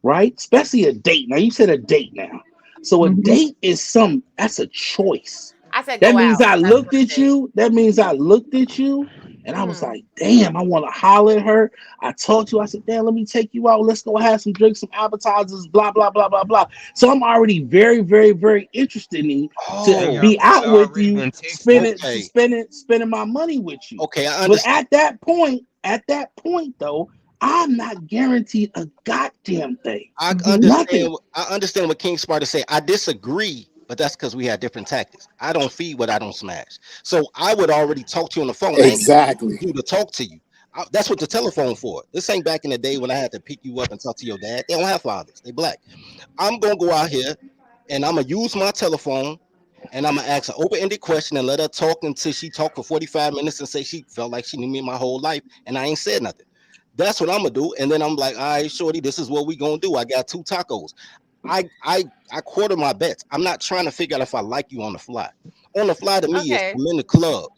I: right? Especially a date. Now you said a date now. So a
C: Mhm.
I: date is that's a choice.
D: I said
I: That
D: go
I: means
D: out.
I: I
D: That's
I: looked
D: what
I: at
D: it is.
I: you. That means I looked at you and I was
D: Mm.
I: like, damn, I want to holler at her. I talked to you. I said, damn, let me take you out. Let's go have some drinks, some appetizers, blah, blah, blah, blah, blah. So I'm already very, very, very interested in you to
G: They
L: Oh,
I: be out with
G: already
I: you,
G: been texting.
I: spending my money with you.
L: okay. I
I: But
L: understand.
I: at that point though, I'm not guaranteed a goddamn thing.
L: I
C: Mhm.
I: Nothing.
L: understand. I understand what King Sparta say. I disagree, but that's because we had different tactics. I don't feed what I don't smash. So I would already talk to you on the phone. I ain't
E: Exactly.
L: do to talk to you. That's what the telephone for. This ain't back in the day when I had to pick you up and talk to your dad. They don't have fathers. They black. I'm gonna go out here and I'm gonna use my telephone and I'm gonna ask an open-ended question and let her talk until she talked for 45 minutes and say she felt like she knew me my whole life and I ain't said nothing. That's what I'm gonna do. And then I'm like, all right, shorty, this is what we gonna do. I got 2 tacos. I quarter my bets. I'm not trying to figure out if I like you on the fly. On the fly to me is
D: Okay.
L: I'm in the club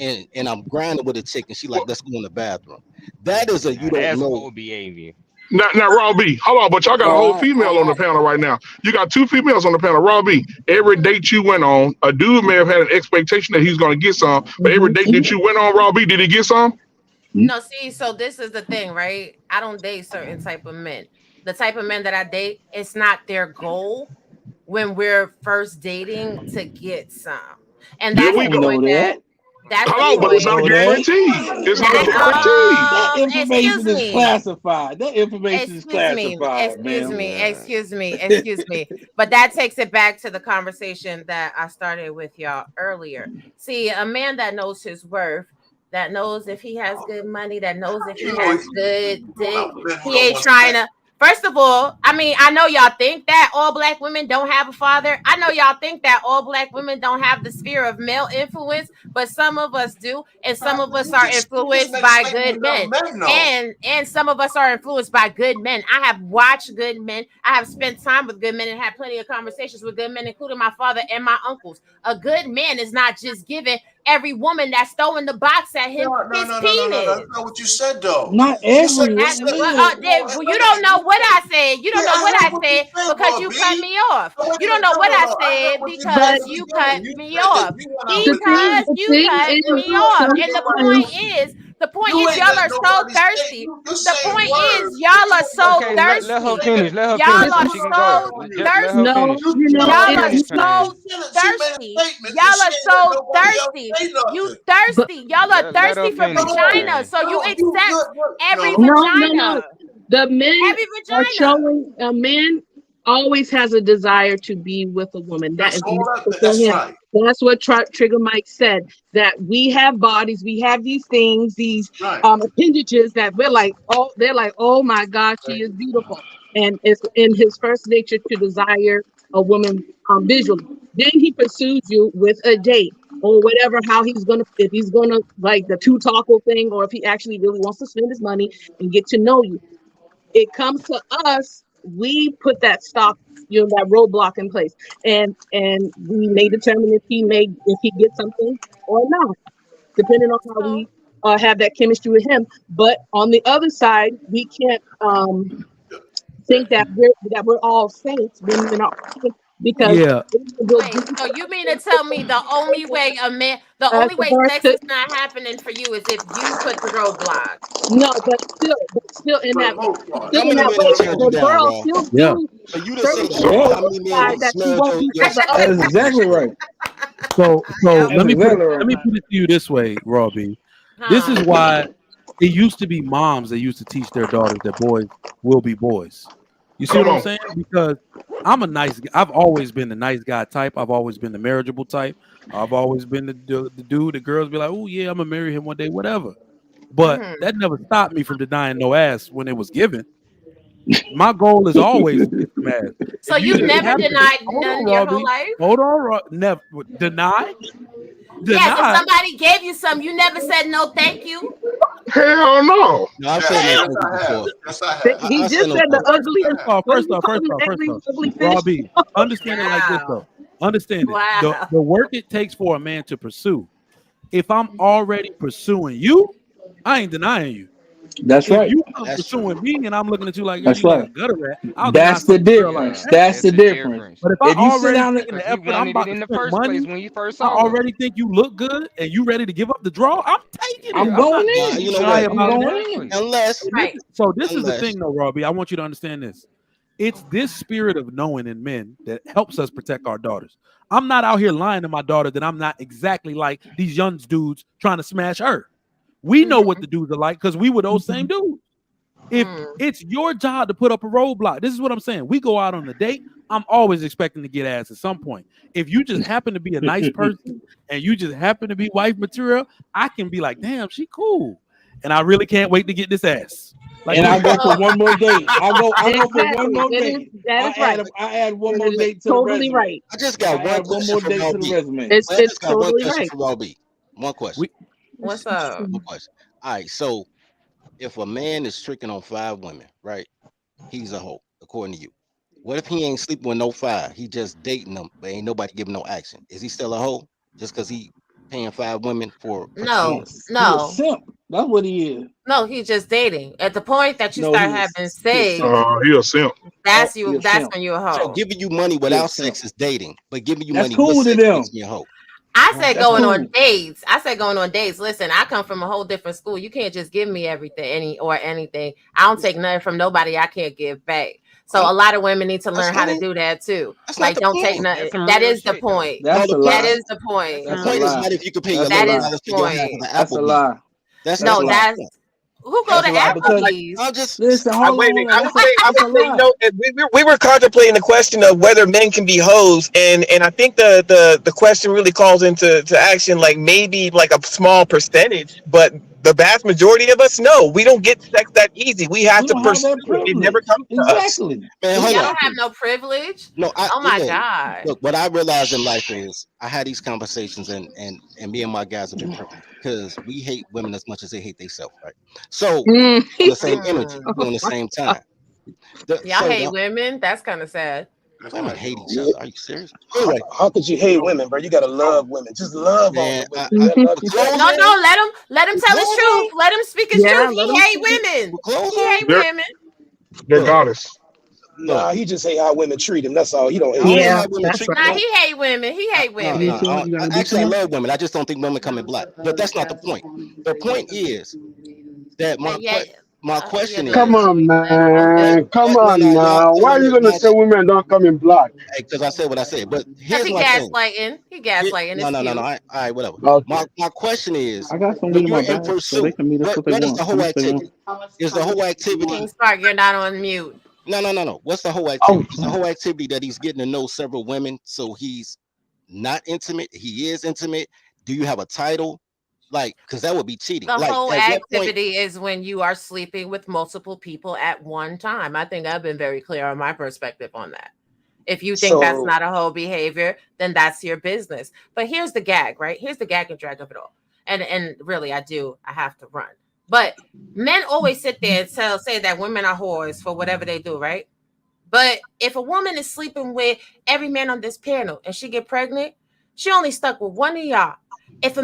L: and I'm grinding with a chick and she like, let's go in the bathroom. That is a you
G: Now
L: don't
G: that's
L: know.
G: whole behavior.
H: Now, Raw B, hold on, but y'all got a
E: No,
H: whole female on the panel right now. You got 2 females on the panel. Raw B, every date you went on, a dude may have had an expectation that he's going to get some, but every date that you went on, Raw B, did he get some?
D: No, see, so this is the thing, right? I don't date certain type of men. The type of men that I date, it's not their goal when we're first dating to get some. And
H: Here
I: You
D: that's
H: we
D: the
I: don't
H: go.
I: know
D: point
I: that.
D: that's the
H: Hold on,
I: You
H: but it's
I: don't
D: point
H: not a
I: know that.
H: guarantee. It's not a guarantee.
I: That
D: Excuse
I: information is
D: me.
I: classified. That information is classified, man.
D: Excuse me. But that takes it back to the conversation that I started with y'all earlier. See, a man that knows his worth, that knows if he has good money, that knows if he has good dick, he ain't trying to. First of all, I mean, I know y'all think that all black women don't have a father. I know y'all think that all black women don't have the sphere of male influence, but some of us do, and some of us are
F: You just
D: influenced
F: made a
D: by
F: statement
D: good
F: about
D: men.
F: men, though.
D: And some of us are influenced by good men. I have watched good men. I have spent time with good men and had plenty of conversations with good men, including my father and my uncles. A good man is not just giving every woman that's throwing the box at him his
F: No.
D: penis.
F: That's not what you said, though.
I: Not
F: You said,
I: every
D: That's
I: woman.
D: well, you don't know what I said. You don't know
F: I
D: what
F: heard
D: I
F: what you
D: said
F: said,
D: because
F: bro,
D: you cut
F: B.
D: me off.
F: No, wait
D: You
F: a
D: don't
F: minute.
D: know what I
F: I heard
D: said
F: what you said
D: because
F: at
C: But
F: the
D: you cut
F: beginning. You
D: me
F: said that
D: off.
F: you went out with
D: Because
F: men.
C: the
D: you
C: thing
D: cut
C: is,
D: me off. And
C: sometimes
D: the point
F: You
D: is
F: ain't
D: y'all
F: let
D: are so
F: nobody say,
D: thirsty.
F: you
D: The
F: saying
D: point is
F: words, but
D: y'all
F: you
D: are
F: ain't let
D: so
G: Okay,
F: nobody
G: let her
D: thirsty.
G: finish. Let her
D: Y'all
G: finish so
D: are
G: she can go.
D: so
G: Let her
D: thirsty.
G: finish.
C: no,
G: Let her
D: Y'all
C: it's
D: are
G: finish,
C: not.
G: Pain.
D: so
F: She made a
D: thirsty.
F: statement and
D: Y'all
F: she
D: are
F: ain't let
D: so
F: nobody else
D: thirsty.
F: say
D: You
F: nothing.
C: But
D: thirsty. Y'all are
G: Let her
D: thirsty for
G: finish,
F: No,
D: vagina.
G: Pain.
D: So you
F: no,
D: accept every
F: no.
C: no.
D: vagina.
C: The men
D: Every
C: are
D: vagina.
C: showing a man always has a desire to be with a woman. That
F: That's
C: is
F: all
C: natural for
F: that's
C: him.
F: right.
C: That's what Trigger Mike said. That we have bodies, we have these things, these
F: Right.
C: appendages that they're like, oh my God, she is beautiful, and it's in his first nature to desire a woman visually. Then he pursues you with a date or whatever. If he's gonna like the 2 taco thing, or if he actually really wants to spend his money and get to know you. It comes to us, we put that stop, that roadblock in place, and we may determine if he gets something or not, depending on how we
D: So
C: have that chemistry with him. But on the other side, we can't think that we're all saints. Women are saints because
B: Yeah.
C: we'll
D: wait,
C: do
D: so you mean to tell me the
C: as
D: only way
C: opposed
D: sex
C: to
D: is not happening for you is if you put the roadblock?
C: no, but still in
F: For the
C: that
F: most part.
L: How
C: still in
L: many
C: that
L: men
C: way,
L: have turned you
C: the
L: down,
C: girl
L: Raw?
C: still
B: Yeah.
C: do
L: For you to say
C: certain
L: that,
C: things
I: Yeah,
C: on
L: how
C: the
L: many men
C: side that she
L: smelled
C: won't do
L: your
C: for the
I: that
C: other
I: is
C: side.
I: exactly right.
B: So
C: Yep.
B: let me put
I: exactly right.
B: it to you this way, Robbie. This is why it used to be moms that used to teach their daughters that boys will be boys. You see
H: Come
B: what I'm
H: on.
B: saying? Because I'm a nice guy. I've always been the nice guy type. I've always been the marriageable type. I've always been the dude. The girls be like, "Oh yeah, I'm gonna marry him one day, whatever." But that never stopped me from denying no ass when it was given. My goal is always to get some ass.
D: So
B: If you
D: you've
B: just
D: never
B: happen,
D: denied
B: hold on,
D: none your whole
B: Robbie.
D: life?
B: Hold on, never deny.
D: Yes, if
B: Deny.
D: somebody gave you some, you never said no, thank you.
H: Hell no.
L: No, I've
F: Yes,
L: said no
F: yes,
L: thank you
F: I have.
L: before.
F: Yes, I have.
C: He
L: I
C: just
L: said no
C: said the
L: thank you.
C: ugliest.
B: First
C: What
B: off,
C: you call him, ugly fish?
B: Robbie, understand it like this though. Understand it.
D: Wow.
B: The work it takes for a man to pursue. If I'm already pursuing you, I ain't denying you.
I: That's
B: If
I: right.
B: you come
L: That's true.
B: pursuing me and I'm looking at you like, yo,
I: That's
B: you like a
I: right.
B: gutter rat, I'll deny
I: That's the
B: some girl like
I: difference.
G: Yeah,
B: that.
I: That's the
G: the
I: difference.
G: difference.
B: But if I
I: If you sit
B: already
I: down,
B: taking
G: Because
B: the
G: he
B: effort, I'm
G: wanted it
B: about to
G: in the
B: spend
G: first
B: money.
G: place when you first
B: I
G: saw her.
B: already think you look good and you ready to give up the draw. I'm taking it.
I: I'm
B: I'm not
I: going
L: Nah,
I: in.
L: you know
B: shy
L: what?
I: I'm
B: about that.
I: going in.
L: Unless,
B: And this is the
L: unless,
B: thing though, Robbie. I want you to understand this. It's this spirit of knowing in men that helps us protect our daughters. I'm not out here lying to my daughter that I'm not exactly like these young dudes trying to smash her. We know what the dudes are like because we were those same dudes. If it's your job to put up a roadblock, this is what I'm saying. We go out on a date. I'm always expecting to get ass at some point. If you just happen to be a nice person and you just happen to be wife material, I can be like, damn, she cool. And I really can't wait to get this ass. Like,
I: And
B: go
I: I go
B: ahead.
I: for one more date. I go for one more
C: That
I: date.
C: is right.
I: I add one
C: That
I: more
C: is
I: date to the
C: totally
I: resume.
C: right.
L: I just
I: I
L: got one
I: add one
L: question
I: more
L: for
I: date
L: Raw
I: to the
L: B.
I: resume.
L: I just
C: It's
L: got one
C: totally
L: question
C: right.
L: for Raw B. One question.
D: What's up?
L: One question. All right. So if a man is tricking on 5 women, right? He's a hoe, according to you. What if he ain't sleeping with no 5? He just dating them, but ain't nobody giving no action. Is he still a hoe just because he paying 5 women for
D: No,
L: months?
I: He a
D: no,
I: simp. That's what he is.
D: no. He's just dating. At the point that you
I: No,
D: start
I: he
D: having
I: a
D: sex,
I: simp.
H: He a simp.
D: that's
I: He
D: you.
I: a
D: That's
I: simp.
D: when you're a
L: So
D: hoe.
L: giving you money
I: He a
L: without
I: simp.
L: sex is dating, but giving you
I: That's
L: money
I: cool
L: with
I: to
L: sex
I: them.
L: makes me a hoe.
D: I said
I: That's
D: going
I: cool.
D: on dates. I said going on dates. Listen, I come from a whole different school. You can't just give me everything, anything. I don't take nothing from nobody I can't give back. So a lot of women need to
L: That's
D: learn how to
L: cool.
D: do that too.
L: That's not
D: Like,
L: the
D: don't take
L: point.
D: nothing.
G: That's some
D: That
G: real
D: is the
G: shit, though.
D: point.
L: No,
I: That's
L: the
I: a
L: point
D: That
I: lie.
D: is the
L: the
D: point.
I: That's a
L: point is
I: lie.
L: not if you could pay
I: That's a
L: $11
D: That is
I: lie.
D: the
L: for your half of
D: point.
L: the
I: That's a
L: Applebee's.
I: lie.
L: That's
I: That's
L: not
I: a
D: No,
L: the
I: lie.
D: that's
L: point.
D: who go
I: That's
D: to
I: a lie because
D: Applebee's.
L: I'm just
I: listen,
J: I,
I: hold
J: wait
I: on,
J: a minute.
I: hold on.
J: I
I: That's
J: would
I: a
J: say,
I: lie.
J: we were contemplating the question of whether men can be hoes, and I think the question really calls into action, like maybe like a small percentage, but the vast majority of us, no, we don't get sex that easy. We have
I: We
J: to
I: don't have
J: pursue
I: that
J: it. It never
I: privilege.
J: comes to us.
I: Exactly.
L: man, hold
D: Y'all
L: on.
D: don't have
I: Exactly.
D: no privilege.
L: No,
D: Oh my God.
L: look, what I realized in life is I had these conversations and me and my guys have been perfect because we hate women as much as they hate themselves, right? So on the same energy, we on the same time.
D: Y'all hate women? That's kind of sad.
L: Women hate each
M: Yeah.
L: other. Are you serious? Anyway,
M: How could you hate women, bro? You gotta love women. Just love on
L: man,
M: the women. They'll love you back.
L: close
D: No,
L: on,
D: let him tell his
L: close
D: truth.
L: on,
D: Let him speak his
C: Yeah,
D: truth.
C: let
D: He
C: him
D: hate
C: see it.
D: women.
L: close
D: He
L: on.
D: hate women.
H: They're
L: Look,
H: goddess.
M: Nah, he just hate how women treat him. That's all. He don't
L: I
M: hate
L: don't hate
C: Yeah,
L: how
M: women.
L: women
C: that's
L: treat
D: Nah,
C: right.
L: women.
D: he hate women. He hate
L: No,
D: women.
L: actually, I love women. I just don't think women come in black. But that's not the point. The point is that
D: And yeah,
L: my
D: yeah,
L: question
D: go
K: Come
D: ahead,
L: is
K: on,
D: sweet. Okay.
K: man. Come
L: no,
K: on
L: y'all
K: now. Why are you gonna
L: y'all
K: say women don't come in black?
L: because I said what I said. But
D: Cause
L: here's
D: he
L: my thing.
D: gaslighting. He gaslighting.
L: No,
D: It's
L: no, no, no.
D: cute.
L: All right, whatever.
K: Okay.
L: My question is
I: I got some weed
L: when
I: in
L: you're
I: my
L: in
I: bag, so they
L: pursuit,
I: can meet us what they
L: what is the
I: want. How
L: whole
I: much they want?
L: activity? Is the whole
D: King
L: activity
D: Spark, you're not on mute.
L: no. What's the whole
K: Oh,
L: activity? Is the whole activity that he's getting to know several women so he's not intimate? He is intimate. Do you have a title? Like, because that would be cheating.
D: The
L: Like,
D: whole
L: at what point?
D: activity is when you are sleeping with multiple people at one time. I think I've been very clear on my perspective on that. If you think that's
M: So
D: not a whole behavior, then that's your business. But here's the gag, right? Here's the gag and drag of it all. And really, I have to run. But men always sit there and say that women are whores for whatever they do, right? But if a woman is sleeping with every man on this panel and she get pregnant, she only stuck with one of y'all. If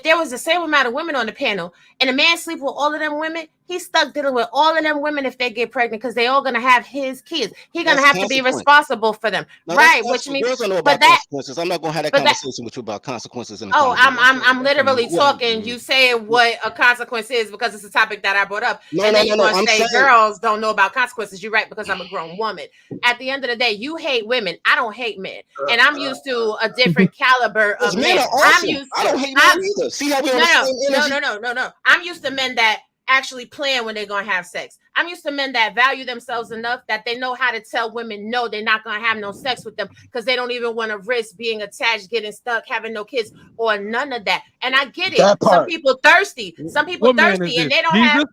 D: there was the same amount of women on the panel and a man sleep with all of them women, He's stuck dealing with all of them women if they get pregnant because they all gonna have his kids. He's gonna
L: That's
D: have to be
L: consequence.
D: responsible for them,
L: Now,
D: right?
L: that's
D: Which means,
L: girls don't know
D: but
L: about
D: that,
L: consequences. I'm not gonna have that
D: but that.
L: conversation with you about consequences and
D: Oh,
L: accountability.
D: I'm literally
L: Yeah.
D: talking. You saying what a consequence is because it's a topic that I brought up,
L: No,
D: and
L: no,
D: then
L: no,
D: you're
L: no.
D: gonna
L: I'm
D: say
L: saying
D: girls don't know about consequences. You're right because I'm a grown woman. At the end of the day, you hate women. I don't hate men, and I'm used to a different caliber
L: because
D: of
L: men
D: men.
L: are
D: I'm
L: awesome.
D: used
L: I
D: to.
L: don't hate men either. See how we on the same energy?
D: No. I'm used to men that actually plan when they're gonna have sex. I'm used to men that value themselves enough that they know how to tell women no, they're not gonna have no sex with them because they don't even want to risk being attached, getting stuck, having no kids, or none of that. And I get it.
M: That
D: Some
M: part.
D: people thirsty. Some people
B: What man is
D: thirsty, and
B: this?
D: they don't
B: Jesus?
D: have.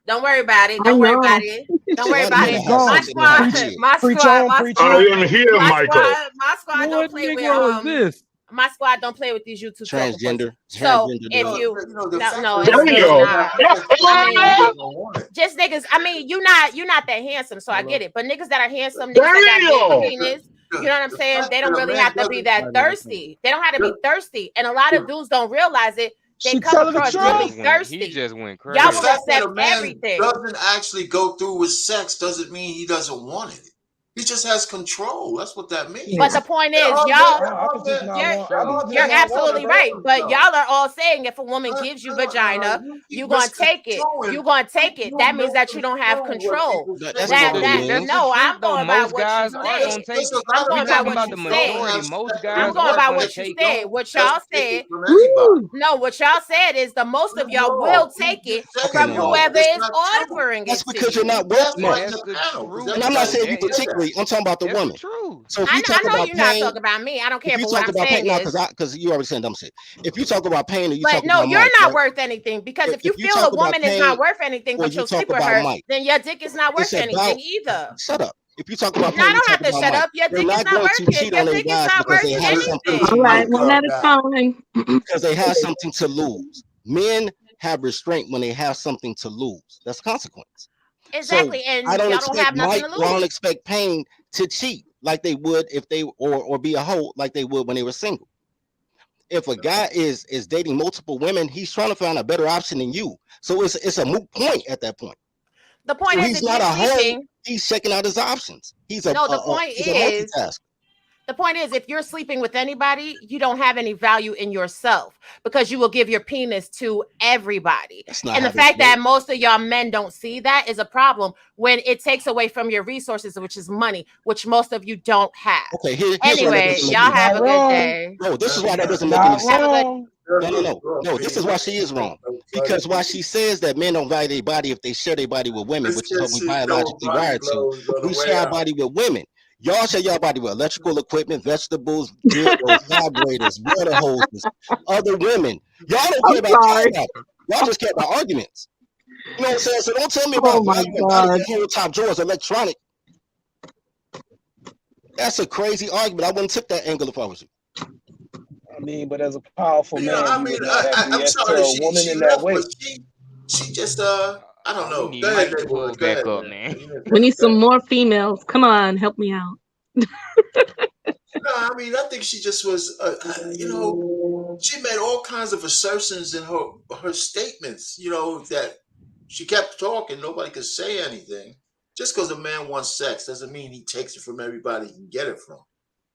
D: Don't worry about it.
C: I
D: Don't worry
C: know.
D: about it. Don't worry
L: One
D: about
L: man
D: it.
L: that has
M: Gone.
D: My
L: sex and don't have
D: squad,
L: kids.
D: my
M: Preach
D: squad,
M: on,
D: my
M: preach
H: I
D: squad,
M: on.
H: am here,
D: my
H: Michael.
D: squad don't
B: What
D: play with
B: Negro is this?
D: my squad don't play with these YouTube talking points.
L: Transgender,
D: So
L: transgender
D: if
L: dude.
D: you
F: The fact
D: no,
F: of
D: it's
F: the matter
D: really
F: is,
H: Damn.
D: not.
F: just
D: I
F: because
D: mean,
F: he doesn't want it.
D: just niggas. I mean, you're not that handsome, so I get it. But niggas that are handsome, niggas that got big
H: Damn.
D: penis, you know what I'm
F: The
D: saying?
F: fact
D: They don't
F: that a
D: really
F: man
D: have to be
F: doesn't
D: that thirsty. They don't have to be thirsty, and a lot of dudes don't realize it. They
M: She
D: come
M: telling the
D: across
G: He
D: really
M: truth.
D: thirsty.
G: just went
D: Y'all
F: the
G: crazy.
D: will
F: fact that
D: accept
F: a man
D: everything.
F: doesn't actually go through with sex doesn't mean he doesn't want it. He just has control. That's what that means.
D: But the point
F: There
D: is,
F: are men,
D: y'all,
F: there
M: I
F: are
M: can just
F: men,
M: not
D: you're
M: want.
F: there
M: I can
F: are
M: just
D: you're
F: men
M: not
F: that
M: want
F: want
M: it.
D: absolutely
F: to
D: right.
F: hurt
D: But
F: themselves.
D: y'all are all saying if a woman gives you vagina,
F: You keep
D: you gonna take it.
F: misconstruing.
D: You gonna take it.
F: You
D: That means that you don't have
F: misconstrue what
D: control.
F: people say
L: That's not
D: That
L: what it
D: that
G: That's
L: means.
G: the
D: no,
G: truth
D: I'm
G: though.
D: going by
G: Most
D: what you
G: guys are
D: said.
G: gonna take
F: There's a
G: it.
D: I'm
F: lot of
G: We
D: going by
F: men
G: talking
D: what
G: about
F: who
G: the
D: you
F: don't
D: said.
G: majority.
F: have
G: Most
F: sex.
G: guys
D: I'm
F: There's
D: going
G: are
D: by
F: men
G: gonna
D: what
F: that
D: you
G: take it.
D: said.
F: don't
D: What y'all
F: just take
D: said.
F: it from anybody.
C: Woo!
D: No, what y'all said is the most of y'all will
F: No,
D: take
F: you
D: it
F: said
L: Okay,
D: from
F: you
L: no, no.
F: don't.
D: whoever
F: It's
D: is
F: not true.
D: offering
L: That's
D: it to
L: because you're
D: you.
L: not
F: You
L: worth
F: just
G: Now
L: much.
F: wasn't
G: that's
F: the
G: the
F: panel because
G: truth
L: And I'm not
G: though.
F: everybody
L: saying you
G: That
F: didn't
G: is
F: say that.
L: particularly. I'm talking about the
G: that's the
L: woman.
G: truth.
L: So if you
D: I
L: talk
D: know
L: about
D: you're not
L: pain,
D: talking about me. I don't
L: if
D: care.
L: you
D: But what
L: talk
D: I'm
L: about pain,
D: saying
L: no,
D: is,
L: because you already saying dumb shit. If you talk about pain and you
D: but
L: talk
D: no,
L: about
D: you're
L: Mike,
D: not
L: right?
D: worth anything because if you
L: If you
D: feel
L: talk
D: a
L: about
D: woman is
L: pain
D: not worth anything,
L: or
D: but
L: you
D: you'll
L: talk
D: sleep with
L: about
D: her,
L: Mike,
D: then your dick is not
L: it's
D: worth
L: about
D: anything either.
L: shut up. If you talk about
D: No, I
L: pain, you
D: don't
L: talk
D: have to
L: about
D: shut
L: Mike.
D: up. Your
L: They're
D: dick is
L: not
D: not
L: going
D: worth
L: to
D: it.
L: cheat
D: Your
L: on their
D: dick is
L: guys
D: not
L: because
D: worth
L: they have something to
C: All
D: anything.
C: right,
L: lose.
C: one at a time.
L: Because they have something to lose. Men have restraint when they have something to lose. That's consequence. So
D: Exactly,
L: I
D: and
L: don't
D: y'all don't
L: expect
D: have nothing
L: Mike
D: to
L: or I don't
D: lose.
L: expect Pain to cheat like they would if they or be a hoe like they would when they were single. If a guy is dating multiple women, he's trying to find a better option than you. So it's a moot point at that point.
D: The point
L: So
D: is,
L: he's
D: if
L: not
D: you're
L: a hoe.
D: sleeping,
L: He's checking out his options. He's
D: no,
L: he's a multitasker.
D: the point is, if you're sleeping with anybody, you don't have any value in yourself because you will give your penis to everybody.
L: That's not
D: And
L: how
D: the
L: this
D: fact that
L: works.
D: most of y'all men don't see that is a problem when it takes away from your resources, which is money, which most of you don't have.
L: Okay, here's why that
D: Anyway,
L: doesn't make
D: y'all
L: any
D: have
L: sense.
D: a good day.
L: No, this is why that doesn't make any
M: Not
L: sense.
D: Have a good.
M: wrong.
L: No. This is why she is wrong. Because while she says that men don't value their body if they share their body with women, which is what we biologically wired to, we share our body with women. Y'all share your body with electrical equipment, vegetables, dildos, vibrators, water hoses, other women. Y'all don't care
C: I'm
L: about our
C: sorry.
L: body. Y'all just care about arguments. You know what I'm saying? So don't tell me
C: Oh
L: about
C: my
L: valuing body
C: God.
L: and whole top drawers, electronic. That's a crazy argument. I wouldn't tip that angle if I was you.
M: I mean, but as a powerful
F: Yeah,
M: man,
F: I
M: you
F: mean,
M: would not
F: I'm
M: acquiesce to
F: sorry
M: a woman
F: she
M: in that
F: left,
M: way.
F: but she just I don't
G: We
F: know.
G: need
F: Go ahead,
G: Mike to
F: neighborhood.
G: pull
F: Go
G: back
F: ahead,
G: up,
F: man.
G: man.
C: We need some more females. Come on, help me out.
F: No, I mean, I think she just was, she made all kinds of assertions in her statements. That she kept talking, nobody could say anything. Just because a man wants sex doesn't mean he takes it from everybody he can get it from.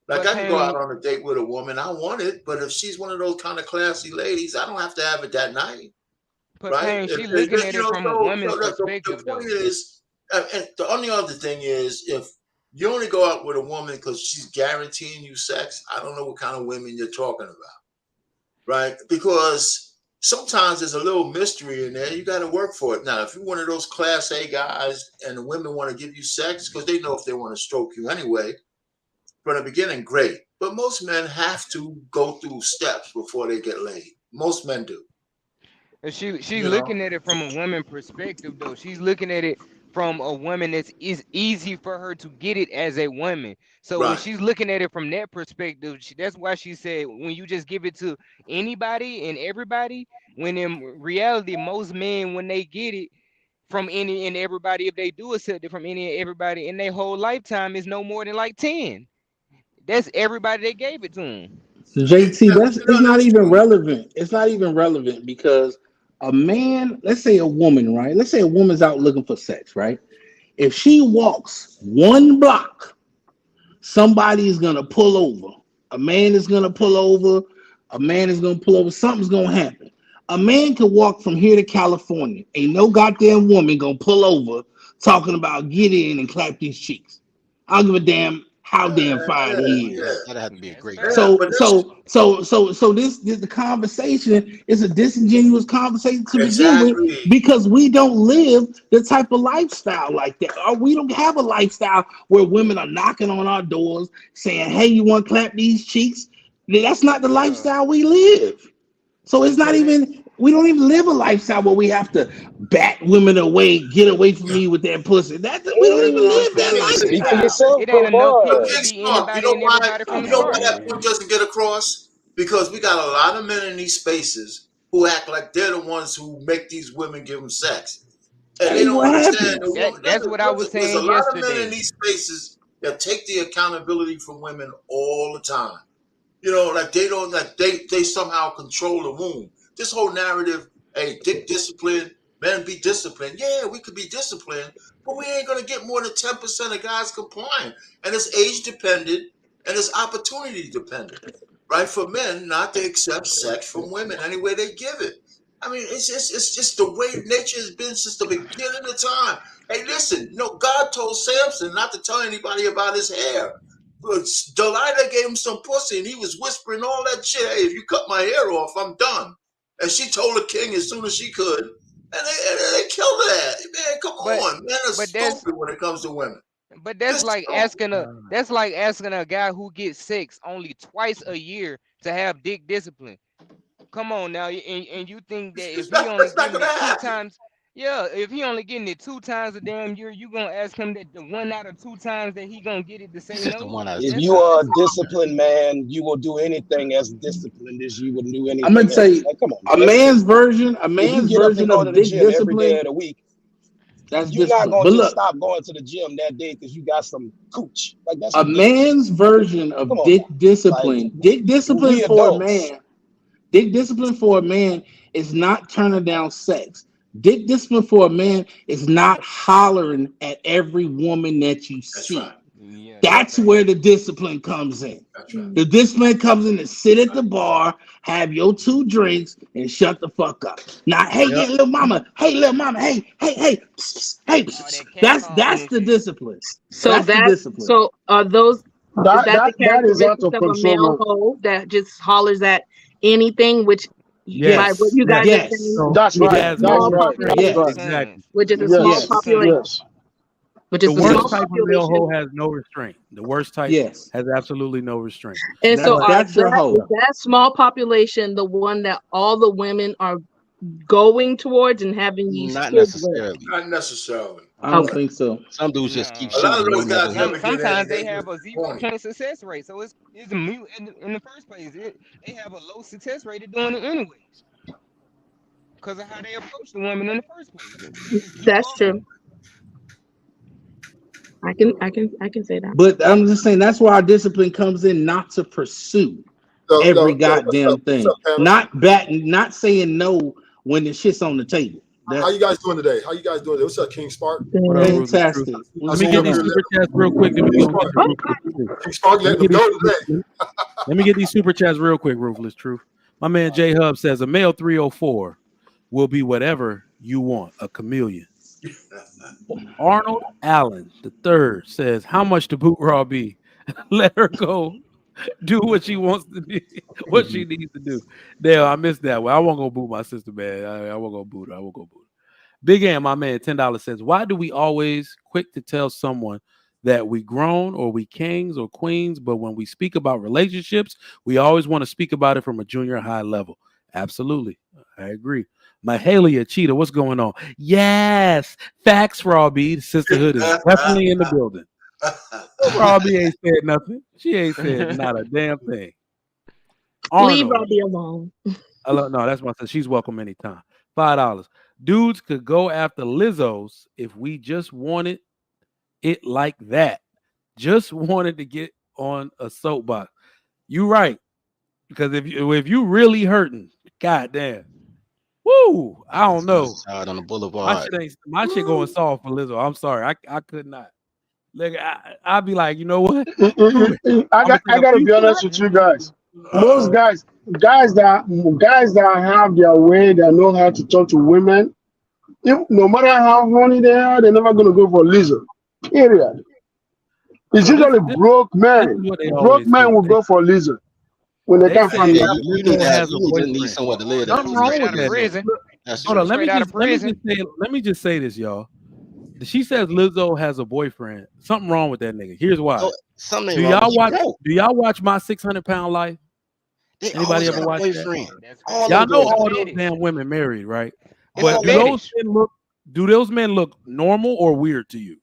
F: Like
G: But
F: I can go out
G: Pain,
F: on a date with a woman, I want it, but if she's one of those kind of classy ladies, I don't have to have it that night,
G: but
F: right?
G: Pain, she looking at it from a woman's
F: So the
G: perspective
F: point
G: though.
F: is, and the only other thing is, if you only go out with a woman because she's guaranteeing you sex, I don't know what kind of women you're talking about, right? Because sometimes there's a little mystery in there. You got to work for it. Now, if you're one of those class A guys and the women want to give you sex because they know if they want to stroke you anyway, from the beginning, great. But most men have to go through steps before they get laid. Most men do.
G: And she's
F: You know,
G: looking at it from a woman perspective though. She's looking at it from a woman that's is easy for her to get it as a woman. So when
F: right?
G: she's looking at it from that perspective, that's why she said when you just give it to anybody and everybody, when in reality most men when they get it from any and everybody, if they do accept it from any and everybody in their whole lifetime, is no more than like 10. That's everybody they gave it to them.
I: JT,
F: Yeah,
I: it's not
F: that's
I: even
F: true.
I: relevant. It's not even relevant because a man, let's say a woman, right? Let's say a woman's out looking for sex, right? If she walks one block, somebody is gonna pull over. A man is gonna pull over. A man is gonna pull over. Something's gonna happen. A man can walk from here to California. Ain't no goddamn woman gonna pull over talking about get in and clap these cheeks. I don't give a damn how damn fine he is.
L: That'd have to be a great
F: Yeah,
L: guy.
I: So
F: but
I: this the conversation is a disingenuous conversation to begin with
F: exactly.
I: because we don't live the type of lifestyle like that. Or we don't have a lifestyle where women are knocking on our doors saying, "Hey, you want to clap these cheeks?" That's not the lifestyle we live. So it's not even, we don't even live a lifestyle where we have to bat women away, get away from me with that pussy. We don't even live that
M: Speak for
I: lifestyle.
M: yourself,
G: It ain't enough
F: But
G: people
M: boy.
G: to
F: Big
G: be
F: Smoke,
G: anybody and everybody from the
F: why
G: start.
F: that point doesn't get across? Because we got a lot of men in these spaces who act like they're the ones who make these women give them sex. And
I: That
F: they
I: ain't
F: don't
I: what
F: understand the
I: happens.
F: woman.
G: That's what I was
F: There's a
G: saying
F: lot of men in
G: yesterday.
F: these spaces that take the accountability from women all the time. You know, like they don't, like they somehow control the womb. This whole narrative, hey, dick discipline, men be disciplined. Yeah, we could be disciplined, but we ain't gonna get more than 10% of guys complying. And it's age dependent and it's opportunity dependent, right? For men not to accept sex from women any way they give it. I mean, it's just the way nature has been since the beginning of time. Hey, listen, God told Samson not to tell anybody about his hair. But Delilah gave him some pussy and he was whispering all that shit. Hey, if you cut my hair off, I'm done. And she told the king as soon as she could. And they killed her. Man, come
G: But
F: on. Men are
G: but that's
F: stupid when it comes to women.
G: but that's
F: Just
G: like
F: stupid.
G: asking a guy who gets sex only twice a year to have dick discipline. Come on now, and you think that if he only
F: That's not
G: getting
F: going to
G: it two
F: happen.
G: times, yeah, if he only getting it 2 times a damn year, you gonna ask him that the 1 out of 2 times that he gonna get it to
L: He
G: say
L: said the
G: no?
L: one out of
M: If
L: two
G: That's
M: you
L: times.
M: are a
G: that's
M: disciplined man, you will do anything as disciplined as you would do
I: I'm gonna
M: anything
I: tell
M: else.
I: you,
M: Like, come on,
I: a
M: man, let's be
I: man's
M: real.
I: version, a
M: If you
I: man's
M: get up and
I: version
M: go to
I: of
M: the
I: dick
M: gym every day
I: discipline,
M: of the week,
I: that's
M: you're not
I: discipline.
M: gonna
I: But
M: just
I: look,
M: stop going to the gym that day because you got some cooch. Like, that's
I: a
M: ridiculous.
I: man's version
M: Come
I: of
M: on
I: dick
M: now. Like,
I: discipline, dick discipline
M: we
I: for a
M: adults.
I: man, dick discipline for a man is not turning down sex. Dick discipline for a man is not hollering at every woman that you
F: That's
I: see.
F: right.
G: yeah, that's
I: That's
G: fact.
I: where the discipline comes in.
F: That's right.
I: The discipline comes in to sit at the bar, have your 2 drinks, and shut the fuck up. Not, hey, yeah,
B: Yep.
I: little mama, hey, psst, psst, hey,
G: All that
I: psst.
G: cat calling
I: That's
G: and
I: the
G: shit.
I: discipline.
C: So
I: That's the
C: that
I: discipline.
C: so are those is that the
K: That is out
C: characteristics
K: of
C: of a
K: control,
C: male
K: man.
C: hoe that just hollers at anything, which by what
B: Yes.
I: Yes,
C: you
B: Yes.
C: guys are
I: yes,
C: saying,
B: So
K: That's
C: which
B: he
C: is
K: right.
C: a
B: has
K: That's
B: no
C: small
K: right.
B: restraint.
K: That's
C: population,
K: right.
G: Son,
B: Exactly.
C: which is a small
K: Yes.
I: yes,
C: population,
K: Yes.
C: which
B: The
C: is a small
B: worst
K: Yes.
B: type of male
C: population.
B: hoe has no restraint. The worst type
I: yes.
B: has absolutely no restraint.
C: And so
B: But
I: That's your
C: is
I: hoe.
C: that small population the one that all the women are going towards and having these
L: Not
C: kids with?
L: necessarily.
F: Not necessarily.
I: I don't
C: Okay.
I: think so.
L: Some dudes just keep
G: no.
F: A lot of
L: shooting and they
F: those
L: never
F: guys
L: hit.
F: never get any.
G: Sometimes
F: They
G: they
F: just
G: have a zero
F: corny.
G: point success rate, so it's a mute in the first place. They have a low success rate of doing it anyways because of how they approach the women in the first place. They just keep
C: That's
G: calling.
C: true. I can say that.
I: But I'm just saying that's why our discipline comes in not to pursue
N: So,
I: every
N: what's
I: goddamn
N: up? What's
I: thing.
N: up, panel?
I: Not batting, not saying no when the shit's on the table.
N: How you
I: That
N: guys doing today? How you guys doing today? What's up, King Spark?
B: what up,
C: Yeah.
B: Ruthless Truth?
I: fantastic.
N: I
B: Let
I: What's
B: me
N: see you
B: get
N: up
I: going
B: these
N: here,
I: on?
B: super
N: letting
B: chats real quick, then we
N: King
B: gonna keep
N: Spark.
B: it ruthless.
N: King Spark
B: Let me
N: letting them
B: get these
N: go
B: super,
N: today.
B: let me get these super chats real quick, Ruthless Truth. My man J Hub says a male 304 will be whatever you want, a chameleon. Arnold Allen the third says, how much to boot Raw be? Let her go do what she wants to do, what she needs to do. Dale, I missed that one. I won't go boot my sister, man. I won't go boot her. I won't go boot her. Big Am, my man, $10 says, why do we always quick to tell someone that we grown or we kings or queens, but when we speak about relationships, we always want to speak about it from a junior high level? Absolutely. I agree. Mahalia Cheetah, what's going on? Yes. Facts, Robbie. The sisterhood is definitely in the building. Robbie ain't said nothing. She ain't said not a damn thing.
C: Leave
B: Arnold.
C: Robbie alone.
B: No, that's my sister. She's welcome anytime. $5. Dudes could go after Lizzo's if we just wanted it like that. Just wanted to get on a soapbox. You right. Because if you really hurting, goddamn, Woo! I don't know.
L: Out on the boulevard.
B: My shit going soft for Lizzo. I'm sorry, I could not. Look, I'd be like, you know what?
K: I got to be honest with you guys. Most guys that have their way, that know how to talk to women, no matter how horny they are, they're never going to go for Lizzo. Period. It's usually broke men. Broke men will go for Lizzo when they can't find
L: you need someone to live.
B: Nothing wrong with that. Hold on, let me just say this, y'all. She says Lizzo has a boyfriend. Something wrong with that nigga. Here's why. Do y'all watch My 600-Pound Life? Anybody ever watch that? Y'all know all those damn women married, right? But do those men look normal or weird to you?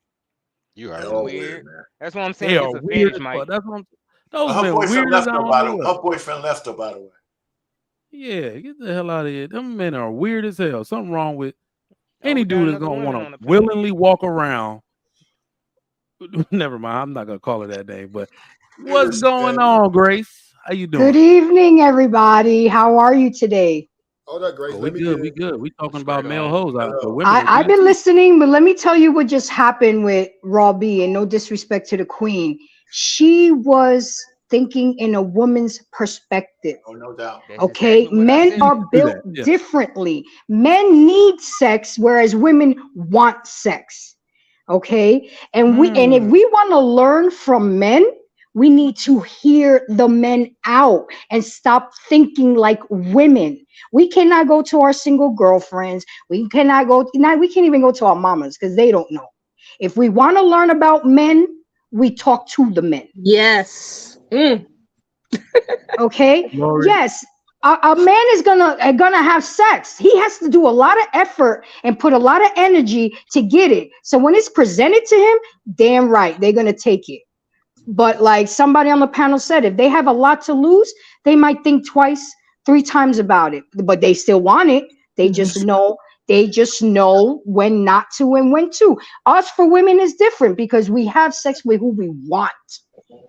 G: You are weird. That's what I'm saying.
B: They are weird, Mike. That's what her boyfriend left her,
F: her boyfriend left her, by the way.
B: Yeah, get the hell out of here. Them men are weird as hell. Something wrong with any dude is gonna want to willingly walk around. Never mind, I'm not gonna call her that name. But what's going on, Grace? How you doing?
O: Good evening, everybody. How are you today?
N: Oh, that Grace.
B: We good. We talking about male hoes.
O: I've been listening, but let me tell you what just happened with Raw B, and no disrespect to the queen. She was thinking in a woman's perspective.
F: Oh, no doubt.
O: Okay, men are built differently. Men need sex, whereas women want sex. Okay, and if we want to learn from men, we need to hear the men out and stop thinking like women. We cannot go to our single girlfriends. We can't even go to our mamas because they don't know. If we want to learn about men, we talk to the men.
C: Yes.
O: Okay. Yes. A man is gonna have sex. He has to do a lot of effort and put a lot of energy to get it. So when it's presented to him, damn right, they're gonna take it. But like somebody on the panel said, if they have a lot to lose, they might think twice, 3 times about it. But they still want it. They just know. They just know when not to and when to. Us for women is different because we have sex with who we want.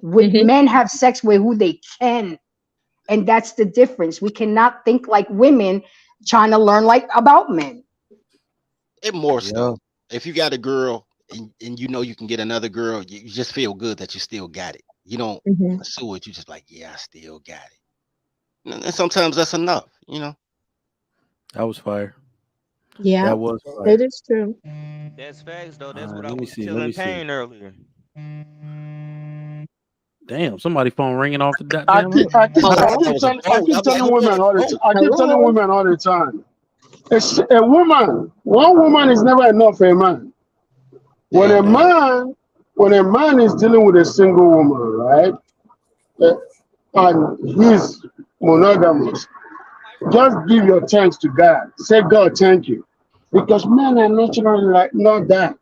O: Men have sex with who they can. And that's the difference. We cannot think like women trying to learn like about men.
L: It more so. If you got a girl and you know you can get another girl, you just feel good that you still got it. You don't pursue it. You just like, yeah, I still got it. And sometimes that's enough, you know.
B: That was fire.
C: Yeah,
B: that was fire.
C: It is true.
G: That's facts, though. That's what I was telling Pain earlier.
B: Damn, somebody phone ringing off the damn.
K: I keep telling women all the time. It's a woman. One woman is never enough for a man. When a man is dealing with a single woman, right, and he's monogamous, just give your thanks to God. Say, God, thank you, because men are naturally like not that.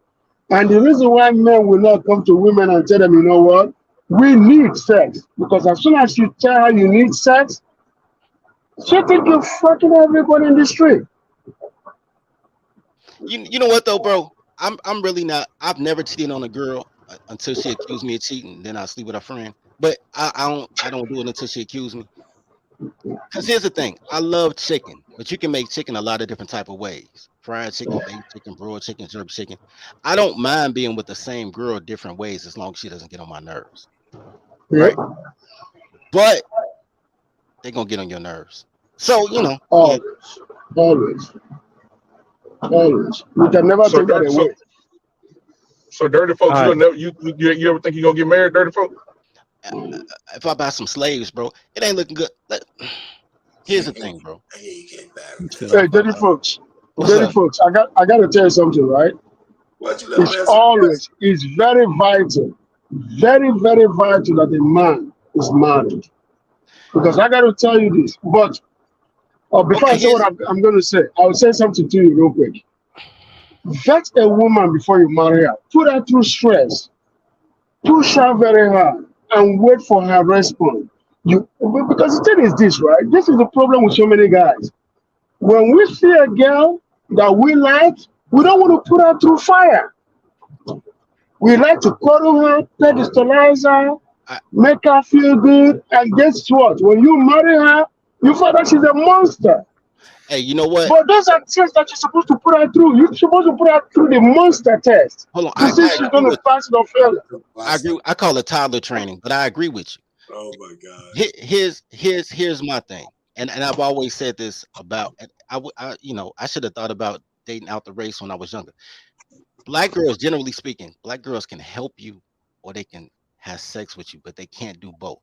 K: And the reason why men will not come to women and tell them, you know what, we need sex, because as soon as you tell her you need sex, she think you're fucking everybody in the street.
L: You know what though, bro? I'm really not. I've never cheated on a girl until she accused me of cheating. Then I sleep with a friend. But I don't do it until she accused me. Because here's the thing, I love chicken, but you can make chicken a lot of different type of ways. Fried chicken, baked chicken, broiled chicken, jerk chicken. I don't mind being with the same girl different ways as long as she doesn't get on my nerves. Right? But they're gonna get on your nerves. So you know.
K: Always. You can never take that away.
H: So dirty folks, you ever think you're gonna get married, dirty folks?
L: If I buy some slaves, bro, it ain't looking good. Here's the thing, bro.
K: Hey, dirty folks, I got to tell you something, right? It's very vital, very, very vital that a man is married. Because I got to tell you this, but before I say what I'm going to say, I'll say something to you real quick. Vet a woman before you marry her. Put her through stress. Push her very hard and wait for her response. Because the thing is this, right? This is the problem with so many guys. When we see a girl that we like, we don't want to put her through fire. We like to cuddle her, pedestalize her, make her feel good, and guess what? When you marry her, you find out she's a monster.
L: Hey, you know what?
K: But those are tests that you're supposed to put her through. You're supposed to put her through the monster test
L: Hold on.
K: to see if she's going to pass it or fail it.
L: I agree. I call it toddler training, but I agree with you.
F: Oh my God.
L: Here's my thing, and I've always said this about. I should have thought about dating out the race when I was younger. Black girls, generally speaking, black girls can help you, or they can have sex with you, but they can't do both.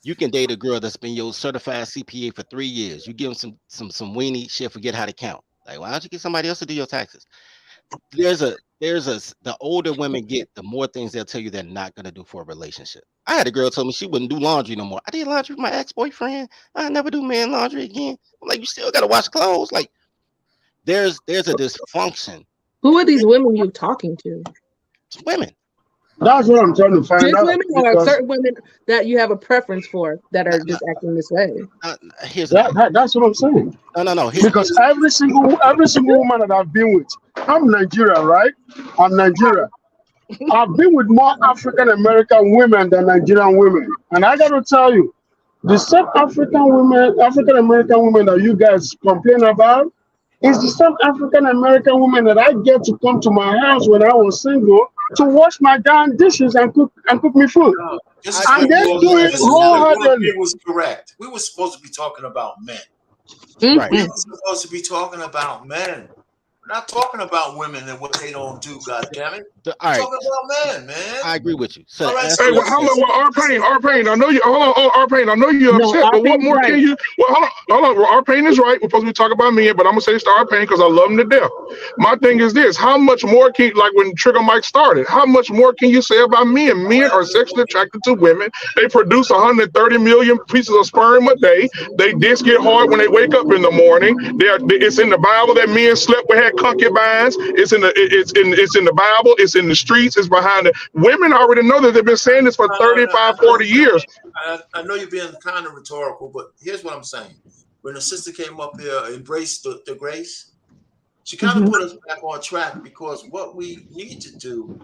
L: You can date a girl that's been your certified CPA for 3 years. You give them some weenie, she'll forget how to count. Like, why don't you get somebody else to do your taxes? The older women get, the more things they'll tell you they're not gonna do for a relationship. I had a girl tell me she wouldn't do laundry no more. I did laundry with my ex-boyfriend. I never do man laundry again. I'm like, you still gotta wash clothes. Like, there's a dysfunction.
C: Who are these women you're talking to?
L: It's women.
K: That's what I'm trying to find
C: Just
K: out.
C: women, or certain women that you have a preference for that are just acting this way?
K: That's what I'm saying.
L: No.
K: Because every single woman that I've been with, I'm Nigerian, right? I'm Nigerian. I've been with more African American women than Nigerian women, and I got to tell you, the same African American women that you guys complain about is the same African American woman that I get to come to my house when I was single to wash my damn dishes and cook me food. And they do it wholeheartedly.
F: It was correct. We were supposed to be talking about men.
L: Right.
F: We were supposed to be talking about men. We're not talking about women and what they don't do. God damn it!
L: All right.
F: Talking about men, man.
L: I agree with you. So,
F: right,
H: hey, well, hold on, R-Pain. I know you. Hold on, R-Pain. I know you're upset, but what more can you? Well, hold on. Well, R-Pain is right. We're supposed to be talking about men, but I'm gonna say this to R-Pain because I love him to death. My thing is this: how much more can, like when Trigger Mike started, how much more can you say about men? Men are sexually attracted to women. They produce 130 million pieces of sperm a day. They disc get hard when they wake up in the morning. It's in the Bible that men slept with, had concubines. It's in the Bible. It's in the streets. It's behind it. Women already know that they've been saying this for 35, 40 years.
F: I know you're being kind of rhetorical, but here's what I'm saying. When the sister came up here, embraced the grace, she kind of put us back on track, because what we need to do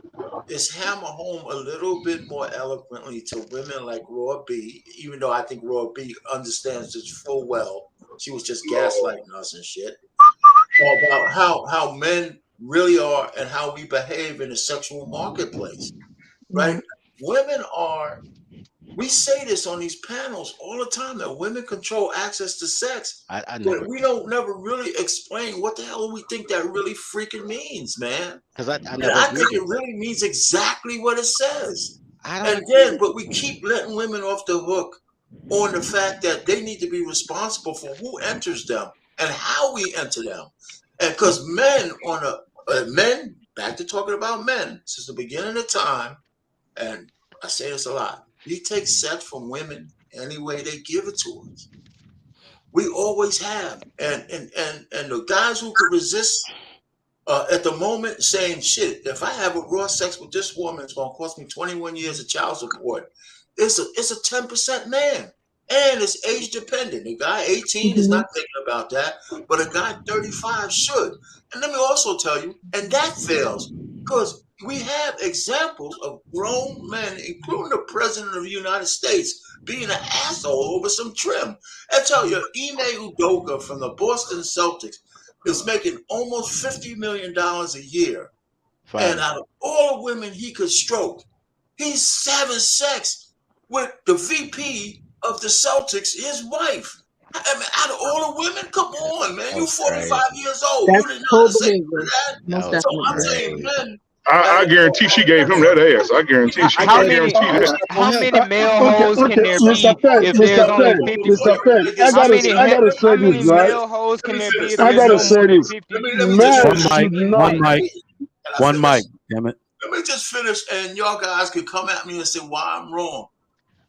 F: is hammer home a little bit more eloquently to women like Raw B, even though I think Raw B understands this full well. She was just gaslighting us and shit. About how men really are and how we behave in the sexual marketplace, right? Women are, we say this on these panels all the time, that women control access to sex. But we don't never really explain what the hell we think that really freaking means, man. Because I think it really means exactly what it says. But we keep letting women off the hook on the fact that they need to be responsible for who enters them and how we enter them. And because men, back to talking about men, since the beginning of time, and I say this a lot, we take sex from women any way they give it to us. We always have. And the guys who could resist at the moment saying, shit, if I have a raw sex with this woman, it's going to cost me 21 years of child support. It's a 10% man. And it's age dependent. A guy 18 is not thinking about that, but a guy 35 should. And let me also tell you, and that fails, because we have examples of grown men, including the president of the United States, being an asshole over some trim. I tell you, Ime Udoka from the Boston Celtics is making almost $50 million a year. And out of all the women he could stroke, he's having sex with the VP of the Celtics, his wife. I mean, out of all the women, come on, man. You 45 years old.
C: That's
F: you did not say
C: that.
F: So I'm saying, men.
H: I guarantee she gave him that ass. I guarantee she guarantee that.
G: How many male hoes can there be if there's only 50?
K: Mr. Penn,
G: How many
K: male
G: hoes can there be if
K: I
G: there's
K: gotta
G: no more
K: say
G: than
K: this.
G: 50?
B: One mic, damn it.
F: Let me just finish, and y'all guys can come at me and say why I'm wrong.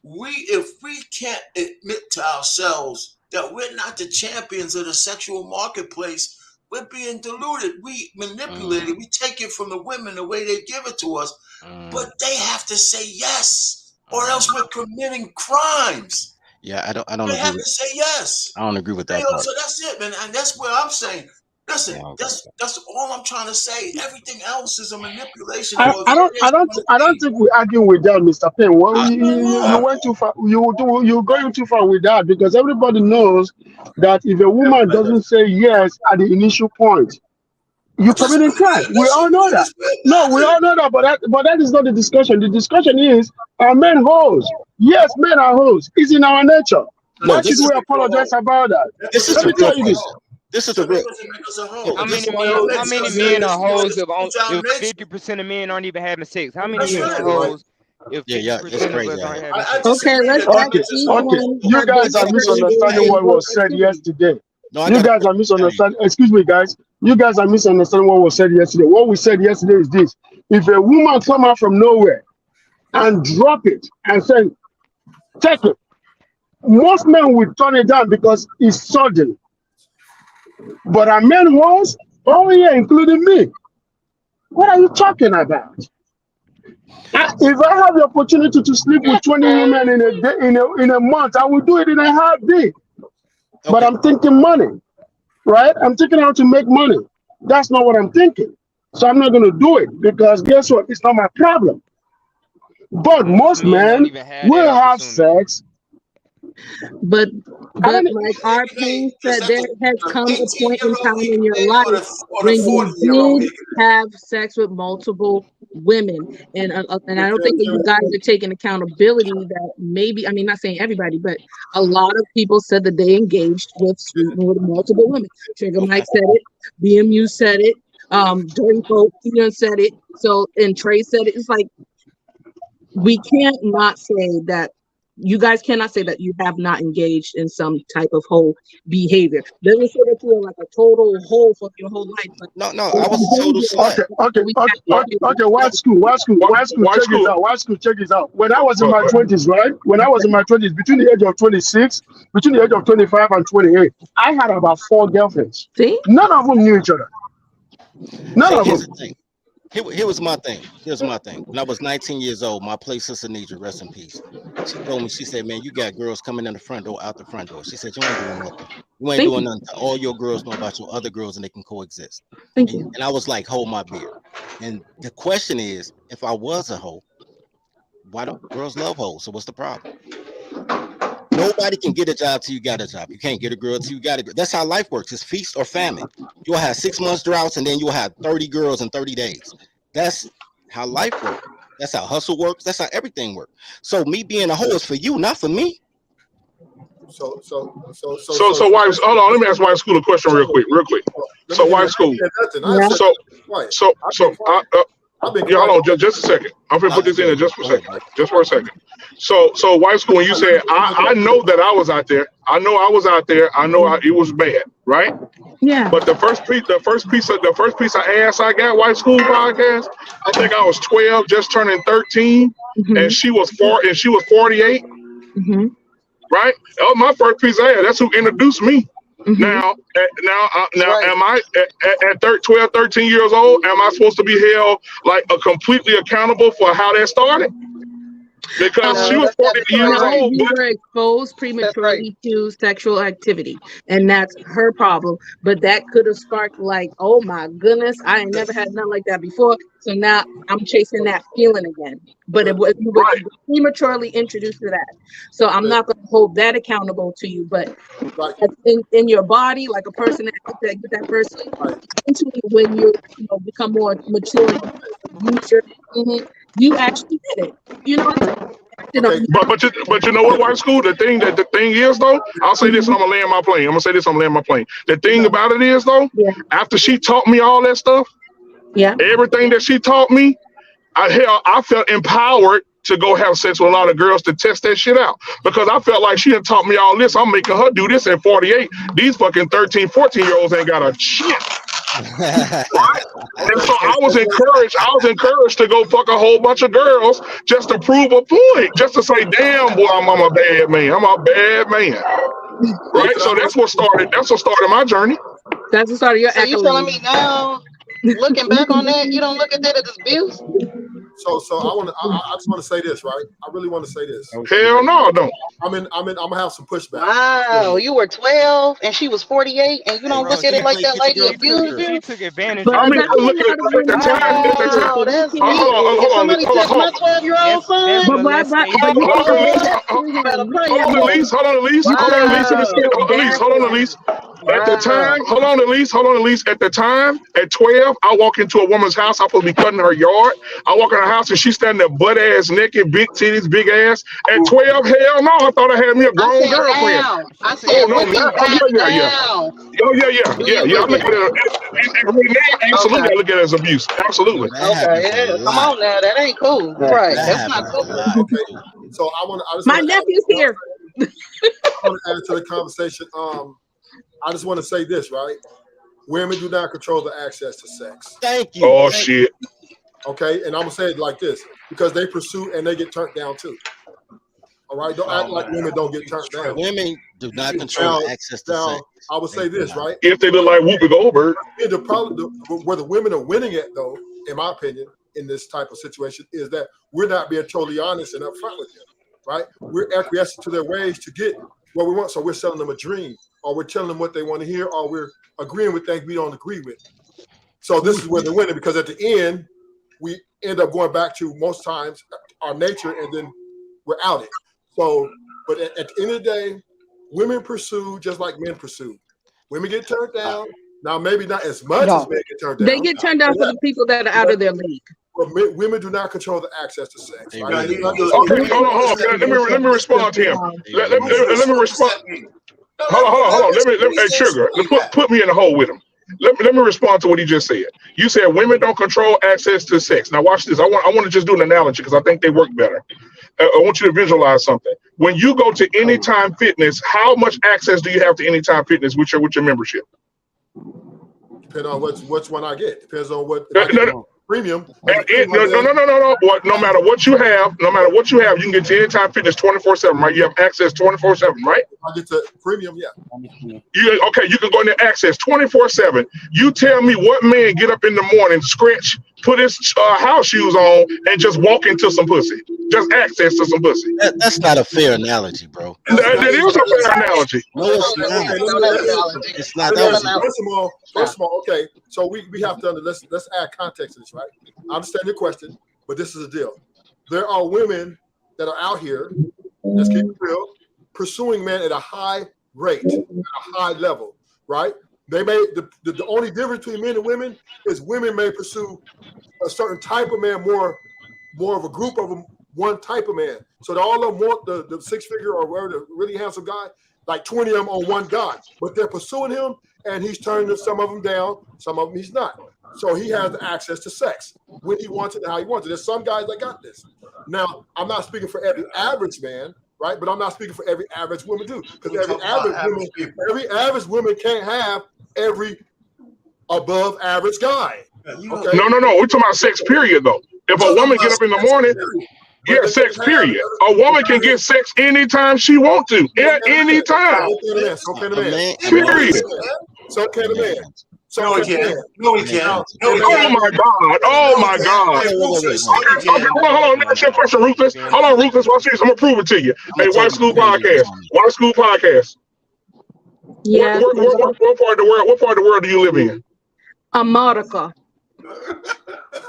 F: If we can't admit to ourselves that we're not the champions of the sexual marketplace, we're being deluded. We manipulate it. We take it from the women the way they give it to us. But they have to say yes, or else we're committing crimes.
L: Yeah, I don't
F: They
L: agree
F: have
L: with,
F: to say yes.
L: I don't agree with that
F: You know,
L: part.
F: so that's it, man. And that's where I'm saying Listen, that's all I'm trying to say. Everything else is a manipulation.
K: I don't think we argue with that, Mr. Payne. Well, you went too far. You're going too far with that because everybody knows that if a woman doesn't say yes at the initial point, you committing crime. We all know that. No, we all know that, but that is not the discussion. The discussion is, are men hoes? Yes, men are hoes. It's in our nature. Why should we apologize about that? Let me tell you this.
L: This is the real.
G: How many men are hoes if 50% of men aren't even having sex? How many men are hoes if 50% of us aren't having sex?
C: Okay, let's
K: okay. You guys are misunderstanding what was said yesterday. You guys are misunderstanding. Excuse me, guys. You guys are misunderstanding what was said yesterday. What we said yesterday is this: if a woman come out from nowhere and drop it and say, "Take it," most men will turn it down because it's sudden. But are men hoes? Oh yeah, including me. What are you talking about? If I have the opportunity to sleep with 20 women in a day, in a month, I will do it in a heartbeat. Okay. But I'm thinking money, right? I'm thinking how to make money. That's not what I'm thinking. So I'm not going to do it because guess what? It's not my problem. But most men will have sex.
C: But like our Payne said, there has come a point in time in your life when you did have sex with multiple women, and I don't think that you guys are taking accountability that maybe, I mean, not saying everybody, but a lot of people said that they engaged with multiple women. Trigger Mike said it, BMU said it, Dirty Folk said it, so and Trey said it. It's like we can't not say that. You guys cannot say that you have not engaged in some type of whole behavior. Doesn't say that you're like a total whole for your whole life. But
L: no, I was a total slut.
K: Okay. White school, check this out. When I was in my 20s, right? When I was in my 20s, between the age of 26, between the age of 25 and 28, I had about 4 girlfriends. See? None of them knew each other. None of them.
L: The thing. Here was my thing. Here's my thing. When I was 19 years old, my play sister Nidra, rest in peace. She told me, she said, "Man, you got girls coming in the front door, out the front door." She said, "You ain't doing nothing. You ain't doing nothing. All your girls know about your other girls and they can coexist." And I was like, hold my beer. And the question is, if I was a hoe, why don't girls love hoes? So what's the problem? Nobody can get a job till you got a job. You can't get a girl till you got a girl. That's how life works. It's feast or famine. You'll have 6 months droughts and then you'll have 30 girls in 30 days. That's how life works. That's how hustle works. That's how everything works. So me being a hoe is for you, not for me.
N: So
H: wife, hold on. Let me ask Wife School a question real quick. So Wife School. Hold on, just a second. I'm gonna put this in there just for a second. So Wife School, when you said, I know that I was out there. I know I was out there. I know it was bad, right?
C: Yeah.
H: But the first piece of ass I got, Wife School podcast, I think I was 12, just turning 13, and she was 4 and she was 48.
C: Mm-hmm.
H: Right? That was my first piece of ass. That's who introduced me. Mm-hmm. Now, am I at 12, 13 years old? Am I supposed to be held like completely accountable for how that started? Because she was 40 years old.
C: You were exposed prematurely to sexual activity, and that's her problem. But that could have sparked like, oh my goodness, I ain't never had nothing like that before. So now I'm chasing that feeling again. But you were prematurely introduced to that. So I'm not going to hold that accountable to you. But in your body, like a person that person, eventually when you become more mature, you actually did it. You know what I'm saying?
H: Okay. But you know what, Wife School? The thing is though, I'll say this and I'm gonna land my plane. The thing about it is though, after she taught me all that stuff, everything that she taught me, I felt empowered to go have sex with a lot of girls to test that shit out. Because I felt like she had taught me all this. I'm making her do this at 48. These fucking 13, 14-year-olds ain't got a shit. And so I was encouraged to go fuck a whole bunch of girls just to prove a point, just to say, damn boy, I'm a bad man. Right? So that's what started my journey.
C: That's what started your
P: So you telling me now, looking back on that, you don't look at that as abuse?
N: So I just want to say this, right? I really want to say this.
H: Hell no, don't.
N: I'm gonna have some pushback.
P: Wow, you were 12 and she was 48, and you don't
L: Bro,
P: look at it like that, like you abused
G: She
P: you.
G: took advantage
C: But
G: of
H: I mean,
G: you.
C: that's a
H: look
C: lot of
H: at the
C: women
H: time.
C: out
H: At the
C: here.
H: time.
P: Wow, that's
C: Looking
P: deep.
C: at
P: If somebody touched my 12-year-old
G: That's
P: son,
C: but
G: molestation.
C: you
H: Hold
C: know
H: on,
C: what?
H: Elise.
P: you better pray
H: Hold
P: your
H: on,
P: boy.
H: Elise. Hold on, Elise. Hold on, Elise. Let me say
C: Feel
H: it. Elise,
C: bad
H: hold on,
C: for
H: Elise.
C: her.
H: At the
P: Wow.
H: time, hold on, Elise. Hold on, Elise. At the time, at 12, I walk into a woman's house. I'm supposed to be cutting her yard. I walk in her house and she's standing there butt ass naked, big titties, big ass. At 12, hell no, I thought I had me a
P: I
H: grown
P: said
H: girlfriend.
P: now.
G: She
P: I
G: said
H: Oh
P: said
H: no,
P: looking
H: now,
G: now.
H: oh
P: back
H: yeah, yeah, yeah.
P: now.
H: Oh yeah.
P: Do you
H: I look
P: believe?
H: at it right now. Absolutely,
P: Okay.
H: I look at it as abuse. Absolutely.
L: That
P: Okay.
L: happens a
P: Yeah. Come
L: lot.
P: on now. That ain't cool. Right.
L: That
P: That's not
L: happens a
P: cool.
L: lot.
N: Okay. So I just
C: My
N: want to
C: nephew's here.
N: add to the conversation. I just want to say this, right? Women do not control the access to sex.
L: Thank you.
H: Oh shit.
N: Okay, and I'm gonna say it like this because they pursue and they get turned down too. All right, don't act like women don't get turned down.
L: Women do not control the access to
N: Now,
L: sex.
N: I would say this, right?
H: If they look like Whoopi Goldberg.
N: And the problem where the women are winning it, though, in my opinion, in this type of situation, is that we're not being totally honest and upfront with them, right? We're acquiescing to their ways to get what we want, so we're selling them a dream, or we're telling them what they want to hear, or we're agreeing with things we don't agree with. So this is where they're winning, because at the end, we end up going back to most times our nature, and then we're out it. So, but at the end of the day, women pursue just like men pursue. Women get turned down. Now, maybe not as much as men get turned down.
C: They get turned down for the people that are out of their league.
N: But women do not control the access to sex. Right?
H: Okay, hold on. Let me respond to him. Let me respond. Hold on. Let me hey, Sugar, put me in the hole with him. Let me respond to what he just said. You said women don't control access to sex. Now watch this. I want to just do an analogy because I think they work better. I want you to visualize something. When you go to Anytime Fitness, how much access do you have to Anytime Fitness with your membership?
N: Depending on which one I get. Depends on what premium.
H: No. No matter what you have, you can get to Anytime Fitness 24/7, right? You have access 24/7, right?
N: I get to premium, yeah.
H: You can go in there access 24/7. You tell me what man get up in the morning, stretch, put his house shoes on, and just walk into some pussy. Just access to some pussy.
L: That's not a fair analogy, bro.
H: That is a fair analogy.
L: No, it's not. It's not.
N: First of all, okay. So we have to let's add context to this, right? I understand your question, but this is the deal. There are women that are out here, let's keep it real, pursuing men at a high rate, at a high level, right? They may the only difference between men and women is women may pursue a certain type of man more of a group of them, one type of man. So they all of them want the six-figure or whatever, the really handsome guy, like 20 of them on one guy. But they're pursuing him, and he's turning some of them down, some of them he's not. So he has the access to sex when he wants it and how he wants it. There's some guys that got this. Now, I'm not speaking for every average man, right? But I'm not speaking for every average woman too. Because every average woman can't have every above average guy. Okay?
H: No. We're talking about sex period though. If a woman get up in the morning, yeah, sex period. A woman can get sex anytime she want to. At any time. Period.
N: So can a man.
F: No, he can't. No, he can't.
H: Oh my God. Okay, hold on. Let me ask you a question, Ruthless. Hold on, Ruthless. Watch this. I'm gonna prove it to you. Hey, White School Podcast. White School Podcast.
C: Yeah.
H: What part of the world do you live in?
C: America.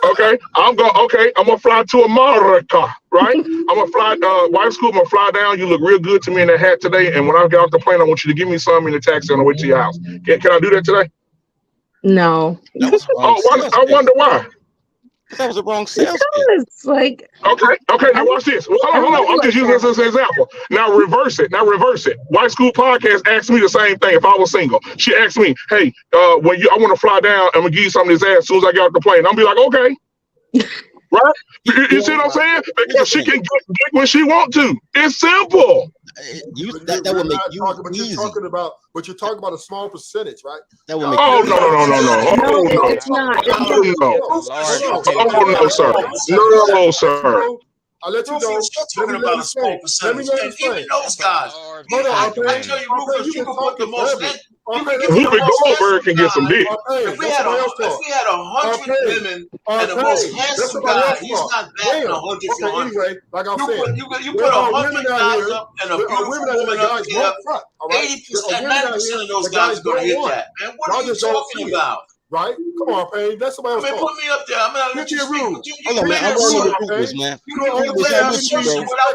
H: Okay, I'm gonna fly to America, right? I'm gonna fly, White School, I'm gonna fly down. You look real good to me in that hat today. And when I get off the plane, I want you to give me some in the taxi on the way to your house. Can I do that today?
C: No.
H: I wonder why.
L: That was the wrong sales.
C: It's like
H: okay. Now watch this. Hold on. I'm just using this as an example. Now reverse it. White School Podcast asked me the same thing. If I was single, she asked me, "Hey, I want to fly down. I'm gonna give you some of this ass as soon as I get off the plane." I'm be like, "Okay." Right? You see what I'm saying? Because she can get when she want to. It's simple.
L: That would make you easy.
N: But you're talking about a small percentage, right?
L: That would make
H: no. It's
C: not.
H: Oh no, sir. No, sir.
N: I'll let you know.
F: Talking about a small percentage. Even those guys.
N: Hold on,
F: I tell you, Rufus, you can put the most.
H: Whoopi Goldberg can get some dick.
F: If we had 100 women and the most handsome guy, he's not batting 100 for 100.
N: Anyway, like I'm saying,
F: you put 100 guys up and a beautiful woman up there. 80%, 90% of those guys are going to hit that. Man, what are you talking about?
N: Right? Come on, Pain. That's somebody else.
F: Put me up there. I'm not let you speak.
L: Hold on, man. I'm running the group, man.
F: You without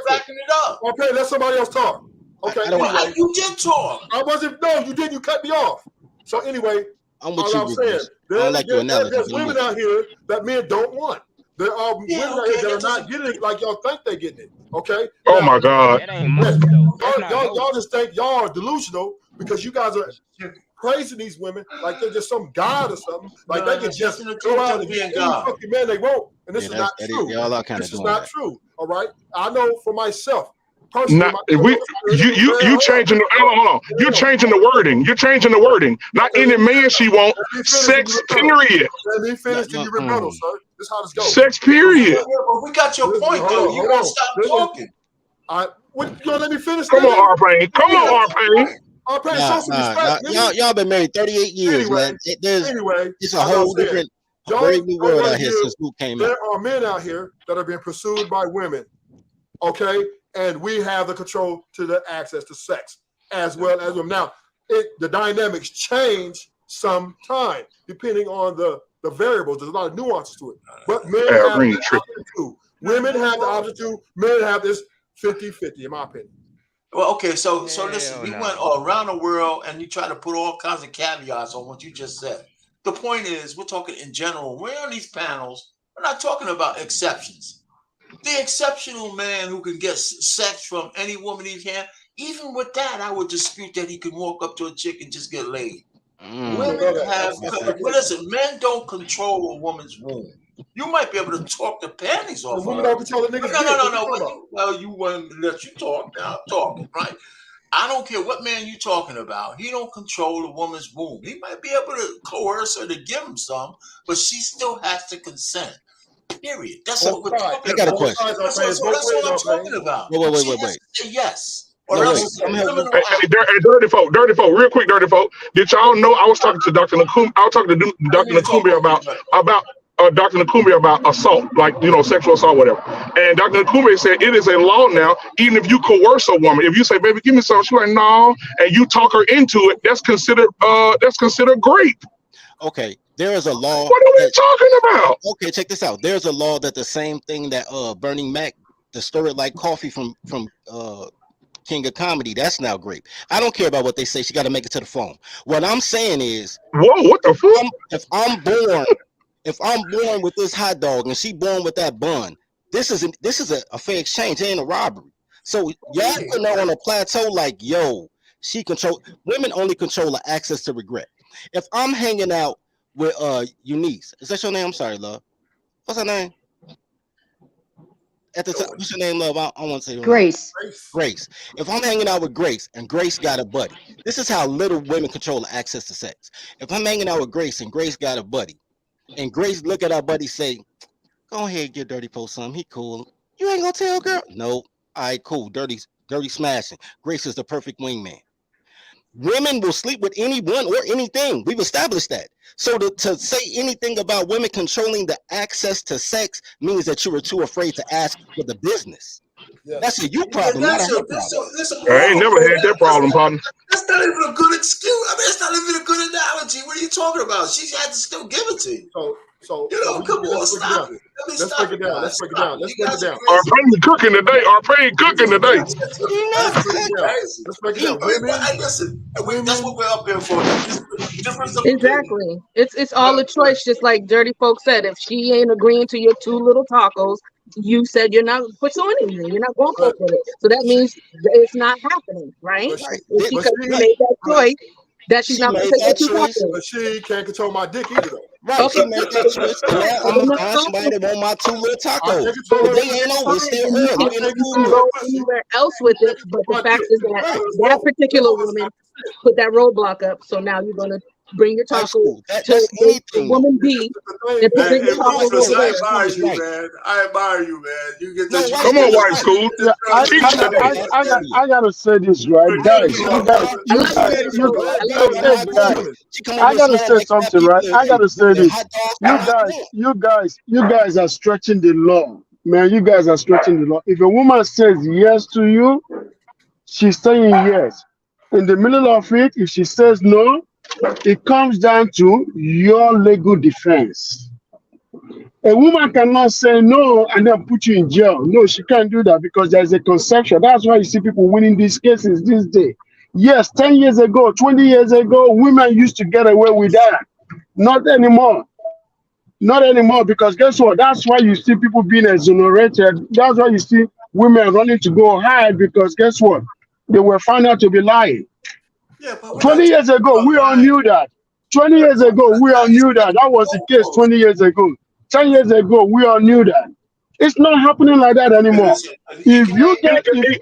F: backing it up.
N: Okay, let somebody else talk. Okay,
F: anyway. You did talk.
N: I wasn't. No, you didn't. You cut me off. So anyway,
L: I'm with you.
N: I'm saying, there's women out here that men don't want. There are women out here that are not getting it like y'all think they're getting it. Okay.
H: Oh my God.
N: Y'all just think y'all are delusional because you guys are praising these women like they're just some god or something. Like they can just go out and get any fucking man they want, and this is not true. This is not true. All right. I know for myself.
H: Not, you changing the hold on. You're changing the wording. You're changing the wording. Not any man she want. Sex period.
N: Let me finish to your rebuttal, sir. This is how this goes.
H: Sex period.
F: Well, we got your point though. You gotta stop talking.
N: Let me finish.
H: Come on, R-Pain. Come on,
L: R-Pain. Y'all been married 38 years, man. It's a whole different, brave new world out here since Luke came out.
N: There are men out here that are being pursued by women. Okay. And we have the control to the access to sex as well as women. Now, the dynamics change sometime depending on the variables. There's a lot of nuances to it. But men have the option too. Women have the option too. Men have this 50-50, in my opinion.
F: Well, okay, so listen, we went around the world and you try to put all kinds of caveats on what you just said. The point is, we're talking in general. We're on these panels. We're not talking about exceptions. The exceptional man who can get sex from any woman he can, even with that, I would dispute that he can walk up to a chick and just get laid. Women have, listen, men don't control a woman's womb. You might be able to talk the panties off.
N: The women don't control the niggas.
F: No. Well, you want to let you talk. Now I'm talking, right? I don't care what man you're talking about. He don't control a woman's womb. He might be able to coerce her to give him some, but she still has to consent. Period. That's what we're talking about.
L: I got a question.
F: That's what I'm talking about.
L: Wait.
F: Say yes.
H: Dirty folk, real quick, dirty folk. Did y'all know I was talking to Dr. Nakumi? I was talking to Dr. Nakumi about Dr. Nakumi about assault, like sexual assault, whatever. And Dr. Nakumi said it is a law now. Even if you coerce a woman, if you say, "Baby, give me some," she's like, "No," and you talk her into it, that's considered rape.
L: Okay. There is a law.
H: What are we talking about?
L: Okay, check this out. There's a law that the same thing that Bernie Mac, the Stir It Like Coffee from King of Comedy, that's now grape. I don't care about what they say. She got to make it to the phone. What I'm saying is,
H: whoa, what the fuck?
L: If I'm born with this hot dog and she born with that bun, this is a fair exchange. It ain't a robbery. So y'all putting her on a plateau like, yo, women only control the access to regret. If I'm hanging out with Eunice, is that your name? I'm sorry, love. What's her name? At the time, what's your name, love? I want to say
O: Grace.
L: Grace. If I'm hanging out with Grace and Grace got a buddy, this is how little women control the access to sex. If I'm hanging out with Grace and Grace got a buddy, and Grace look at our buddy say, "Go ahead, get dirty post something. He cool. You ain't gonna tell girl? No. All right, cool. Dirty smashing. Grace is the perfect wingman. Women will sleep with anyone or anything. We've established that. So to say anything about women controlling the access to sex means that you were too afraid to ask for the business. Yeah. That's a you problem, not a her problem.
H: I ain't never had that problem, partner.
F: That's not even a good excuse. I mean, it's not even a good analogy. What are you talking about? She had to still give it to you.
N: So
F: come on, stop it.
N: Let's break it down. Let's break it down.
H: Our pain cooking today. Our pain cooking today.
N: Let's break it down.
F: Listen, that's what we're up here for.
C: Exactly. It's all a choice, just like Dirty Folk said. If she ain't agreeing to your 2 little tacos, you said you're not pursuing anything. You're not going for it. So that means it's not happening, right? Because you made that choice. That she's not going to take it.
N: But she can't control my dick either, though.
L: Right, okay. She made that choice. I'm gonna find somebody that want my 2 little tacos. But they ain't over. It's still early.
C: You can go anywhere else with it, but the fact is that that particular woman put that roadblock up. So now you're gonna bring your
L: High
C: taco
L: school.
C: to
L: That's
C: the
L: anything though.
C: woman B and
F: Hey,
C: bring
F: hey,
C: your tacos
F: Rufus,
C: over
F: I
C: there.
F: admire
L: Is
F: you,
L: right.
F: man. I admire you, man. You get
L: No,
F: that. You
L: wife's
H: Come
F: get
H: on,
L: good is
H: wife
L: right.
H: school.
K: Yeah,
H: Teach today.
K: I gotta say this, right,
F: Good
L: Wife
F: job,
K: guys.
L: is
F: you
K: You
L: right.
F: are,
K: guys,
F: brother.
L: You
K: you
L: see
K: guys,
L: her in
K: you.
L: some
C: I love
L: Burberry
C: my
L: and
K: Hey,
L: hot
C: husband.
K: guys.
L: women. She come over
K: I
L: and
K: gotta
L: smell
K: say
L: like fat
K: something, right?
L: people
K: I gotta say
L: and
K: this.
L: hot dogs coming out the mouth.
K: You guys are stretching the law, man. You guys are stretching the law. If a woman says yes to you, she's saying yes. In the middle of it, if she says no, it comes down to your legal defense. A woman cannot say no and then put you in jail. No, she can't do that because there's a conception. That's why you see people winning these cases this day. Yes, 10 years ago, 20 years ago, women used to get away with that. Not anymore. Not anymore, because guess what? That's why you see people being exonerated. That's why you see women running to go hide, because guess what? They were found out to be lying.
F: Yeah, but we're
K: 20
F: not
K: years
F: talking
K: ago,
F: about
K: we all
F: lying.
K: knew that. 20
F: Yeah,
K: years ago, we all
F: it's
K: knew that. That was the case
F: goalposts.
K: 20 years ago. 10 years ago, we all knew that. It's not happening like that
F: Hey,
K: anymore.
F: listen,
K: If you get, if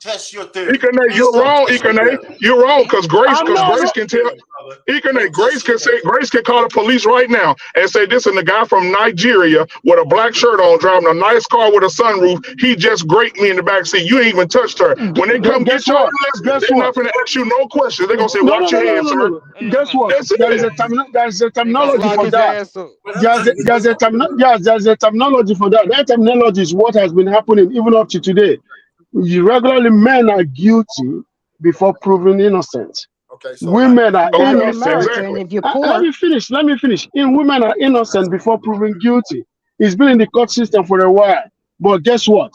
F: test your theory.
H: Ekene,
F: Please
H: you're
F: don't
H: wrong,
F: test your
H: Ekene.
F: theory.
H: You're wrong, because
K: I'm not,
H: Grace can tell
F: Brother.
H: Ekene,
F: Don't test your theory.
H: Grace can call the police right now and say this is a guy from Nigeria with a black shirt on driving a nice car with a sunroof. He just graped me in the back seat. You ain't even touched her. When they come
K: guess
H: get your
K: what?
H: ass,
K: Guess
H: they're
K: what?
H: not gonna ask you no questions. They're gonna say,
K: No, no,
H: watch
K: no,
H: your
K: no, no,
H: hands,
K: no,
H: sir.
K: no.
G: And
K: Guess what?
H: That's
K: There
H: it.
K: is a
G: they gonna
K: terminology
G: lock
K: for
G: his
K: that.
G: ass up.
F: But
K: There's a terminology for that. That terminology is what has been happening even up to today. Regularly, men are guilty before proven innocent.
N: Okay, so
K: Women are
O: Not in
H: Okay,
K: innocent.
O: America,
H: exactly.
O: and if you're
K: Let
O: poor,
K: me finish. Let me finish. In women are innocent before proven guilty. It's been in the court system for a while. But guess what?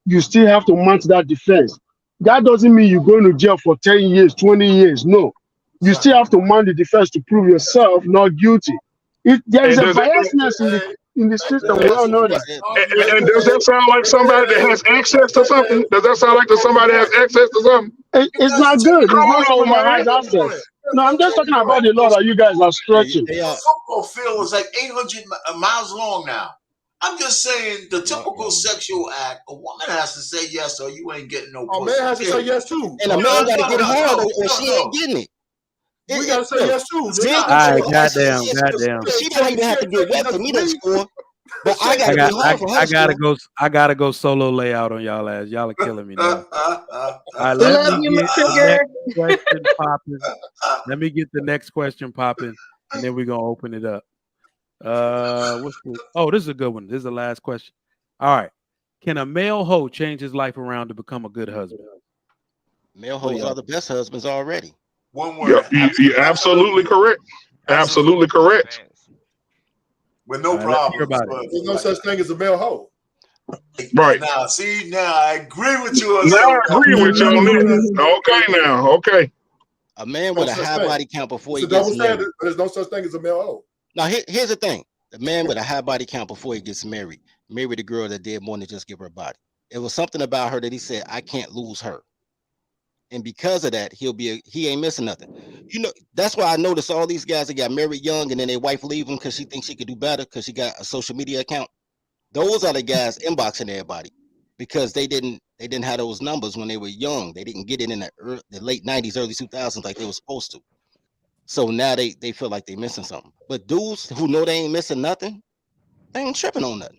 K: You still have to mount that defense. That doesn't mean you're going to jail for 10 years, 20 years. No. You
N: right.
K: still have to mount the defense to prove yourself not guilty. There is
H: And
K: a
H: does it
K: biasness in the
F: let
K: system.
F: me
K: We
F: ask
K: all
F: you a
K: know that.
F: question.
H: and does that sound like somebody that has access to something? Does that sound like somebody that has access to something?
K: It's
F: That's
K: not good. It's
H: Come
K: not
H: on,
K: somebody that
H: man.
K: has access. No, I'm just talking
F: Your
K: about the law that you guys are stretching.
F: football field is like 800 miles long now. I'm just saying the typical sexual act, a woman has to say yes or you ain't getting no
N: Oh,
F: pussy.
N: man has to say yes too.
L: And a man got to get hard or she ain't getting it.
N: We gotta say yes too.
L: She ain't
B: All
L: gonna
B: right,
L: score her.
B: goddamn.
L: She don't even have to get wet for me to score. But I
B: I
L: gotta
B: got
L: get hard for her
B: I
L: to
B: gotta
L: score.
B: go. I gotta go solo layout on y'all ass. Y'all are killing me now. All right,
C: We
B: let
C: love
B: me
C: you,
B: get
C: Miss
B: the
C: Sugar.
B: next question popping. Let me get the next question popping, and then we're gonna open it up. This is a good one. This is the last question. All right. Can a male hoe change his life around to become a good husband?
L: Male hoes are the best husbands already.
F: One word.
H: You're absolutely correct. Absolutely correct.
F: With no
B: Right, let's hear
F: problems.
B: about it.
F: But
N: There's no such thing as a male hoe.
H: Right.
F: now, see, now I agree with you on
H: Now
F: some
H: I
F: of
H: agree with you on
F: that.
H: that. Okay, now. Okay.
L: A man
N: No
L: with a
N: such
L: high
N: thing.
L: body count before
N: It's
L: he
N: a double
L: gets married.
N: standard, but there's no such thing as a male hoe.
L: Now, here's the thing. The man with a high body count before he gets married married a girl that did more than just give her body. It was something about her that he said, I can't lose her. And because of that, he ain't missing nothing. You know, that's why I notice all these guys that got married young and then their wife leave them because she thinks she could do better because she got a social media account. Those are the guys inboxing everybody because they didn't have those numbers when they were young. They didn't get it in the late 90s, early 2000s like they were supposed to. So now they feel like they're missing something. But dudes who know they ain't missing nothing, they ain't tripping on nothing.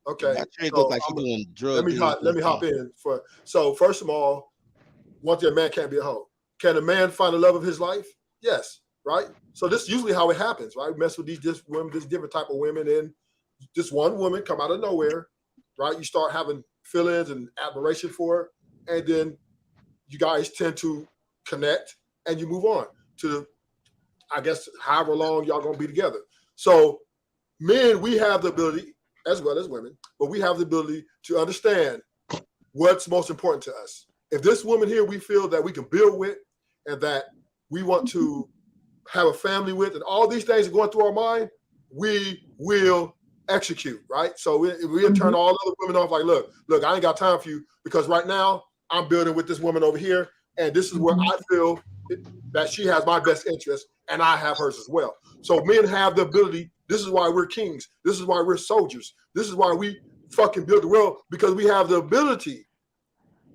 N: Okay.
L: It look like she doing drug dealing.
N: Let me hop in for. So first of all, one thing, a man can't be a hoe. Can a man find the love of his life? Yes. Right. So this is usually how it happens. Right. We mess with these different type of women, and this one woman come out of nowhere. Right. You start having feelings and admiration for her, and then you guys tend to connect, and you move on to, I guess, however long y'all gonna be together. So men, we have the ability, as well as women, but we have the ability to understand what's most important to us. If this woman here we feel that we can build with and that we want to have a family with, and all these things are going through our mind, we will execute, right? So we turn all other women off like, look, I ain't got time for you because right now I'm building with this woman over here, and this is where I feel that she has my best interest and I have hers as well. So men have the ability. This is why we're kings. This is why we're soldiers. This is why we fucking build the world, because we have the ability.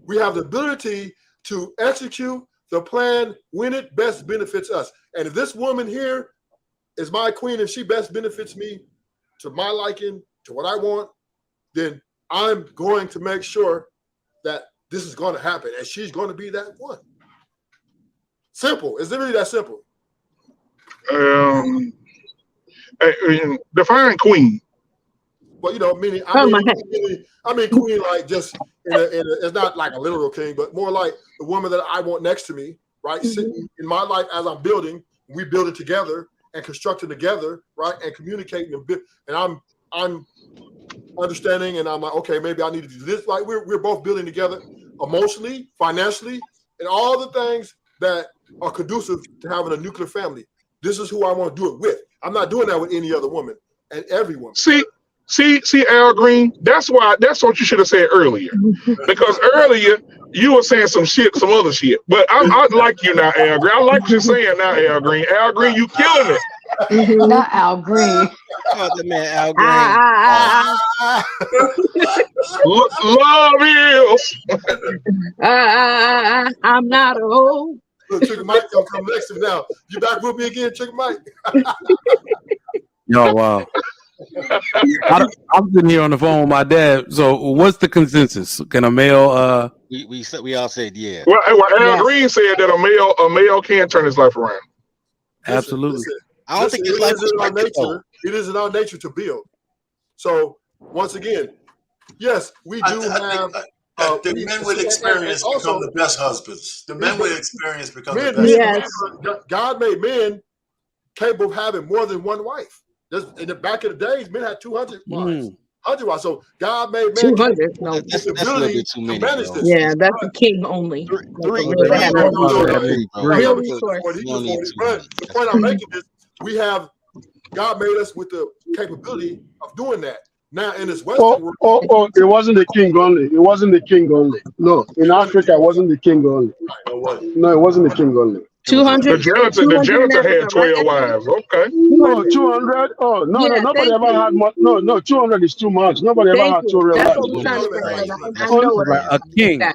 N: We have the ability to execute, the plan, when it best benefits us. And if this woman here is my queen and she best benefits me to my liking, to what I want, then I'm going to make sure that this is going to happen and she's going to be that one. Simple. It's literally that simple.
H: Define queen.
N: Well, you know, meaning I mean queen like just it's not like a literal king, but more like the woman that I want next to me, right? Sitting in my life as I'm building, we build it together and constructing together, right? And communicating and I'm understanding, and I'm like, okay, maybe I need to do this. Like we're both building together emotionally, financially, and all the things that are conducive to having a nuclear family. This is who I want to do it with. I'm not doing that with any other woman and every woman.
H: See, Al Green, that's what you should have said earlier. Because earlier you were saying some other shit. But I like you now, Al Green. I like what you're saying now, Al Green. Al Green, you killing it.
O: Not Al Green.
L: Oh, the man Al Green.
H: Love is.
C: I'm not old.
N: Look, Chicken Mike gonna come next to me now. You back with me again, Chicken Mike?
B: Yo, wow. I'm sitting here on the phone with my dad. So, what's the consensus? Can a male?
L: We all said yeah.
H: Well, Al Green said that a male can turn his life around.
B: Absolutely.
N: Listen,
L: I don't think his life is
N: in our nature. It is in our nature to build. So once again, yes, we do have.
F: The men with experience become the best husbands. The men with experience become the best husbands.
N: God made men capable of having more than one wife. In the back of the days, men had 200 wives. 100 wives. So God made men
C: 200. No,
L: that's a little bit too many.
C: Yeah, that's a king only.
N: But the point I'm making is God made us with the capability of doing that. Now in this Western world,
K: it wasn't the king only. It wasn't the king only. No, in Africa, it wasn't the king only. No, it wasn't the king only.
C: 200.
H: The janitor had 12 wives. Okay.
K: No, 200. Oh, no,
C: Yeah,
K: nobody ever had much. No, 200 is too much. Nobody ever had 200
C: That's
K: wives.
C: what we're trying to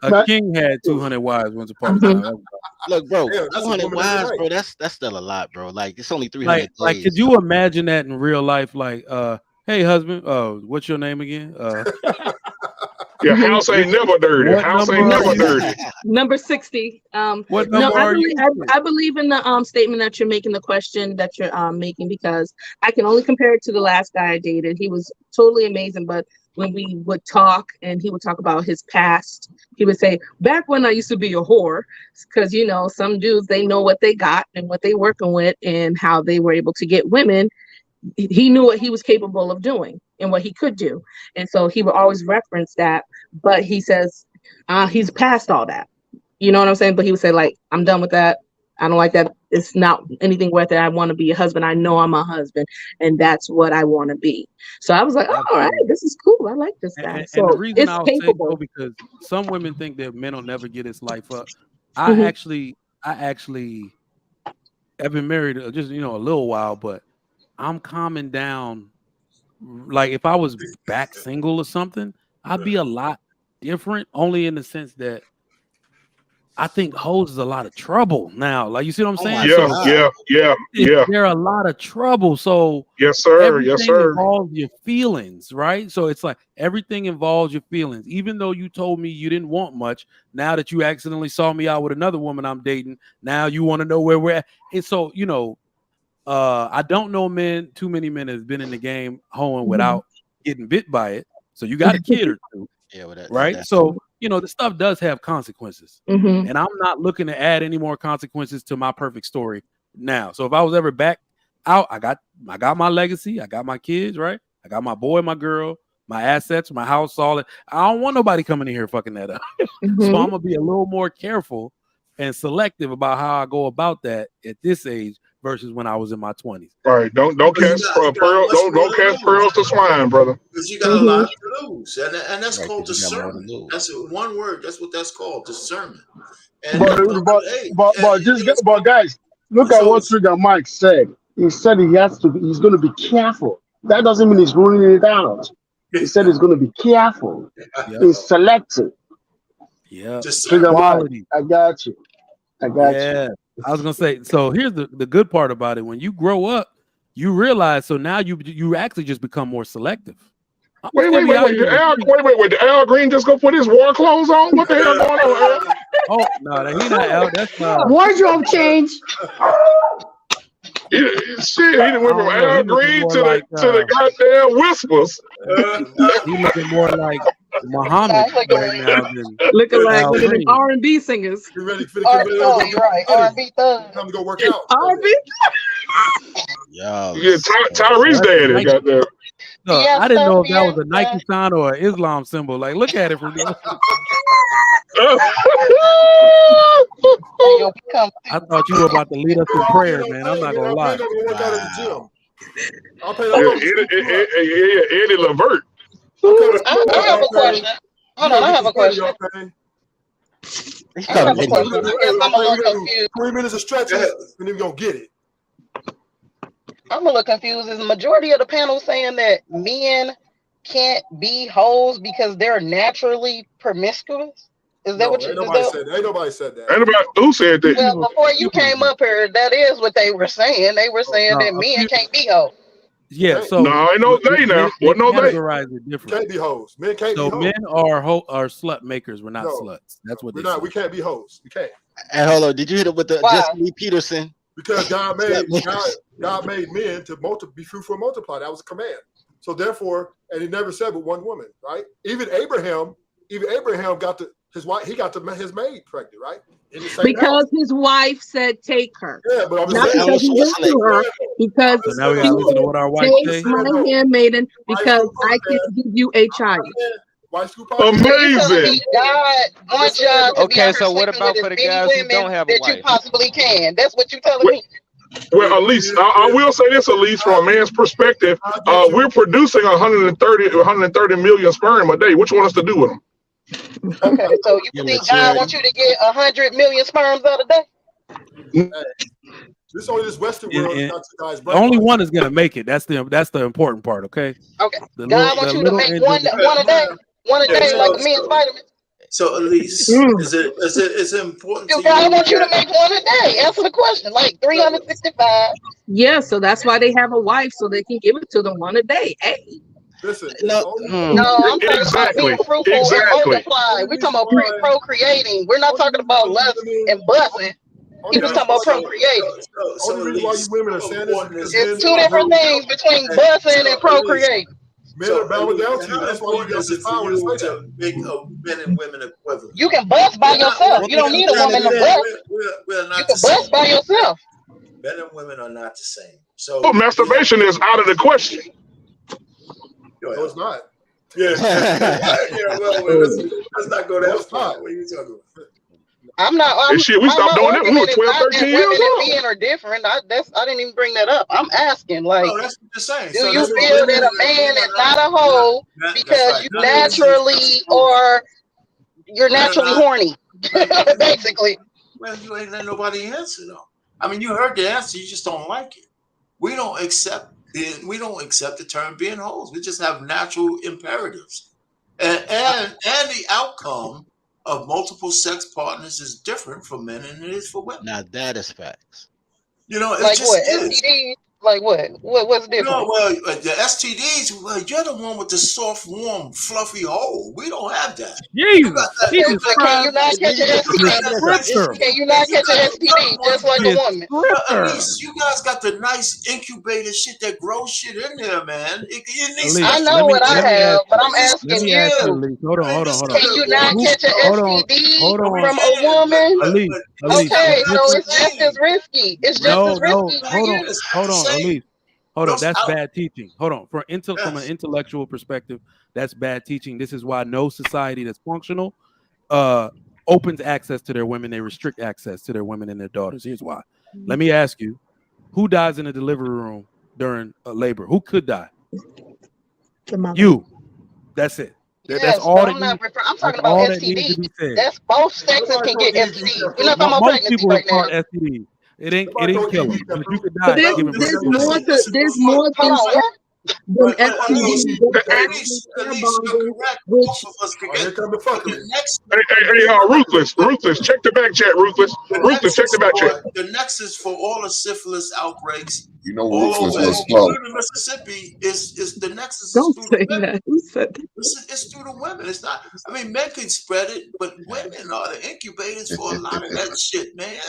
B: A king had 200 wives once upon a time.
L: Look, bro, 200 wives, bro. That's still a lot, bro. Like it's only 300 days.
B: Like, could you imagine that in real life? Like, hey, husband, what's your name again?
H: Your house ain't never dirty. House ain't never dirty.
C: Number 60.
B: What number are you?
C: I believe in the statement that you're making, the question that you're making, because I can only compare it to the last guy I dated. He was totally amazing, but when we would talk and he would talk about his past, he would say, back when I used to be a whore, because, you know, some dudes, they know what they got and what they working with and how they were able to get women. He knew what he was capable of doing and what he could do. And so he would always reference that, but he says, he's past all that. You know what I'm saying? But he would say, like, I'm done with that. I don't like that. It's not anything worth it. I want to be a husband. I know I'm a husband, and that's what I want to be. So I was like, oh, all right, this is cool. I like this guy.
B: And
C: so
B: the reason
C: it's
B: I was
C: capable.
B: saying, because some women think that men will never get his life up. I actually have been married just, you know, a little while, but I'm calming down. Like if I was back single or something, I'd be a lot different, only in the sense that I think hoes is a lot of trouble now. Like, you see what I'm saying?
H: Yeah.
B: They're a lot of trouble. So
H: yes, sir.
B: Everything involves your feelings, right? So it's like everything involves your feelings. Even though you told me you didn't want much, now that you accidentally saw me out with another woman I'm dating, now you want to know where we're at. And so, you know, I don't know too many men have been in the game hoeing without getting bit by it. So you got a kid or two. Right? So, you know, the stuff does have consequences. And I'm not looking to add any more consequences to my perfect story now. So if I was ever back out, I got my legacy, I got my kids, right? I got my boy, my girl, my assets, my house, all that. I don't want nobody coming in here fucking that up. So I'm gonna be a little more careful and selective about how I go about that at this age versus when I was in my 20s.
H: Right. Don't cast pearls. Don't cast pearls to swine, brother.
F: Because you got a lot to lose, and that's called discernment. That's one word. That's what that's called, discernment. And
K: but guys, look at what Trigger Mike said. He said he's going to be careful. That doesn't mean he's ruling it out. He said he's going to be careful. He's selective.
B: Yeah.
K: Trigger Mike, I got you. I got
B: Yeah, I was gonna say. So here's the good part about it: when you grow up, you realize. So now you actually just become more selective. I'm
H: Wait.
B: still be out
H: Did
B: here.
H: Did Al Green just go put his war clothes on? What the hell going on, Al?
B: Oh no, he not out. That's
O: Wardrobe change.
H: Shit, he done went from Al Green to the goddamn Whispers.
B: He looking more like Muhammad right now than
C: Looking like
B: Al
C: one of them
B: Green.
C: R&B singers.
N: You ready for
P: You're right. R&B thug.
N: Time to go work out.
C: R&B.
L: Yo,
H: Yeah, Tyrese daddy got there.
B: No, I didn't know if that was a Nike sign or an Islam symbol. Like, look at it from there. I thought you were about to lead us in prayer, man. I'm not gonna lie.
N: I'm gonna work out at the gym. I'll pay
H: Eddie Levert.
P: I have a question. Hold on, I have a question. I have a question. I guess I'm a little confused.
N: 3 minutes of stretches, and then we're gonna get it.
P: I'm a little confused. Is the majority of the panel saying that men can't be hoes because they're naturally promiscuous? Is that what you?
N: Ain't nobody said that. Ain't nobody said that.
H: Ain't nobody who said that.
P: Well, before you came up here, that is what they were saying. They were saying that men can't be hoes.
B: Yeah, so
H: no, ain't no they now. What no they?
B: Categorize it different.
N: Can't be hoes. Men can't be hoes.
B: So men are slut makers. We're not sluts. That's what
N: we're not. We can't be hoes. We can't.
L: And hold on, did you hit it with the Justin Lee Peterson?
N: Because God made men to be fruitful and multiply. That was a command. So therefore, and he never said with one woman, right? Even Abraham got his wife. He got his maid pregnant, right?
C: Because his wife said take her.
N: Yeah, but I'm
C: not because he went to her. Because
B: so now we gotta listen to what our wife say.
C: Take my handmaiden because I can give you a child.
H: Amazing.
P: God wants y'all to
G: okay, so what about for the guys who don't have a
P: that
G: wife?
P: you possibly can? That's what you're telling me.
H: Well, Elise, I will say this, Elise, from a man's perspective, we're producing 130 million sperm a day. What you want us to do with them?
P: Okay, so you think God wants you to get 100 million sperms out a day?
N: This only this Western world.
B: Only one is gonna make it. That's the important part. Okay.
P: Okay. God wants you to make one a day. One a day, like a men's vitamin.
F: So, Elise, is it important to you?
P: God wants you to make one a day. Answer the question. Like 365.
C: Yeah, so that's why they have a wife, so they can give it to them one a day. Hey.
N: Listen,
P: no, I'm talking about being fruitful and multiply. We're talking about procreating. We're not talking about lust and busting. He was talking about procreating.
N: Only reason why you women are saying this
P: is two different things between busting and procreating.
N: Men are bowing down to you. That's why you got this power
F: to make men and women equivalent.
P: You can bust by yourself. You don't need a woman to bust.
F: We're not
P: you can bust by yourself.
F: Men and women are not the same. So
H: masturbation is out of the question.
N: No, it's not.
F: Yeah. Well, let's not go that far. What are you talking about?
P: I'm not.
H: Shit, we stopped doing that when we were 12, 13 years old.
P: Men are different. I didn't even bring that up. I'm asking, like,
F: no, that's what you're saying.
P: Do you feel that a man is not a hoe because you naturally or you're naturally horny, basically?
F: Well, you ain't let nobody answer though. I mean, you heard the answer. You just don't like it. We don't accept the term being hoes. We just have natural imperatives, and the outcome of multiple sex partners is different for men than it is for women.
L: Now that is facts.
F: You know, it
P: like
F: just
P: what?
F: is.
P: STDs? Like what? What's different?
F: No, well, the STDs. Well, you're the one with the soft, warm, fluffy hole. We don't have that.
B: Jesus,
P: can you not catch an STD? Can you not catch an STD just like a woman?
F: At least you guys got the nice incubator shit that grows shit in there, man.
P: I know what I have, but I'm asking you.
B: Hold on.
P: Can you not catch an STD from a woman? Okay, so it's just as risky. It's just as risky.
B: Hold on, Elise. Hold on, that's bad teaching. Hold on, from an intellectual perspective, that's bad teaching. This is why no society that's functional opens access to their women. They restrict access to their women and their daughters. Here's why. Let me ask you, who dies in a delivery room during labor? Who could die? You. That's it.
P: Yes,
B: that's all
P: I'm talking about STD. That's both sexes can get STD. We're not talking about pregnancy right now.
B: STD. It ain't killing. But you could die.
C: There's more to then
F: At least,
C: STD, then
F: at
C: actually
F: least,
C: pair
F: at least you're
C: bonding,
F: correct.
C: which
F: Both of us
N: Oh, here
F: together.
N: come the
F: But
N: fuckery.
F: the next,
H: Ruthless, check the back chat, Ruthless, check the back chat.
F: the next is for all the syphilis outbreaks
Q: You know,
F: all
Q: Ruthless
F: over,
Q: was slow.
F: including Mississippi. Is the nexus is
C: don't
F: through
C: say
F: the women.
C: that. Who said that?
F: It's through the women. It's not. I mean, men can spread it, but women are the incubators for a lot of that shit, man.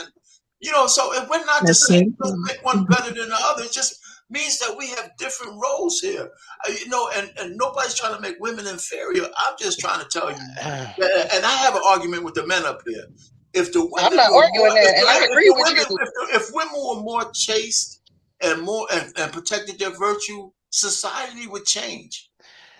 F: You know, so if we're not the
C: That's
F: same,
C: me.
F: doesn't make one better than the other. It just means that we have different roles here. You know, and nobody's trying to make women inferior. I'm just trying to tell you, and I have an argument with the men up here. If the women
P: I'm not
F: were
P: arguing
F: more,
P: that, and I agree with you.
F: if women were more chaste and more and protected their virtue, society would change.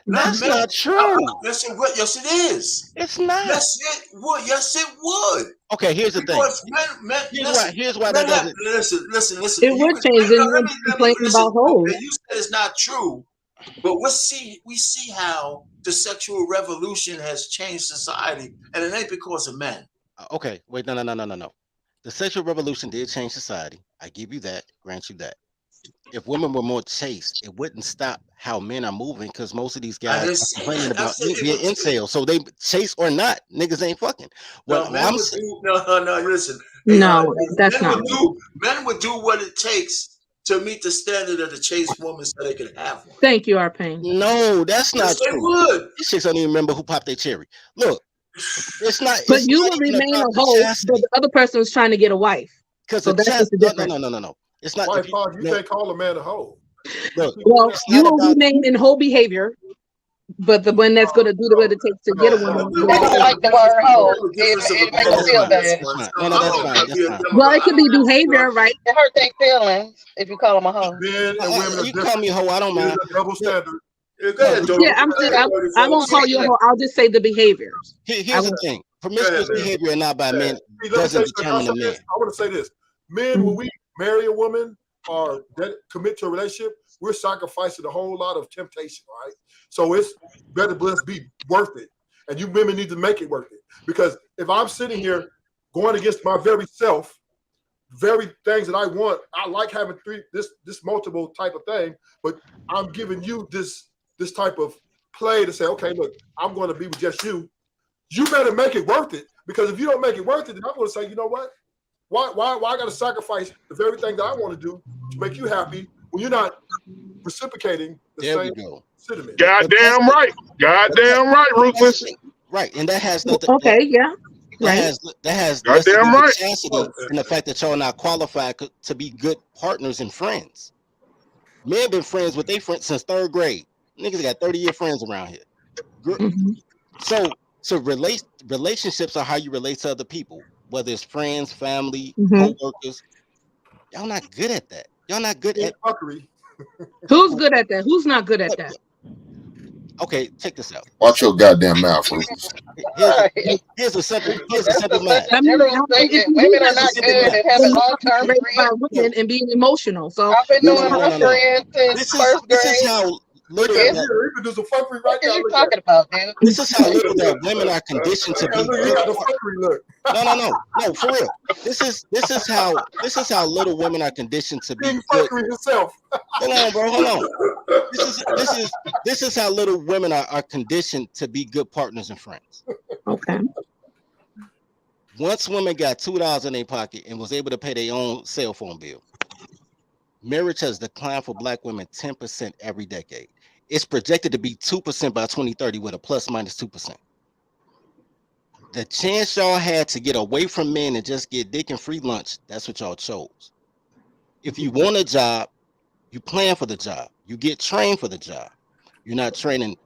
J: That's not true.
F: Yes, it would. Yes, it is.
J: It's not.
F: Yes, it would. Yes, it would.
L: Okay, here's the thing.
F: Because
L: Here's why that doesn't.
F: Listen.
C: It would change. Then you would complain about hoes.
F: Okay, you said it's not true, but we see how the sexual revolution has changed society, and it ain't because of men.
L: Okay, wait, no. The sexual revolution did change society. I give you that, grant you that. If women were more chaste, it wouldn't stop how men are moving, because most of these guys are complaining about being incels. So they chaste or not, niggas ain't fucking.
F: Well, no, listen.
C: No, that's not.
F: Men would do what it takes to meet the standard of the chaste woman so they can have one.
C: Thank you, Arpain.
L: No, that's not
F: Yes,
L: true.
F: they would.
L: These chicks don't even remember who popped their cherry. Look, it's not.
C: But you will remain a hoe, but the other person was trying to get a wife. So that's just the difference.
L: No. It's not.
N: Why, Paul, you can't call a man a hoe.
L: Look,
C: well, you will remain in hoe behavior, but the one that's going to do what it takes to get a woman.
P: Like the word hoe, it makes you feel bad.
C: Well, it could be behavior, right?
P: It hurt their feelings if you call them a hoe.
N: Men and women are
L: you call me a hoe, I don't mind.
N: Double standard.
C: Yeah, I won't call you a hoe. I'll just say the behaviors.
L: Here's the thing: promiscuous behavior and not by men doesn't determine the man.
N: I want to say this: men, when we marry a woman or commit to a relationship, we're sacrificing a whole lot of temptation, right? So it's better be worth it. And you women need to make it worth it. Because if I'm sitting here going against my very self, very things that I want, I like having this multiple type of thing, but I'm giving you this type of play to say, okay, look, I'm going to be with just you. You better make it worth it. Because if you don't make it worth it, then I'm going to say, you know what? Why I got to sacrifice the very thing that I want to do to make you happy when you're not reciprocating the same sentiment?
H: Goddamn right, Ruthless.
L: Right, and that has nothing.
C: Okay, yeah.
L: That has
H: goddamn right.
L: Chastity and the fact that y'all not qualified to be good partners and friends. Men been friends with their friends since 3rd grade. Niggas got 30-year friends around here. So relationships are how you relate to other people, whether it's friends, family, co-workers. Y'all not good at that. Y'all not good at
N: fuckery.
C: Who's good at that? Who's not good at that?
L: Okay, check this out.
Q: Watch your goddamn mouth, Rufus.
L: Here's a simple math.
P: Women are not good at having long-term friends
C: and being emotional. So
P: I've been doing friends since 1st grade.
L: This is how little
P: What are you talking about, man?
L: This is how little that women are conditioned to be. No, for real. This is how little women are conditioned to be good. Hold on, bro. Hold on. This is how little women are conditioned to be good partners and friends.
C: Okay.
L: Once women got $2 in their pocket and was able to pay their own cell phone bill, marriage has declined for Black women 10% every decade. It's projected to be 2% by 2030 with a plus minus 2%. The chance y'all had to get away from men and just get dick and free lunch, that's what y'all chose. If you want a job, you plan for the job. You get trained for the job. You're not training,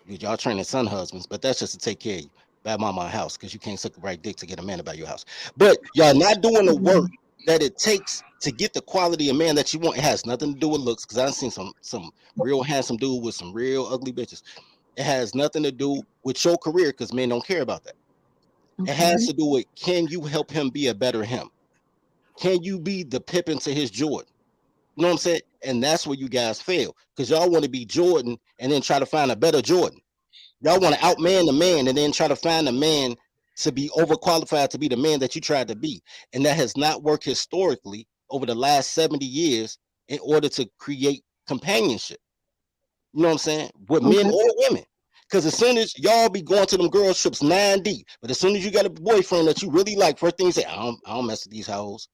L: y'all training son husbands, but that's just to take care of you. Bad mama house, because you can't suck the right dick to get a man about your house. But y'all not doing the work that it takes to get the quality of man that you want. It has nothing to do with looks, because I've seen some real handsome dude with some real ugly bitches. It has nothing to do with your career, because men don't care about that. It has to do with, can you help him be a better him? Can you be the Pippin to his Jordan? You know what I'm saying? And that's where you guys fail, because y'all want to be Jordan and then try to find a better Jordan. Y'all want to outman the man and then try to find a man to be overqualified to be the man that you tried to be. And that has not worked historically over the last 70 years in order to create companionship. You know what I'm saying? With men or women. Because as soon as y'all be going to them girls trips 9 deep, but as soon as you got a boyfriend that you really like, first thing you say, I don't mess with these hoes.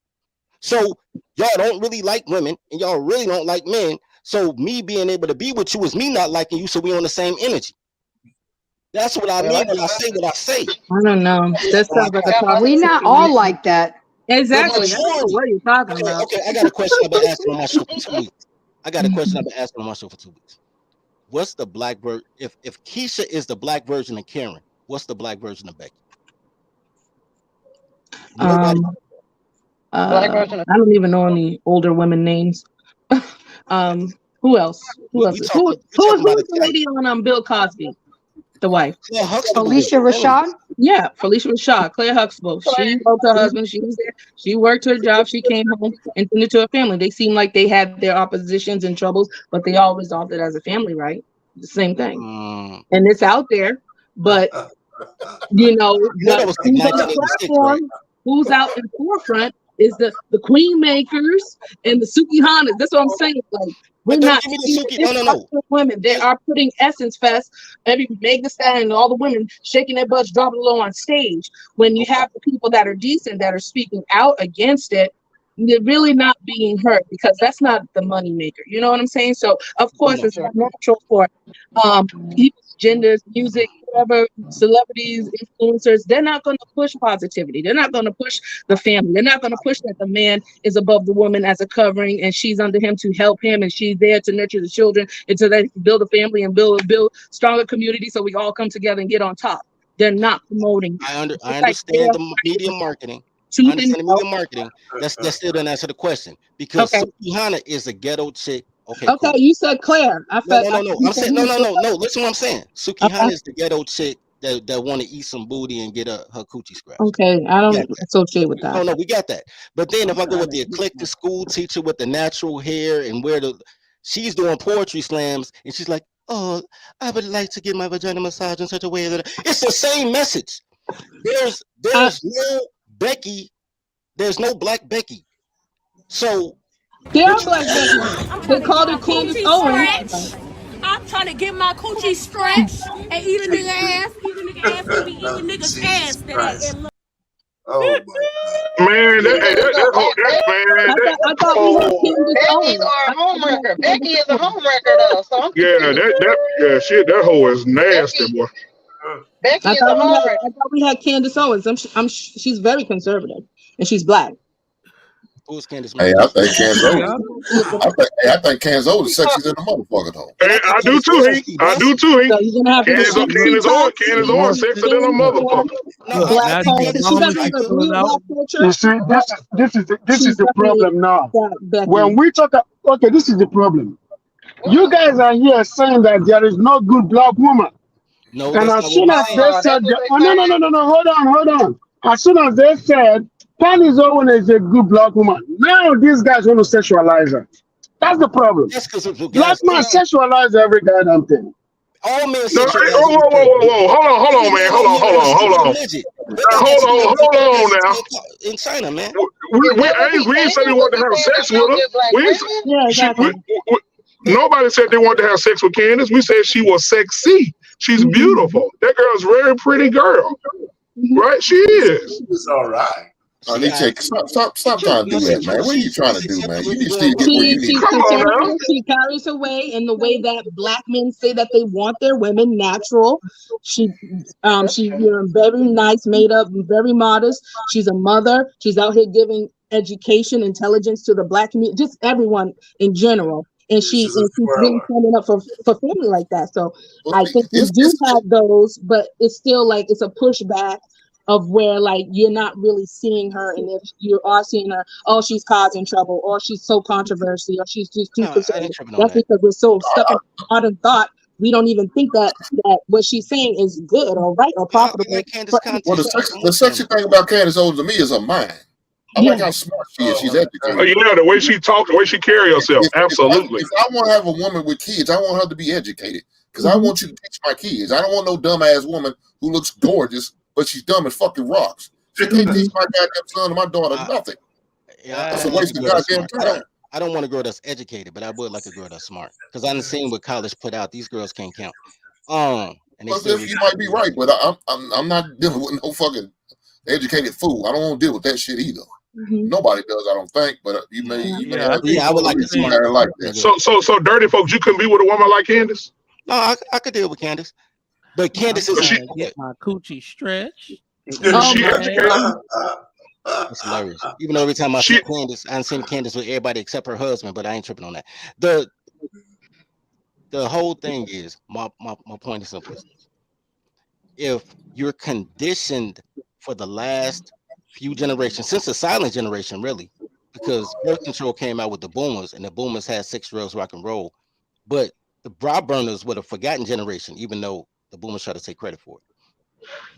L: So y'all don't really like women, and y'all really don't like men. So me being able to be with you is me not liking you, so we on the same energy. That's what I mean when I say what I say.
C: I don't know. That sounds like a toxic
O: We not
C: situation.
O: all like that.
C: Exactly.
L: The
C: I don't know
L: majority.
C: what you're talking about.
L: Okay, I got a question I've been asking on my show for 2 weeks. What's the black version? If Keisha is the black version of Karen, what's the black version of Becky? Nobody.
P: Black version of
C: I don't even know any older women names. Who else? Who is the lady on Bill Cosby? The wife.
O: Felicia Rashad?
C: Yeah, Felicia Rashad, Claire Huxtable. She wrote her husband. She was there. She worked her job. She came home and tended to her family. They seemed like they had their oppositions and troubles, but they all resolved it as a family, right? The same thing. And it's out there, but you know,
L: that was like
C: who's on the
L: 1986,
C: platform,
L: right?
C: who's out in forefront is the queen makers and the Sukihanas. That's what I'm saying. Like, we're not women. They are putting Essence Fest, every Meg Thee Stallion and all the women shaking their butts, dropping low on stage. When you have the people that are decent that are speaking out against it, they're really not being heard because that's not the money maker. You know what I'm saying? So of course it's natural for people, genders, music, whatever, celebrities, influencers. They're not going to push positivity. They're not going to push the family. They're not going to push that the man is above the woman as a covering and she's under him to help him and she's there to nurture the children and so they build a family and build stronger community so we all come together and get on top. They're not promoting.
L: I understand the media marketing. That still doesn't answer the question because Sukihana is a ghetto chick. Okay, cool.
C: You said Claire.
L: No. I'm saying no. Listen what I'm saying. Sukihana is the ghetto chick that want to eat some booty and get her coochie scratched.
C: Okay, I don't associate with that.
L: No, we got that. But then if I go with the eclectic school teacher with the natural hair and she's doing poetry slams and she's like, oh, I would like to get my vagina massaged in such a way that it's the same message. There's no Becky. There's no black Becky. So
C: there are black Becky. They called her Candace Owens.
R: I'm trying to get my coochie stretched and eat a nigga ass. Eat a nigga ass. We be eating niggas ass.
F: Oh my
H: God. Man,
C: I thought we had Candace
P: Becky's our homewrecker. Becky is a homewrecker though. So I'm
H: shit, that hoe is nasty, boy.
P: Becky is a homewrecker.
C: I thought we had Candace Owens. She's very conservative and she's black.
L: Who's Candace?
Q: Hey, I think Candace Owens. I think Candace Owens is sexier than the motherfucker though.
H: Hey, I do too, Candace Owens sexier than a motherfucker.
K: You see, this is the problem now. When we talk, this is the problem. You guys are here saying that there is no good black woman.
L: No,
K: and as soon as they said, no, hold on. As soon as they said, Candace Owens is a good black woman, now these guys want to sexualize her. That's the problem. Black man sexualize every goddamn thing.
L: All men
H: whoa. Hold on, man. Hold on now.
L: In China, man.
H: We ain't say we want to have sex with her. Nobody said they wanted to have sex with Candace. We said she was sexy. She's beautiful. That girl's a very pretty girl. Right? She is.
F: It's all right.
Q: Stop trying to do that, man. What are you trying to do, man? You need to get where you need.
C: Come on now. She carries her way in the way that black men say that they want their women natural. She very nice, made up, very modest. She's a mother. She's out here giving education, intelligence to the black community, just everyone in general. And she's really coming up for family like that. So I think we do have those, but it's still like it's a pushback of where like you're not really seeing her, and if you are seeing her, oh, she's causing trouble, or she's so controversial, or she's just too conservative. That's because we're so stuck in modern thought. We don't even think that what she's saying is good or right or profitable.
Q: Well, the sexy thing about Candace Owens to me is her mind. I like how smart she is. She's educated.
H: Yeah, the way she talks, the way she carries herself. Absolutely.
Q: If I want to have a woman with kids, I want her to be educated because I want you to teach my kids. I don't want no dumbass woman who looks gorgeous, but she's dumb as fucking rocks. She can't teach my goddamn son or my daughter nothing. That's a waste of goddamn time.
L: I don't want a girl that's educated, but I would like a girl that's smart. Because I done seen what college put out. These girls can't count. And they
Q: Well,
L: still
Q: if you might be right, but I'm not dealing with no fucking educated fool. I don't want to deal with that shit either. Nobody does, I don't think. But you may
L: I would like to see
Q: somebody like that.
H: So dirty folks, you couldn't be with a woman like Candace?
L: No, I could deal with Candace. But Candace is
B: get my coochie stretch.
L: It's hilarious. Even though every time I see Candace, I seen Candace with everybody except her husband, but I ain't tripping on that. The whole thing is my point is simple. If you're conditioned for the last few generations, since the silent generation, really, because birth control came out with the boomers, and the boomers had 6 year-olds rock and roll, but the bra burners were the forgotten generation, even though the boomers try to take credit for it.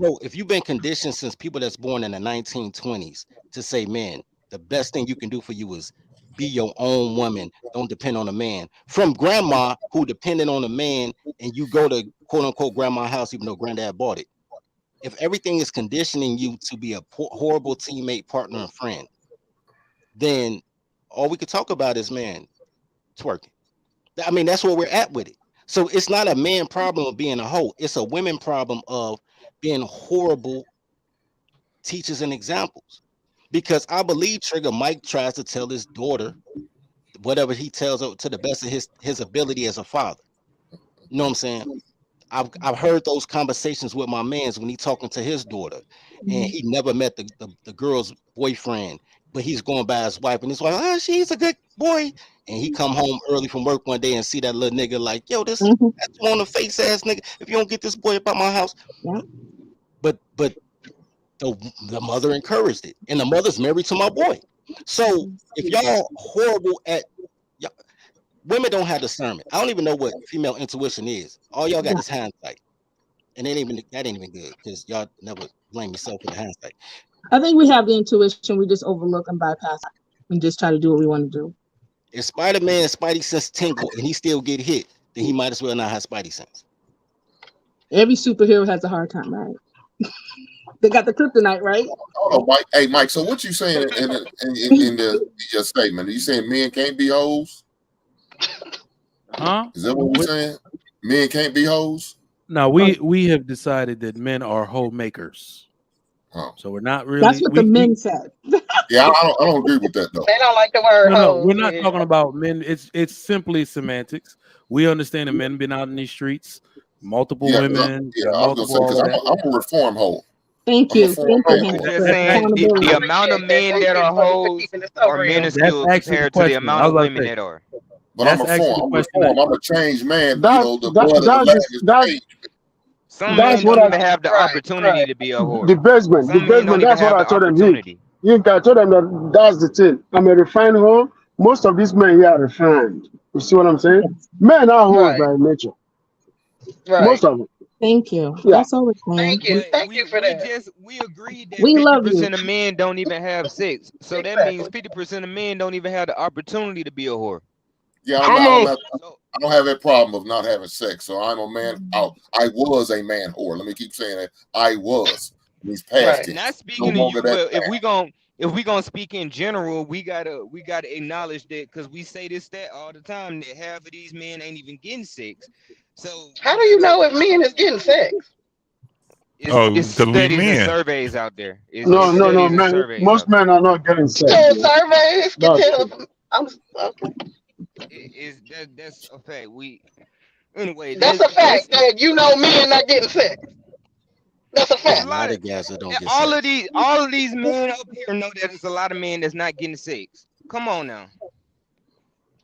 L: So if you've been conditioned since people that's born in the 1920s to say, man, the best thing you can do for you is be your own woman, don't depend on a man, from grandma who depended on a man, and you go to quote unquote grandma's house even though granddad bought it. If everything is conditioning you to be a horrible teammate, partner, and friend, then all we could talk about is, man, twerking. I mean, that's where we're at with it. So it's not a man problem of being a hoe. It's a women problem of being horrible teachers and examples. Because I believe Trigger Mike tries to tell his daughter whatever he tells her to the best of his ability as a father. You know what I'm saying? I've heard those conversations with my mans when he's talking to his daughter, and he never met the girl's boyfriend, but he's going by his wife, and he's like, oh, she's a good boy. And he come home early from work one day and see that little nigga like, yo, this that's on the face ass nigga. If you don't get this boy about my house, but the mother encouraged it, and the mother's married to my boy. So if y'all horrible at women don't have discernment. I don't even know what female intuition is. All y'all got is hindsight, and that ain't even good because y'all never blame yourself for the hindsight.
C: I think we have the intuition. We just overlook and bypass it and just try to do what we want to do.
L: If Spider-Man Spidey sense tingle and he still get hit, then he might as well not have Spidey sense.
C: Every superhero has a hard time, right? They got the kryptonite, right?
Q: Oh, Mike. Hey, Mike. So what you saying in your statement? Are you saying men can't be hoes?
B: Huh?
Q: Is that what you're saying? Men can't be hoes?
B: No, we have decided that men are hoe makers. So we're not really.
C: That's what the men said.
Q: Yeah, I don't agree with that though.
P: They don't like the word
B: No,
P: hoe.
B: we're not talking about men. It's simply semantics. We understand that men been out in these streets, multiple women.
Q: Yeah, I was gonna say because I'm a reform hoe.
C: Thank you.
G: Just saying the amount of men that are hoes are minuscule compared to the amount of women that are.
Q: But I'm a reform. I'm a changed man. The blood of the
G: Some men don't even have the opportunity to be a whore.
K: The basement. That's what I told them. I told them that that's the thing. I'm a refined hoe. Most of these men here are refined. You see what I'm saying? Men are hoes by nature. Most of them.
C: Thank you.
K: Yeah.
C: That's all we're saying.
P: Thank you for that.
G: We agreed that
C: we love
G: 50% of men don't even have sex. So that means 50% of men don't even have the opportunity to be a whore.
Q: Yeah, I don't have that problem of not having sex. So I'm a man. I was a man whore. Let me keep saying that. I was. These past
G: Not speaking to you, but if we gonna speak in general, we gotta acknowledge that because we say this stat all the time that half of these men ain't even getting sex. So
P: how do you know if men is getting sex?
G: It's studies and surveys out there.
K: No, man. Most men are not getting sex.
P: So surveys can tell. Okay.
G: That's a fact.
P: That's a fact that men not getting sex. That's a fact.
L: A lot of guys that don't get
G: all of these men up here know that there's a lot of men that's not getting sex. Come on now.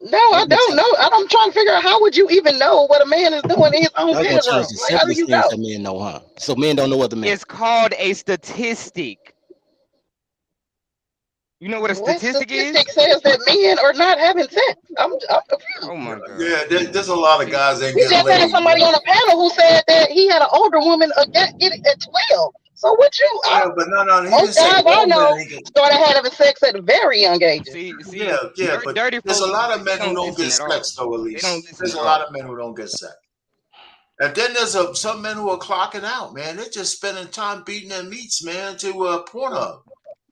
P: No, I don't know. I'm trying to figure out how would you even know what a man is doing in his own bedroom? Like, how do you know?
L: That men know, huh? So men don't know what the men.
G: It's called a statistic. You know what a statistic is?
P: Statistic says that men are not having sex. I'm confused.
G: Oh my god.
F: Yeah, there's a lot of guys that
P: We
F: get
P: just
F: laid.
P: had somebody on the panel who said that he had an older woman get it at 12. So what you?
F: But no,
P: most guys I know started having sex at a very young age.
F: But there's a lot of men who don't get sex though. At least there's a lot of men who don't get sex. And then there's some men who are clocking out, man. They're just spending time beating their meats, man, to Pornhub.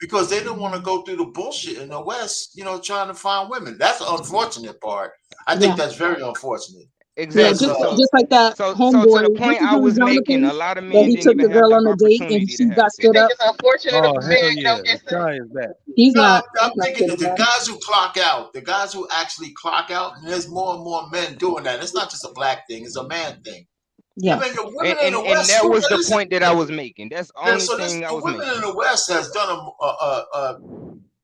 F: because they don't want to go through the bullshit in the West, you know, trying to find women. That's the unfortunate part. I think that's very unfortunate.
G: Exactly.
S: Just like that
G: so
S: homeboy.
G: to the point I was making, a lot of
S: that
G: men
S: he
G: didn't
S: took
G: even
S: the
G: have
S: girl
G: the
S: on a date and
G: opportunity to
S: she
G: have
S: got
G: sex.
S: stood up.
P: It's unfortunate
B: Oh
P: if a man
B: hell yeah!
P: don't get
B: The sky is back.
S: He's
F: No,
S: not.
F: I'm thinking that the guys who clock out, the guys who actually clock out, and there's more and more men doing that. It's not just a black thing; it's a man thing.
S: Yeah.
F: I mean, the women in the
G: And
F: West.
G: that was the point that I was making. That's the only
F: So
G: thing I
F: the
G: was
F: women
G: making.
F: in the West has done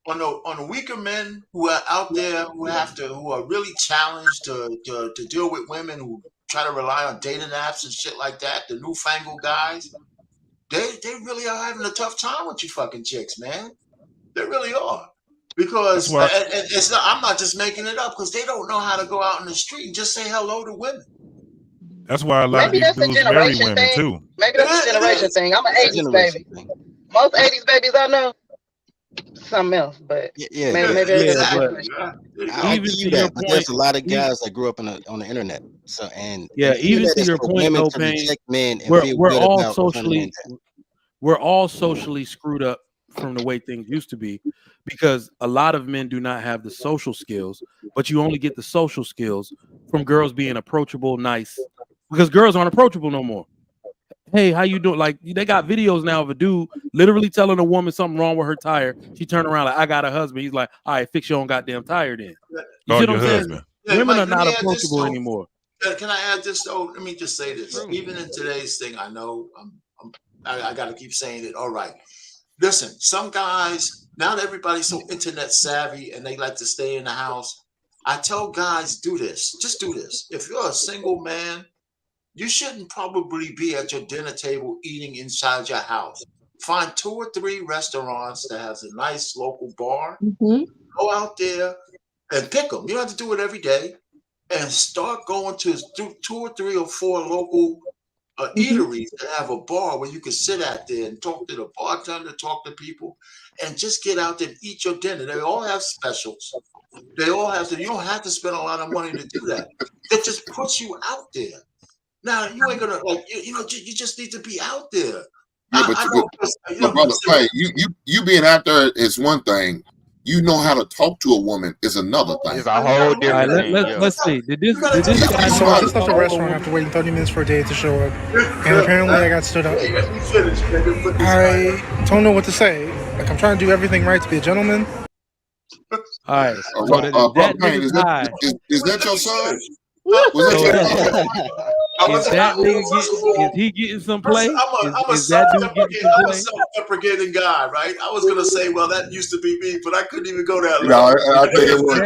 F: on the weaker men who are out there who are really challenged to deal with women who try to rely on dating apps and shit like that. The newfangled guys, they really are having a tough time with you fucking chicks, man. They really are. Because
T: why-
F: and it's not, I'm not just making it up, because they don't know how to go out in the street and just say hello to women.
T: That's why a lot
P: Maybe
T: of these
P: that's a
T: dudes marry
P: generation
T: women
P: thing.
T: too.
P: Maybe that's a generation thing. I'm an
L: It's a
P: 80s
L: generation
P: baby.
L: thing.
P: Most 80s babies I know, something else, but
L: Yeah,
P: maybe
L: but
P: that's
B: Yeah,
P: a
B: but
P: generation.
L: I
B: even
L: give
B: to
L: you
B: your
L: that. But there's
B: point,
L: a lot of guys that grew up on the internet. So and
B: yeah,
L: the
B: even
L: internet
B: to
L: is
B: your
L: for
B: point,
L: women
B: no
L: to
B: pain.
L: reject men and
B: We're
L: feel
B: we're
L: good
B: all
L: about turning men down.
B: we're all socially screwed up from the way things used to be, because a lot of men do not have the social skills, but you only get the social skills from girls being approachable, nice, because girls aren't approachable no more. Hey, how you doing? Like, they got videos now of a dude literally telling a woman something wrong with her tire. She turned around like, I got a husband. He's like, all right, fix your own goddamn tire then. You
T: Oh,
B: see what
T: your
B: I'm saying?
T: husband.
F: Yeah,
B: Women
F: Mike,
B: are
F: let
B: not
F: me add this
B: approachable
F: though.
B: anymore.
F: Can I add this though? Let me just say this. Even in today's thing, I know I got to keep saying it. All right, listen. Some guys, now that everybody's so internet savvy and they like to stay in the house, I tell guys, do this. Just do this. If you're a single man, you shouldn't probably be at your dinner table eating inside your house. Find 2 or 3 restaurants that has a nice local bar. Go out there and pick them. You don't have to do it every day. And start going to 2 or 3 or 4 local eateries that have a bar where you can sit out there and talk to the bartender, talk to people, and just get out there and eat your dinner. They all have specials. They all have to. You don't have to spend a lot of money to do that. That just puts you out there. Now you ain't gonna you just need to be out there.
Q: Yeah, but brother, hey, you being out there is one thing. You know how to talk to a woman is another thing.
G: It's a whole different thing.
B: Let's see. Did this guy
U: So I just left the restaurant after waiting 30 minutes for a date to show up, and apparently I got stood up. I don't know what to say. Like, I'm trying to do everything right to be a gentleman.
B: All right. So
Q: Is that your son?
B: Is he getting some play?
F: I'm a
B: Is that dude getting some play?
F: self-deprecating guy, right? I was gonna say, well, that used to be me, but I couldn't even go that
Q: No,
F: level.
Q: I think it was.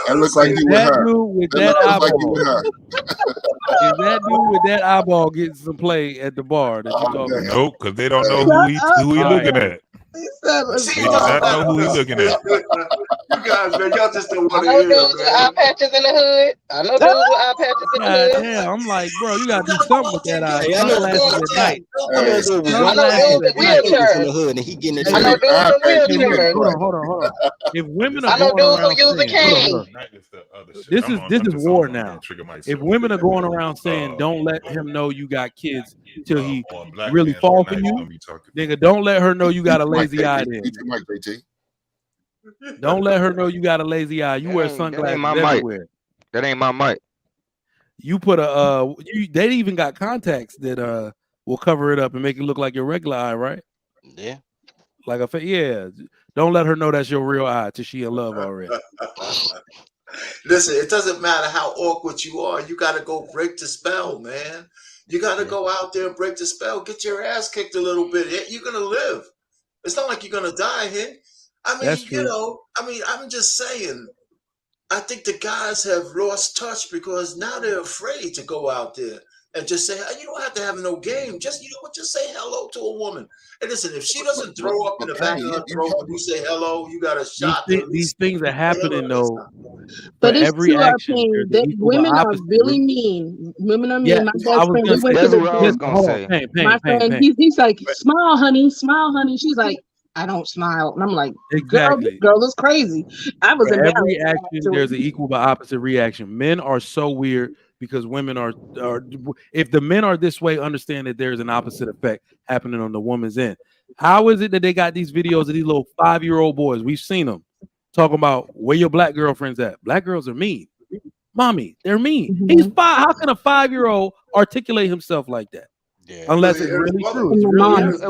Q: It looked like you with her.
B: With that eyeball. Is that dude with that eyeball getting some play at the bar that you talking about?
T: Nope, because they don't know who he looking at. They do not know who he looking at.
F: You guys, man, y'all just don't
P: I
F: want to
P: know
F: hear
P: dudes
F: it,
P: with eye patches in the hood. I know dudes with eye patches in the
B: God
P: hood.
B: damn, I'm like, bro, you gotta do something with that eye.
L: Hey, I know
B: Sunglasses at night.
P: I know dudes with wheelchairs.
L: in the hood and he getting it.
P: I know dudes in wheelchairs.
B: Hold on. If women are
P: I know
B: going
P: dudes who
B: around
P: use a
B: saying,
P: cane.
B: this is war now. If women are going around saying, don't let him know you got kids till he really fall for you, nigga, don't let her know you got a lazy eye then. Don't let her know you got a lazy eye. You wear sunglasses everywhere.
G: That ain't my mic.
B: You put a they even got contacts that will cover it up and make it look like your regular eye, right?
L: Yeah.
B: Like yeah. Don't let her know that's your real eye till she in love already.
F: Listen, it doesn't matter how awkward you are. You got to go break the spell, man. You got to go out there and break the spell. Get your ass kicked a little bit. You're gonna live. It's not like you're gonna die here. I mean, I'm just saying. I think the guys have lost touch because now they're afraid to go out there and just say, you don't have to have no game. Just say hello to a woman. And listen, if she doesn't throw up in the back of her throat when you say hello, you got a shot.
B: These things are happening though.
C: But it's
B: every
C: true,
B: action,
C: women are really mean. Women are mean.
B: Yeah,
C: my
B: I
C: best
B: was
C: friend,
B: gonna
C: we went
B: say,
C: to
B: that's what I was gonna say.
C: my friend, he's like, smile, honey. She's like, I don't smile. And I'm like,
B: exactly.
C: Girl is crazy. I was
B: For
C: embarrassed.
B: every action, there's an equal but opposite reaction. Men are so weird because women are if the men are this way, understand that there's an opposite effect happening on the woman's end. How is it that they got these videos of these little 5-year-old boys? We've seen them talking about where your black girlfriend's at. Black girls are mean. Mommy, they're mean. He's 5. How can a 5-year-old articulate himself like that?
L: Yeah.
B: Unless it's really true. It's really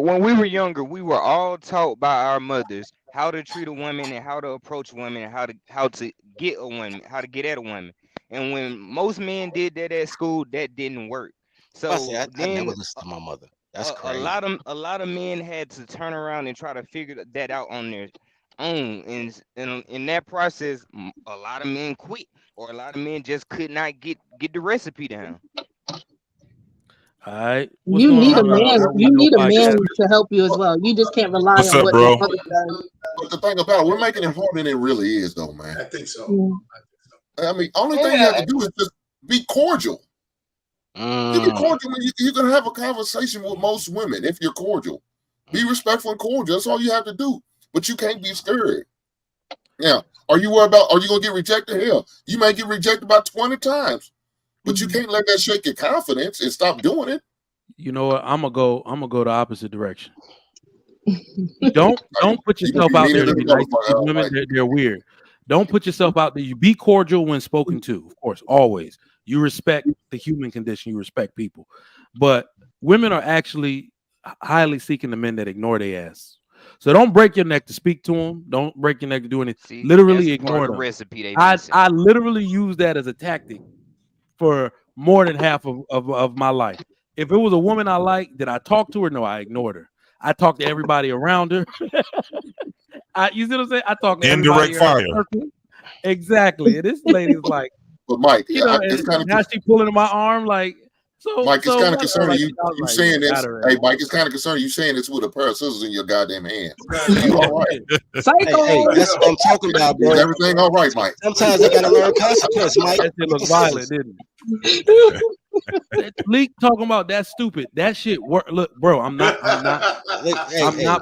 G: When we were younger, we were all taught by our mothers how to treat a woman and how to approach women and how to get a woman, how to get at a woman. And when most men did that at school, that didn't work. So
L: I
G: then
L: never listened to my mother. That's crazy.
G: a lot of men had to turn around and try to figure that out on their own. And in that process, a lot of men quit, or a lot of men just could not get the recipe down.
B: All right.
C: You need a man. You need a man to help you as well. You just can't rely
Q: What's
C: on
Q: up,
C: what
Q: bro?
C: your mother does.
Q: But the thing about it, we're making it harder than it really is, though, man.
F: I think so.
Q: I mean, only thing you have to do is just be cordial. You be cordial. You're gonna have a conversation with most women if you're cordial. Be respectful and cordial. That's all you have to do. But you can't be scared. Now, are you worried about? Are you gonna get rejected? Hell, you may get rejected about 20 times, but you can't let that shake your confidence and stop doing it.
B: You know what? I'm gonna go the opposite direction. Don't put yourself out there to be nice to these women. They're weird. Don't put yourself out there. You be cordial when spoken to, of course, always. You respect the human condition. You respect people. But women are actually highly seeking the men that ignore their ass. So don't break your neck to speak to them. Don't break your neck to do anything. Literally ignore them.
G: Recipe
B: I literally use that as a tactic for more than half of my life. If it was a woman I like, did I talk to her? No, I ignored her. I talked to everybody around her. You see what I'm saying? I talk to
T: indirect fire.
B: Exactly. And this lady's like,
Q: but Mike,
B: you know,
Q: it's kind of
B: now she pulling in my arm, like, so.
Q: Mike, it's kind of concerning
B: like,
Q: you saying this. Hey, Mike, it's kind of concerning you saying this with a pair of scissors in your goddamn hand. You all right?
L: Hey, that's what I'm talking about, bro.
Q: Is everything all right, Mike?
L: Sometimes they gotta learn consequence, Mike.
B: That shit look violent, didn't it? Leak talking about that stupid. That shit work. Look, bro, I'm not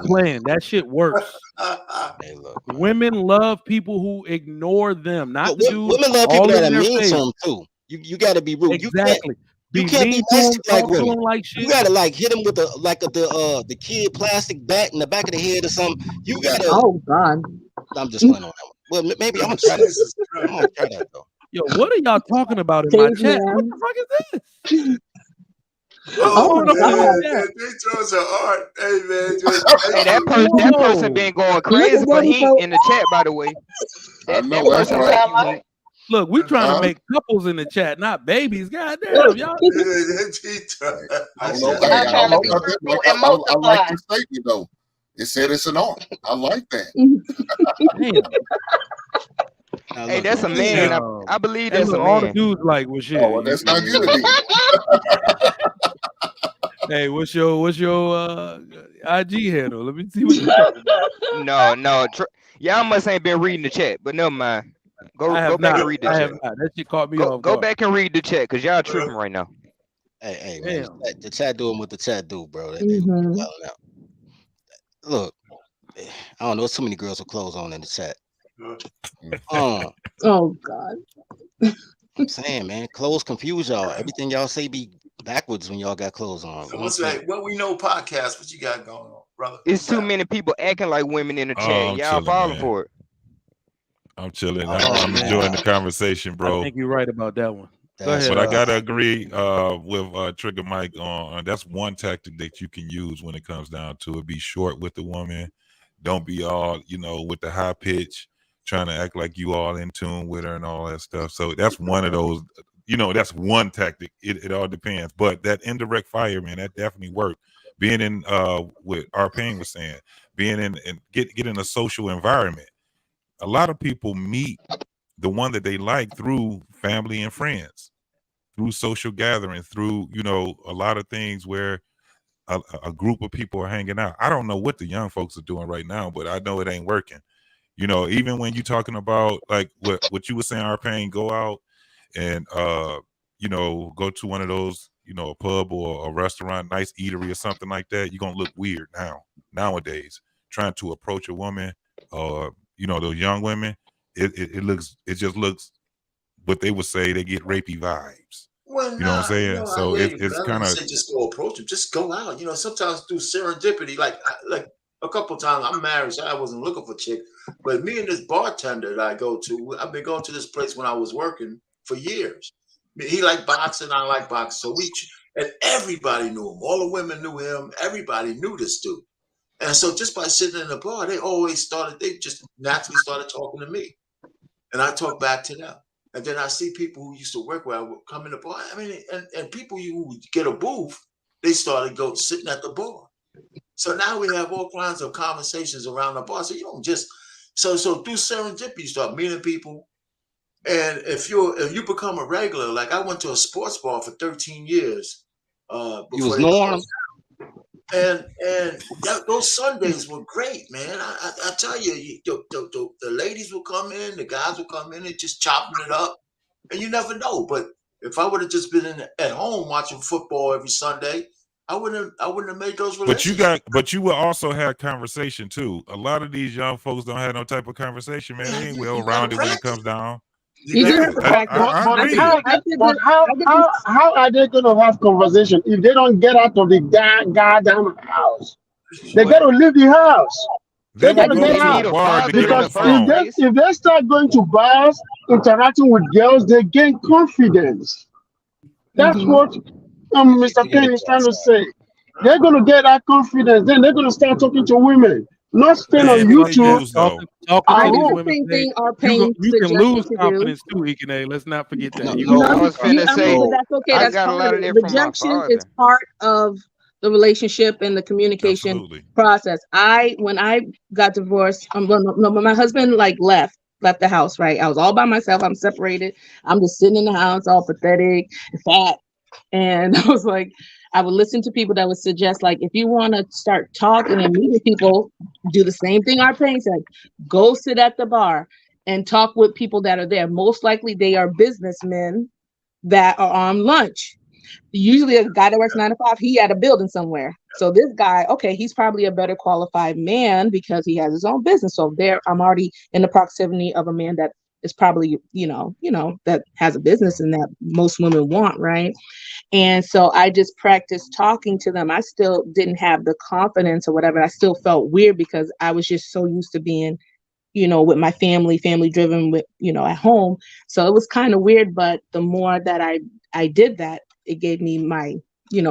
B: playing. That shit works.
L: Hey, look,
B: women love people who ignore them. Not the dudes.
L: Women love people that are mean to them too. You got to be rude.
B: Exactly.
L: You can't be nice like women.
B: Like shit.
L: You gotta like hit them with the kid plastic bat in the back of the head or something. You gotta.
C: Oh God.
L: I'm just playing on that one. Well, maybe I'm gonna try that. I'm gonna try that though.
B: Yo, what are y'all talking about in my chat? What the fuck is this?
F: Oh, man, they chose an art. Hey, man.
G: Hey, that person been going crazy for Heat in the chat, by the way. That person like you.
B: Look, we trying to make couples in the chat, not babies. Goddamn, y'all.
Q: I like the statement though. It said it's an art. I like that.
G: Hey, that's a man. I believe that's a man.
B: All the dudes like what shit.
Q: Oh, well, that's not good.
B: Hey, what's your IG handle? Let me see what you
G: No. Y'all must ain't been reading the chat, but never mind. Go back and read the chat.
B: That shit caught me off
G: Go
B: guard.
G: back and read the chat because y'all tripping right now.
L: Hey, man, the chat doing what the chat do, bro. They out. Look, I don't know. There's too many girls with clothes on in the chat.
C: Oh God.
L: I'm saying, man, clothes confuse y'all. Everything y'all say be backwards when y'all got clothes on.
F: What's that? What we know podcast. What you got going on, brother?
G: It's too many people acting like women in the chat. Y'all falling for it.
T: I'm chilling. I'm enjoying the conversation, bro.
B: I think you're right about that one. Go ahead.
T: But I gotta agree with Trigger Mike on that's one tactic that you can use when it comes down to it. Be short with the woman. Don't be all, with the high pitch, trying to act like you all in tune with her and all that stuff. So that's one of those, that's one tactic. It all depends. But that indirect fire, man, that definitely worked. Being in what Arpain was saying, being in and get in a social environment. A lot of people meet the one that they like through family and friends, through social gathering, through, a lot of things where a group of people are hanging out. I don't know what the young folks are doing right now, but I know it ain't working. Even when you're talking about like what you were saying, Arpain, go out and, go to one of those, a pub or a restaurant, nice eatery or something like that. You're going to look weird nowadays, trying to approach a woman or, those young women, it just looks but they would say they get rapey vibes.
F: Well,
T: You know what I'm saying? So
F: I
T: it's kind
F: wouldn't
T: of
F: say just go approach him. Just go out. Sometimes through serendipity, like a couple times. I'm married, so I wasn't looking for chick. But me and this bartender that I go to, I've been going to this place when I was working for years. He liked boxing, I like boxing. So and everybody knew him. All the women knew him. Everybody knew this dude. And so just by sitting in the bar, they just naturally started talking to me. And I talk back to them. And then I see people who used to work where I would come in the bar. I mean, and people who would get a booth, they started sitting at the bar. So now we have all kinds of conversations around the bar. So you don't just so through serendipity, you start meeting people. And if you become a regular, like I went to a sports bar for 13 years
L: You was
F: before they
L: Norm.
F: closed. And those Sundays were great, man. I tell you, the ladies will come in, the guys will come in and just chopping it up, and you never know. But if I would have just been at home watching football every Sunday, I wouldn't have made those relationships.
T: But you will also have conversation too. A lot of these young folks don't have no type of conversation, man. They ain't well rounded when it comes down.
C: You do have to practice.
K: But how are they going to have conversation if they don't get out of the goddamn house? They got to leave the house. They got to get out because if they start going to bars, interacting with girls, they gain confidence. That's what Mr. Ken is trying to say. They're going to get that confidence. Then they're going to start talking to women. Not staying on YouTube.
B: Talking to these women, you can lose confidence too, Ikene. Let's not forget that.
G: I was finna say,
C: but that's okay.
G: I
C: That's
G: got a
C: part
G: lot
C: of
G: of
C: it.
G: that from my
C: Rejection
G: father.
C: is part of the relationship and the communication process. When I got divorced, my husband left the house. Right, I was all by myself. I'm separated. I'm just sitting in the house, all pathetic, fat, and I was like, I would listen to people that would suggest, like, if you want to start talking and meeting people, do the same thing our parents said. Go sit at the bar and talk with people that are there. Most likely they are businessmen that are on lunch. Usually a guy that works 9 to 5, he at a building somewhere. So this guy, okay, he's probably a better qualified man because he has his own business. So I'm already in the proximity of a man that is probably, that has a business and that most women want, right? And so I just practiced talking to them. I still didn't have the confidence or whatever. I still felt weird because I was just so used to being, with my family driven with, at home. So it was kind of weird. But the more that I did that, it gave me my,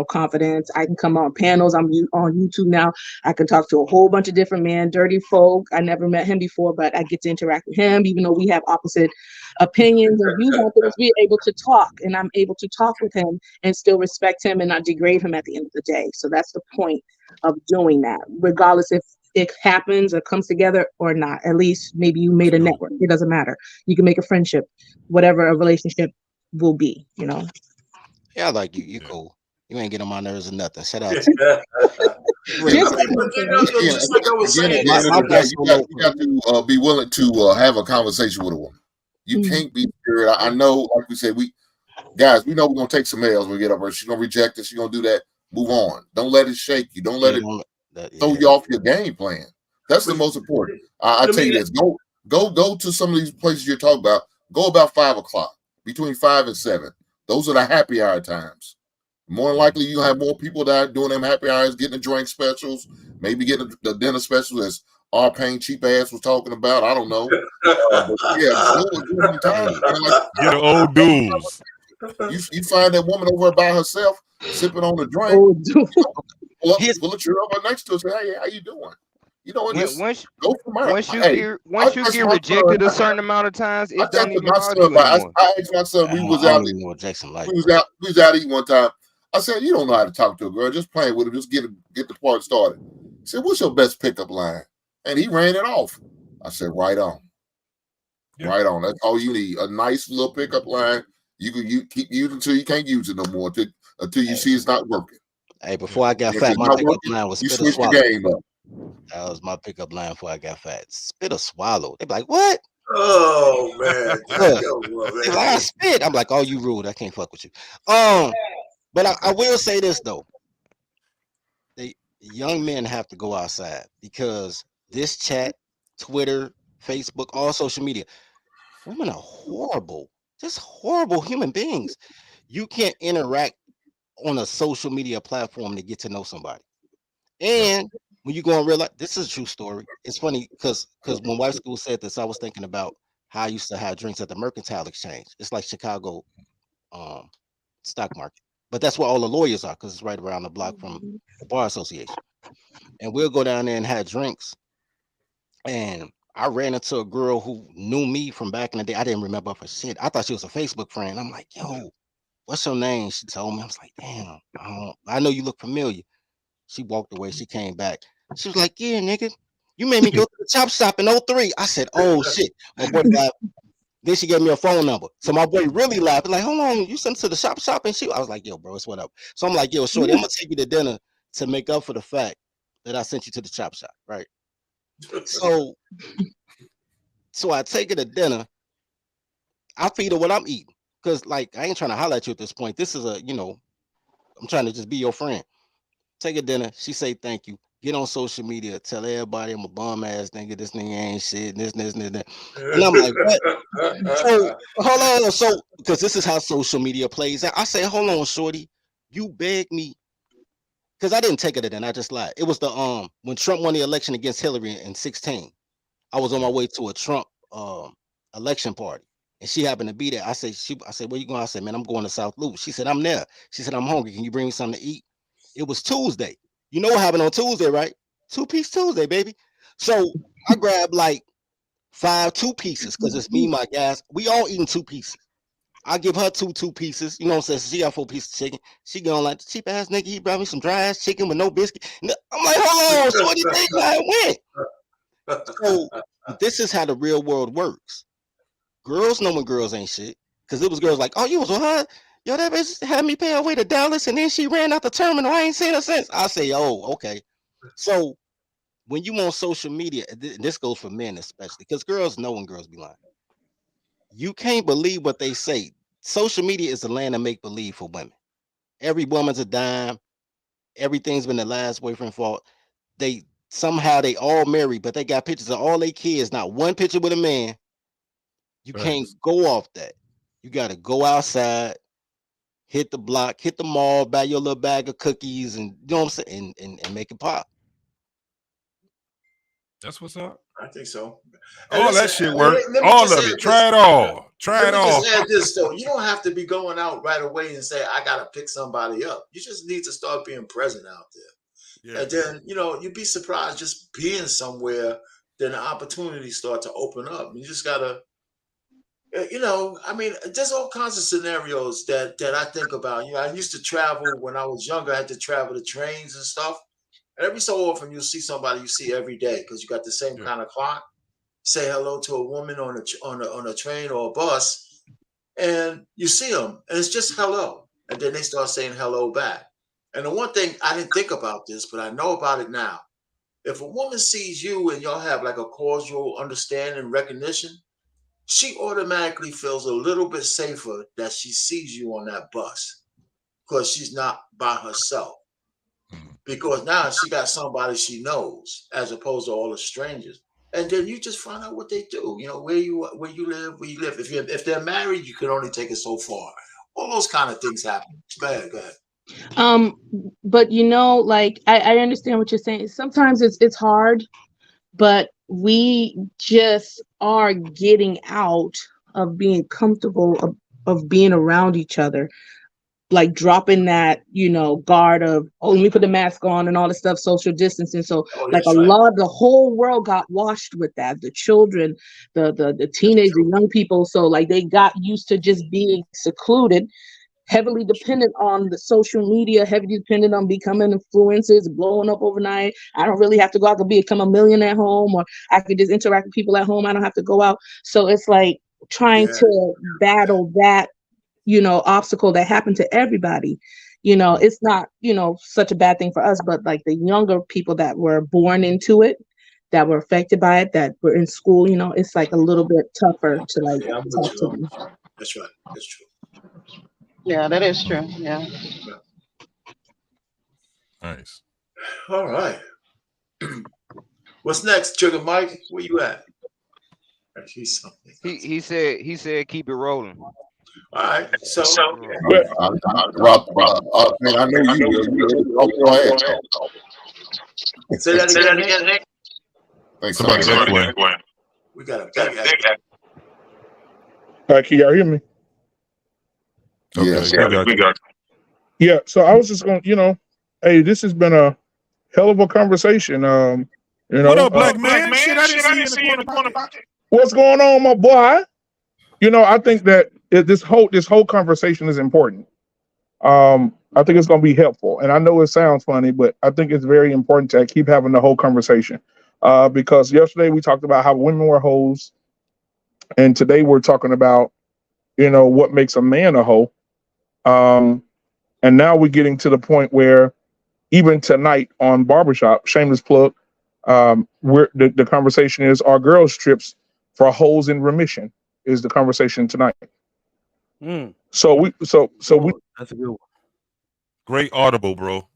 C: confidence. I can come on panels. I'm on YouTube now. I can talk to a whole bunch of different men, dirty folk. I never met him before, but I get to interact with him, even though we have opposite opinions and views on things. We're able to talk, and I'm able to talk with him and still respect him and not degrade him at the end of the day. So that's the point of doing that, regardless if it happens or comes together or not. At least maybe you made a network. It doesn't matter. You can make a friendship, whatever a relationship will be,
L: Yeah, I like you. You cool. You ain't getting on my nerves or nothing. Shout out.
F: Just like I was saying,
Q: you got to be willing to have a conversation with a woman. You can't be scared. I know, like we said, we know we're gonna take some L's when we get up. She's gonna reject us. She's gonna do that. Move on. Don't let it shake you. Don't let it throw you off your game plan. That's the most important. I tell you this: go to some of these places you're talking about. Go about 5 o'clock, between 5 and 7. Those are the happy hour times. More than likely, you have more people that are doing them happy hours, getting the drink specials, maybe getting the dinner specials, as our paying cheap ass was talking about. I don't know.
T: Get old dudes.
Q: You find that woman over by herself, sipping on a drink. Pull a chair over next to her, say, "Hey, how you doing?"
G: Once you get rejected a certain amount of times, it don't even bother you anymore.
Q: I asked my son, we was out eating one time. I said, "You don't know how to talk to a girl. Just playing with her. Just get the part started." He said, "What's your best pickup line?" And he ran it off. I said, "Right on, right on. That's all you need. A nice little pickup line. You keep using until you can't use it no more. Until you see it's not working."
L: Hey, before I got fat, my pickup line was spit or swallow.
Q: Game up.
L: That was my pickup line before I got fat. Spit or swallow. They be like, "What?"
F: Oh man.
L: Like, I spit. I'm like, "Oh, you rude. I can't fuck with you." But I will say this though. The young men have to go outside because this chat, Twitter, Facebook, all social media, women are horrible just horrible human beings. You can't interact on a social media platform to get to know somebody. And when you go and realize, this is a true story. It's funny because when White School said this, I was thinking about how I used to have drinks at the Mercantile Exchange. It's like Chicago stock market, but that's where all the lawyers are because it's right around the block from the Bar Association. And we'll go down there and have drinks. And I ran into a girl who knew me from back in the day. I didn't remember her for shit. I thought she was a Facebook friend. I'm like, yo, what's your name? She told me. I was like, damn, I know you look familiar. She walked away. She came back. She was like, yeah, nigga, you made me go to the chop shop in 03. I said, oh shit. My boy laughed. Then she gave me a phone number. So my boy really laughed. Like, hold on, you sent to the shop? And I was like, yo, bro, it's what up. So I'm like, yo, shorty, I'm gonna take you to dinner to make up for the fact that I sent you to the chop shop, right? So I take her to dinner. I feed her what I'm eating. Because like I ain't trying to holler at you at this point. This is I'm trying to just be your friend. Take a dinner. She say thank you. Get on social media. Tell everybody I'm a bum ass nigga. This nigga ain't shit. This. And I'm like, what? So hold on. So because this is how social media plays. I say, hold on, shorty. You begged me. Because I didn't take it to dinner. I just lied. It was the when Trump won the election against Hillary in 2016. I was on my way to a Trump election party. And she happened to be there. I said, where you going? I said, man, I'm going to South Loop. She said, I'm there. She said, I'm hungry. Can you bring me something to eat? It was Tuesday. You know what happened on Tuesday, right? 2-piece Tuesday, baby. So I grabbed like 5 2-pieces because it's me, my guys. We all eating 2 pieces. I give her 2 pieces. You know what I'm saying? She got 4 pieces of chicken. She going like, the cheap ass nigga, he brought me some dry ass chicken with no biscuit. I'm like, hold on. So what do you think I went? So this is how the real world works. Girls know when girls ain't shit. Because it was girls like, oh, you was with her? Yo, that bitch had me pay her way to Dallas, and then she ran out the terminal. I ain't seen her since. I say, oh, okay. So when you on social media, this goes for men especially, because girls know when girls be lying. You can't believe what they say. Social media is the land of make-believe for women. Every woman's a dime. Everything's been the last boyfriend fault. They all married, but they got pictures of all their kids. Not one picture with a man. You can't go off that. You got to go outside, hit the block, hit the mall, buy your little bag of cookies, and you know what I'm saying, and make it pop.
T: That's what's up.
F: I think so.
T: All that shit work. All of it. Try it all. Try it all.
F: Let me just add this though. You don't have to be going out right away and say, I gotta pick somebody up. You just need to start being present out there. Yeah. And then, you'd be surprised just being somewhere, then the opportunities start to open up. You just gotta, there's all kinds of scenarios that I think about. I used to travel when I was younger. I had to travel the trains and stuff. And every so often, you'll see somebody you see every day because you got the same kind of clock. Say hello to a woman on a train or a bus, and you see them, and it's just hello, and then they start saying hello back. And the one thing I didn't think about this, but I know about it now. If a woman sees you and y'all have like a cordial understanding, recognition, she automatically feels a little bit safer that she sees you on that bus because she's not by herself. Because now she got somebody she knows as opposed to all the strangers. And then you just find out what they do, where you live. If they're married, you can only take it so far. All those kind of things happen. Go ahead.
C: But I understand what you're saying. Sometimes it's hard, but we just are getting out of being comfortable of being around each other. Like dropping that, guard of, let me put the mask on and all this stuff, social distancing. So the whole world got washed with that. The children, the teenagers, the young people. So like they got used to just being secluded, heavily dependent on the social media, heavily dependent on becoming influencers, blowing up overnight. I don't really have to go. I could become a millionaire at home, or I could just interact with people at home. I don't have to go out. So it's like trying to battle that obstacle that happened to everybody. It's not such a bad thing for us, but like the younger people that were born into it, that were affected by it, that were in school, it's like a little bit tougher to talk to them.
F: That's right. That's true.
P: Yeah, that is true. Yeah.
T: Nice.
F: All right. What's next, Trigger Mike? Where you at?
G: He said keep it rolling.
F: All right. So,
Q: Rob, man, I know you go ahead.
F: Say that again, Nick.
Q: Thanks,
T: Somebody echoing.
F: We got a big echo.
H: All right, can y'all hear me?
Q: Yes.
T: We got
H: Yeah, so I was just going to, hey, this has been a hell of a conversation.
T: What up, black man? Shit, I didn't see you in the corner pocket.
H: What's going on, my boy? I think that this whole conversation is important. I think it's going to be helpful, and I know it sounds funny, but I think it's very important to keep having the whole conversation. Because yesterday we talked about how women were hoes, and today we're talking about, what makes a man a hoe. And now we're getting to the point where even tonight on Barbershop, shameless plug, the conversation is, are girls trips for hoes in remission is the conversation tonight. So we
B: that's a good one.
T: Great audible, bro.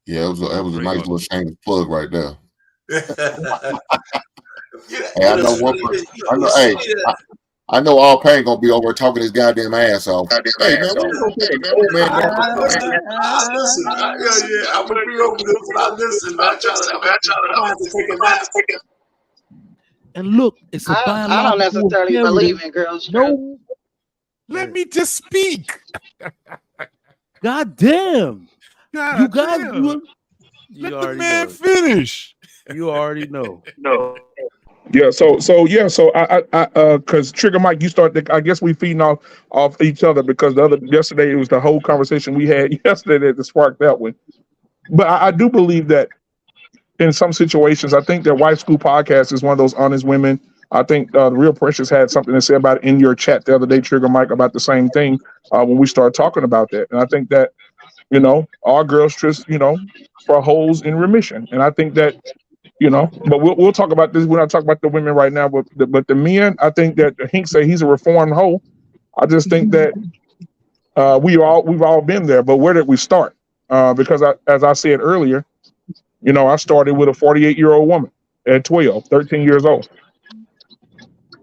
Q: Yeah, that was a nice little shameless plug right there. Hey, I know one person. I know all pain gonna be over talking his goddamn ass off. Hey man,
F: Listen, I'm gonna be over this, but I listen. I have to take a nap.
B: And look, it's a biological.
P: I don't necessarily believe in girls.
B: No,
T: let me just speak.
B: God damn.
T: God
B: damn.
T: Let the man finish.
B: You already know.
H: No. Yeah, so I because Trigger Mike, you started. I guess we feeding off each other because yesterday it was the whole conversation we had yesterday that sparked that one. But I do believe that in some situations, I think that Wife School Podcast is one of those honest women. I think the Real Precious had something to say about it in your chat the other day, Trigger Mike, about the same thing when we started talking about that. And I think that our girls just for holes in remission, and I think that. But we'll talk about this. We're not talking about the women right now, but the men. I think that Hink say he's a reformed hoe. I just think that we've all been there. But where did we start? Because as I said earlier, I started with a 48-year-old woman at 13 years old.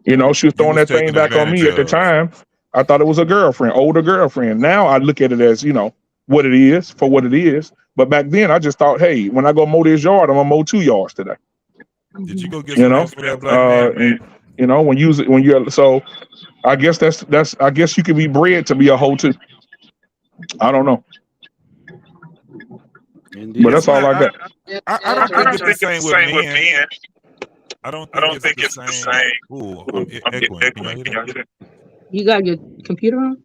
H: She was throwing that thing back on me at the time. I thought it was a girlfriend, older girlfriend. Now I look at it as what it is for what it is. But back then, I just thought, hey, when I go mow this yard, I'm gonna mow 2 yards today.
T: Did you go get some rest for that black man?
H: And, so I guess I guess you can be bred to be a hoe too. I don't know.
B: Indeed.
H: But that's all I got.
T: I don't think it's the same with men. I don't think it's the same. Ooh, I'm echoing. Can y'all hear that?
C: You got your computer on?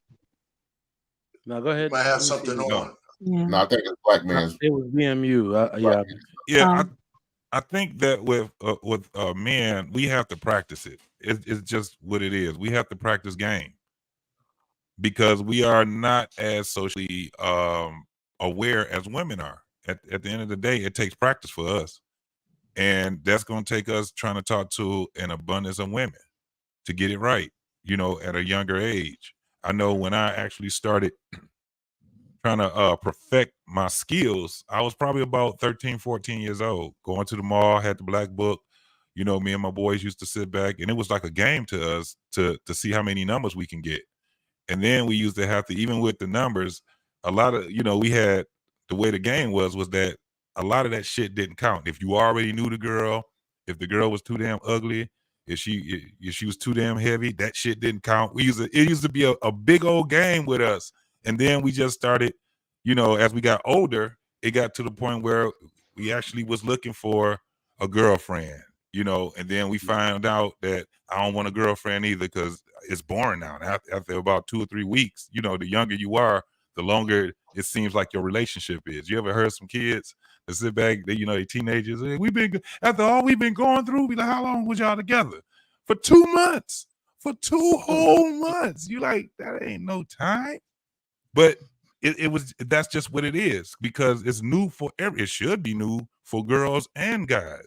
B: No, go ahead.
F: Might have something on.
C: Yeah.
Q: No, I think it's black man.
B: It was BMU.
T: Yeah. I think that with men, we have to practice it. It's just what it is. We have to practice game because we are not as socially aware as women are. At the end of the day, it takes practice for us, and that's going to take us trying to talk to an abundance of women to get it right. At a younger age. I know when I actually started trying to perfect my skills, I was probably about 13, 14 years old, going to the mall, had the black book. Me and my boys used to sit back, and it was like a game to us to see how many numbers we can get. And then we used to have to, even with the numbers, a lot of, we had, the way the game was that a lot of that shit didn't count. If you already knew the girl, if the girl was too damn ugly, if she was too damn heavy, that shit didn't count. It used to be a big old game with us. And then we just started, as we got older, it got to the point where we actually was looking for a girlfriend, and then we found out that I don't want a girlfriend either because it's boring now. After about 2 or 3 weeks, the younger you are, the longer it seems like your relationship is. You ever heard some kids that sit back, they teenagers, hey, after all we've been going through, be like, how long was y'all together? For 2 months. For 2 whole months. You like, that ain't no time. But that's just what it is because it's new it should be new for girls and guys,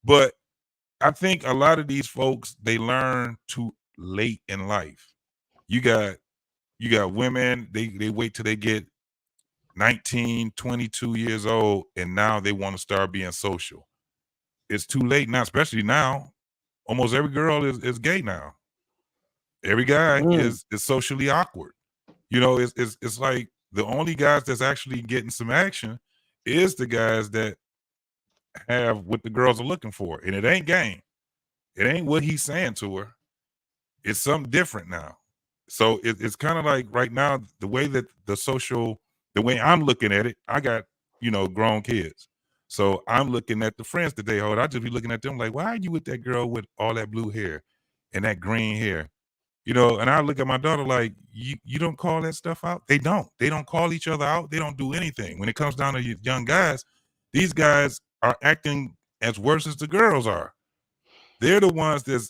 T: But I think a lot of these folks, they learn too late in life. You got women, they wait till they get 19, 22 years old, and now they want to start being social. It's too late now, especially now. almost every girl is gay now. Every guy is socially awkward. You know, it's like the only guys that's actually getting some action is the guys that have what the girls are looking for. And it ain't game. It ain't what he's saying to her. It's something different now. So it's kind of like right now, the way that the way I'm looking at it, I got, grown kids. So I'm looking at the friends that they hold. I just be looking at them like, why are you with that girl with all that blue hair and that green hair? And I look at my daughter like, you don't call that stuff out? They don't call each other out. They don't do anything. When it comes down to young guys, these guys are acting as worse as the girls are. They're the ones they're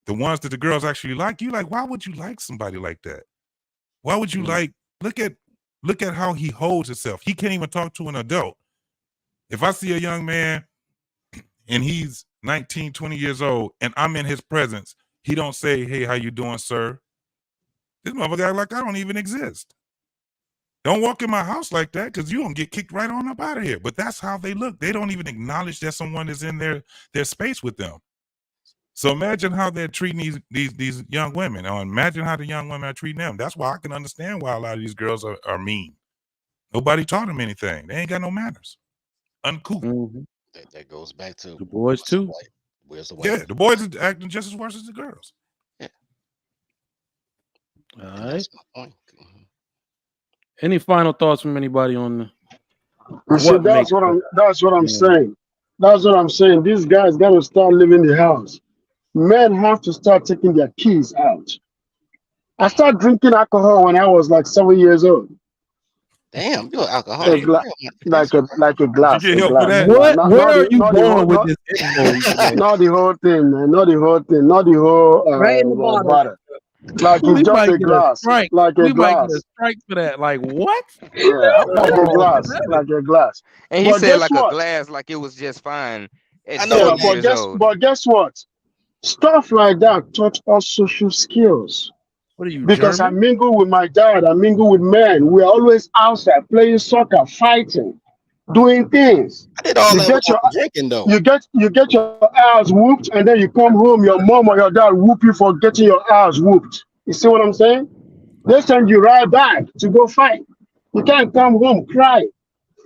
T: the ones that the girls actually like. You like, why would you like somebody like that? Why would you look at how he holds himself. He can't even talk to an adult. If I see a young man and he's 19, 20 years old and I'm in his presence, he don't say, hey, how you doing, sir? This motherfucker act like I don't even exist. Don't walk in my house like that because you don't get kicked right on up out of here. But that's how they look. They don't even acknowledge that someone is in their space with them. So imagine how they're treating these young women, or imagine how the young women are treating them. That's why I can understand why a lot of these girls are mean. Nobody taught them anything. They ain't got no manners. Uncouth.
L: Mm-hmm. That goes back to
B: the boys too.
L: Where's the
T: white? Yeah, the boys are acting just as worse as the girls.
L: Yeah.
B: All right. Any final thoughts from anybody on
K: the? That's what I'm saying. That's what I'm saying. These guys got to start leaving the house. Men have to start taking their keys out. I started drinking alcohol when I was like 7 years old.
L: Damn, you're an alcoholic.
K: Like a glass.
T: Did you get help for that?
B: Where are you going with this info?
K: Not the whole thing, man. Not the whole thing. Not the whole
C: right in the bottle.
K: Water. Like it's just a glass. Like a glass.
B: Might get a strike for that. Like what?
K: Yeah, like a glass. Like a glass.
G: And he said like a glass, like it was just fine.
K: I know, but guess what? Stuff like that taught us social skills.
B: What are you?
K: Because
B: German?
K: I mingle with my dad, I mingle with men. We're always outside playing soccer, fighting, doing things.
L: I did all that without drinking though.
K: You get your ass whooped, and then you come home, your mom or your dad whoop you for getting your ass whooped. You see what I'm saying? They send you right back to go fight. You can't come home cry.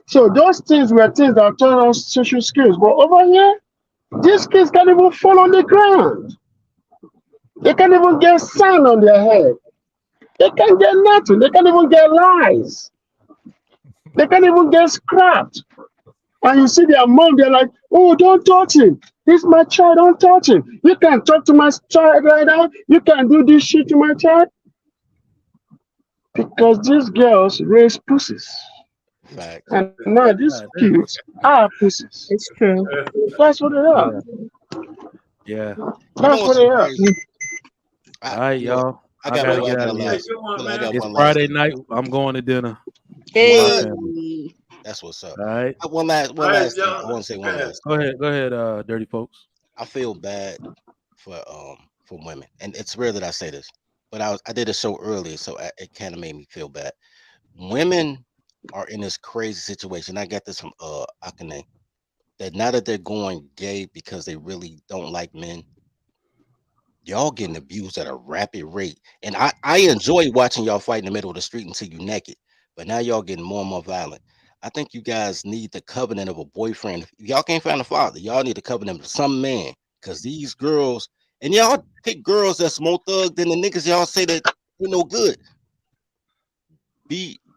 K: So those things were things that taught us social skills. But over here, these kids can't even fall on the ground. They can't even get sand on their head. They can't get nothing. They can't even get lies. They can't even get scrapped. And you see their mom, they're like, oh, don't touch him. He's my child, don't touch him. You can't talk to my child right now. You can't do this shit to my child. Because these girls raise pussies.
L: Facts.
K: And now these kids are pussies.
C: It's true.
K: That's what they are.
B: Yeah.
K: That's what they are.
B: All right, y'all. I gotta get out of here. It's Friday night. I'm going to dinner.
C: Hey.
L: That's what's up.
B: All right.
L: One last thing. I want to say one last thing.
B: Go ahead, dirty folks.
L: I feel bad for women, and it's rare that I say this, but I did a show earlier, so it kind of made me feel bad. Women are in this crazy situation. I got this from Akane, that now that they're going gay because they really don't like men, y'all getting abused at a rapid rate. And I enjoy watching y'all fight in the middle of the street until you naked, but now y'all getting more and more violent. I think you guys need the covenant of a boyfriend. If y'all can't find a father, y'all need a covenant of some man, because these girls, and y'all pick girls that's more thugged than the niggas y'all say that you're no good.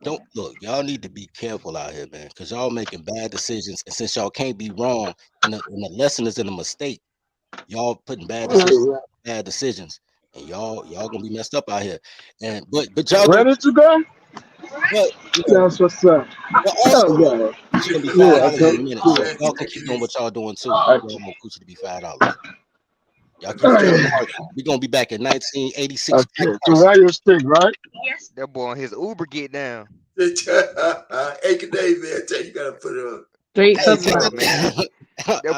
L: Don't look, y'all need to be careful out here, man, because y'all making bad decisions. And since y'all can't be wrong, and the lesson is in a mistake, y'all putting bad decisions, and y'all gonna be messed up out here. And but y'all
K: ready to go?
L: But
K: that's what's up.
L: But also, you're gonna be $5 in a minute. So y'all can keep doing what y'all doing too. I'm gonna coochie to be $5. Y'all keep we're gonna be back in 1986.
K: Okay. So where you stick, right?
G: Yes. That boy on his Uber get down.
F: Hey, good day, man. You gotta put it on.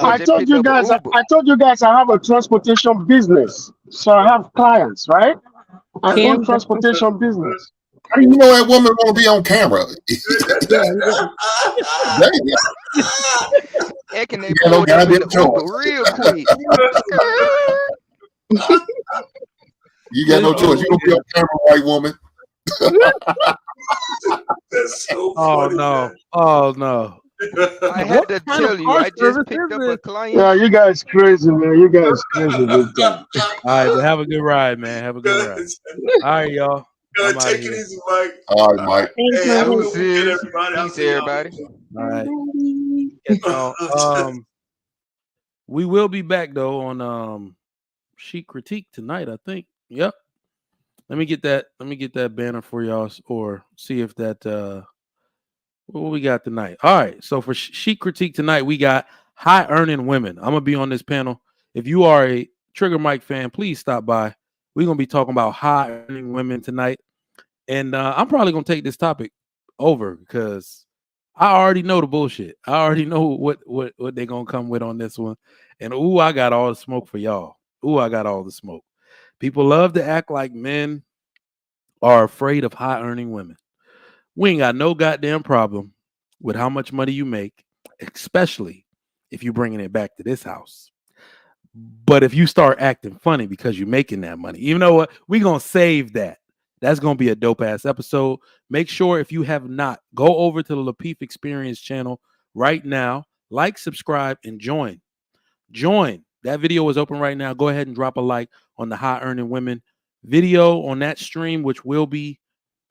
K: I told you guys I have a transportation business. So I have clients, right? I own transportation business.
Q: How do you know that woman want to be on camera?
G: Heck, and they
Q: Yeah, no
G: pulled up in the
Q: goddamn
G: Uber
Q: choice.
G: real quick.
Q: You got no choice. You gonna be on camera, white woman.
F: That's so
B: Oh
F: funny.
B: no! Oh no!
G: I had to tell you, I just picked up a client.
K: Yeah, you guys crazy, man. You guys crazy big time.
B: All right, but have a good ride, man. Have a good ride. All right, y'all. I'm out
F: Take
B: of
F: it
B: here.
F: easy, Mike.
Q: All right, Mike.
F: Hey, have a good
G: Deuces.
F: weekend, everybody. I'll
G: Peace,
F: see y'all.
G: everybody.
B: All right. Catch y'all. We will be back though on Chic Critique tonight, I think. Yep. Let me get that banner for y'all, or see if that what we got tonight. All right. So for Chic Critique tonight, we got high earning women. I'm gonna be on this panel. If you are a Trigger Mike fan, please stop by. We're gonna be talking about high earning women tonight. And I'm probably gonna take this topic over because I already know the bullshit. I already know what they're gonna come with on this one. And ooh, I got all the smoke for y'all. Ooh, I got all the smoke. People love to act like men are afraid of high earning women. We ain't got no goddamn problem with how much money you make, especially if you're bringing it back to this house. But if you start acting funny because you're making that money, you know what? We're going to save that. That's going to be a dope ass episode. Make sure if you have not, go over to the Lapeef Experience channel right now, like, subscribe, and join. Join. That video is open right now. Go ahead and drop a like on the high earning women video on that stream, which will be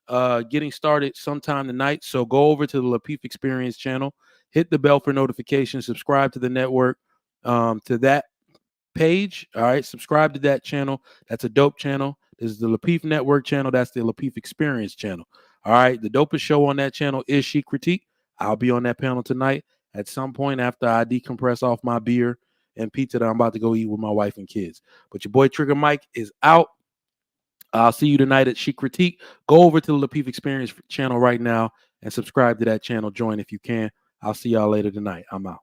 B: getting started sometime tonight. So go over to the Lapeef Experience channel, hit the bell for notifications, subscribe to the network, to that page. All right, subscribe to that channel. That's a dope channel. This is the Lapeef Network channel. That's the Lapeef Experience channel. All right, the dopest show on that channel is Chic Critique. I'll be on that panel tonight at some point after I decompress off my beer and pizza that I'm about to go eat with my wife and kids. But your boy Trigger Mike is out. I'll see you tonight at Chic Critique. Go over to the Lapeef Experience channel right now and subscribe to that channel. Join if you can. I'll see y'all later tonight. I'm out.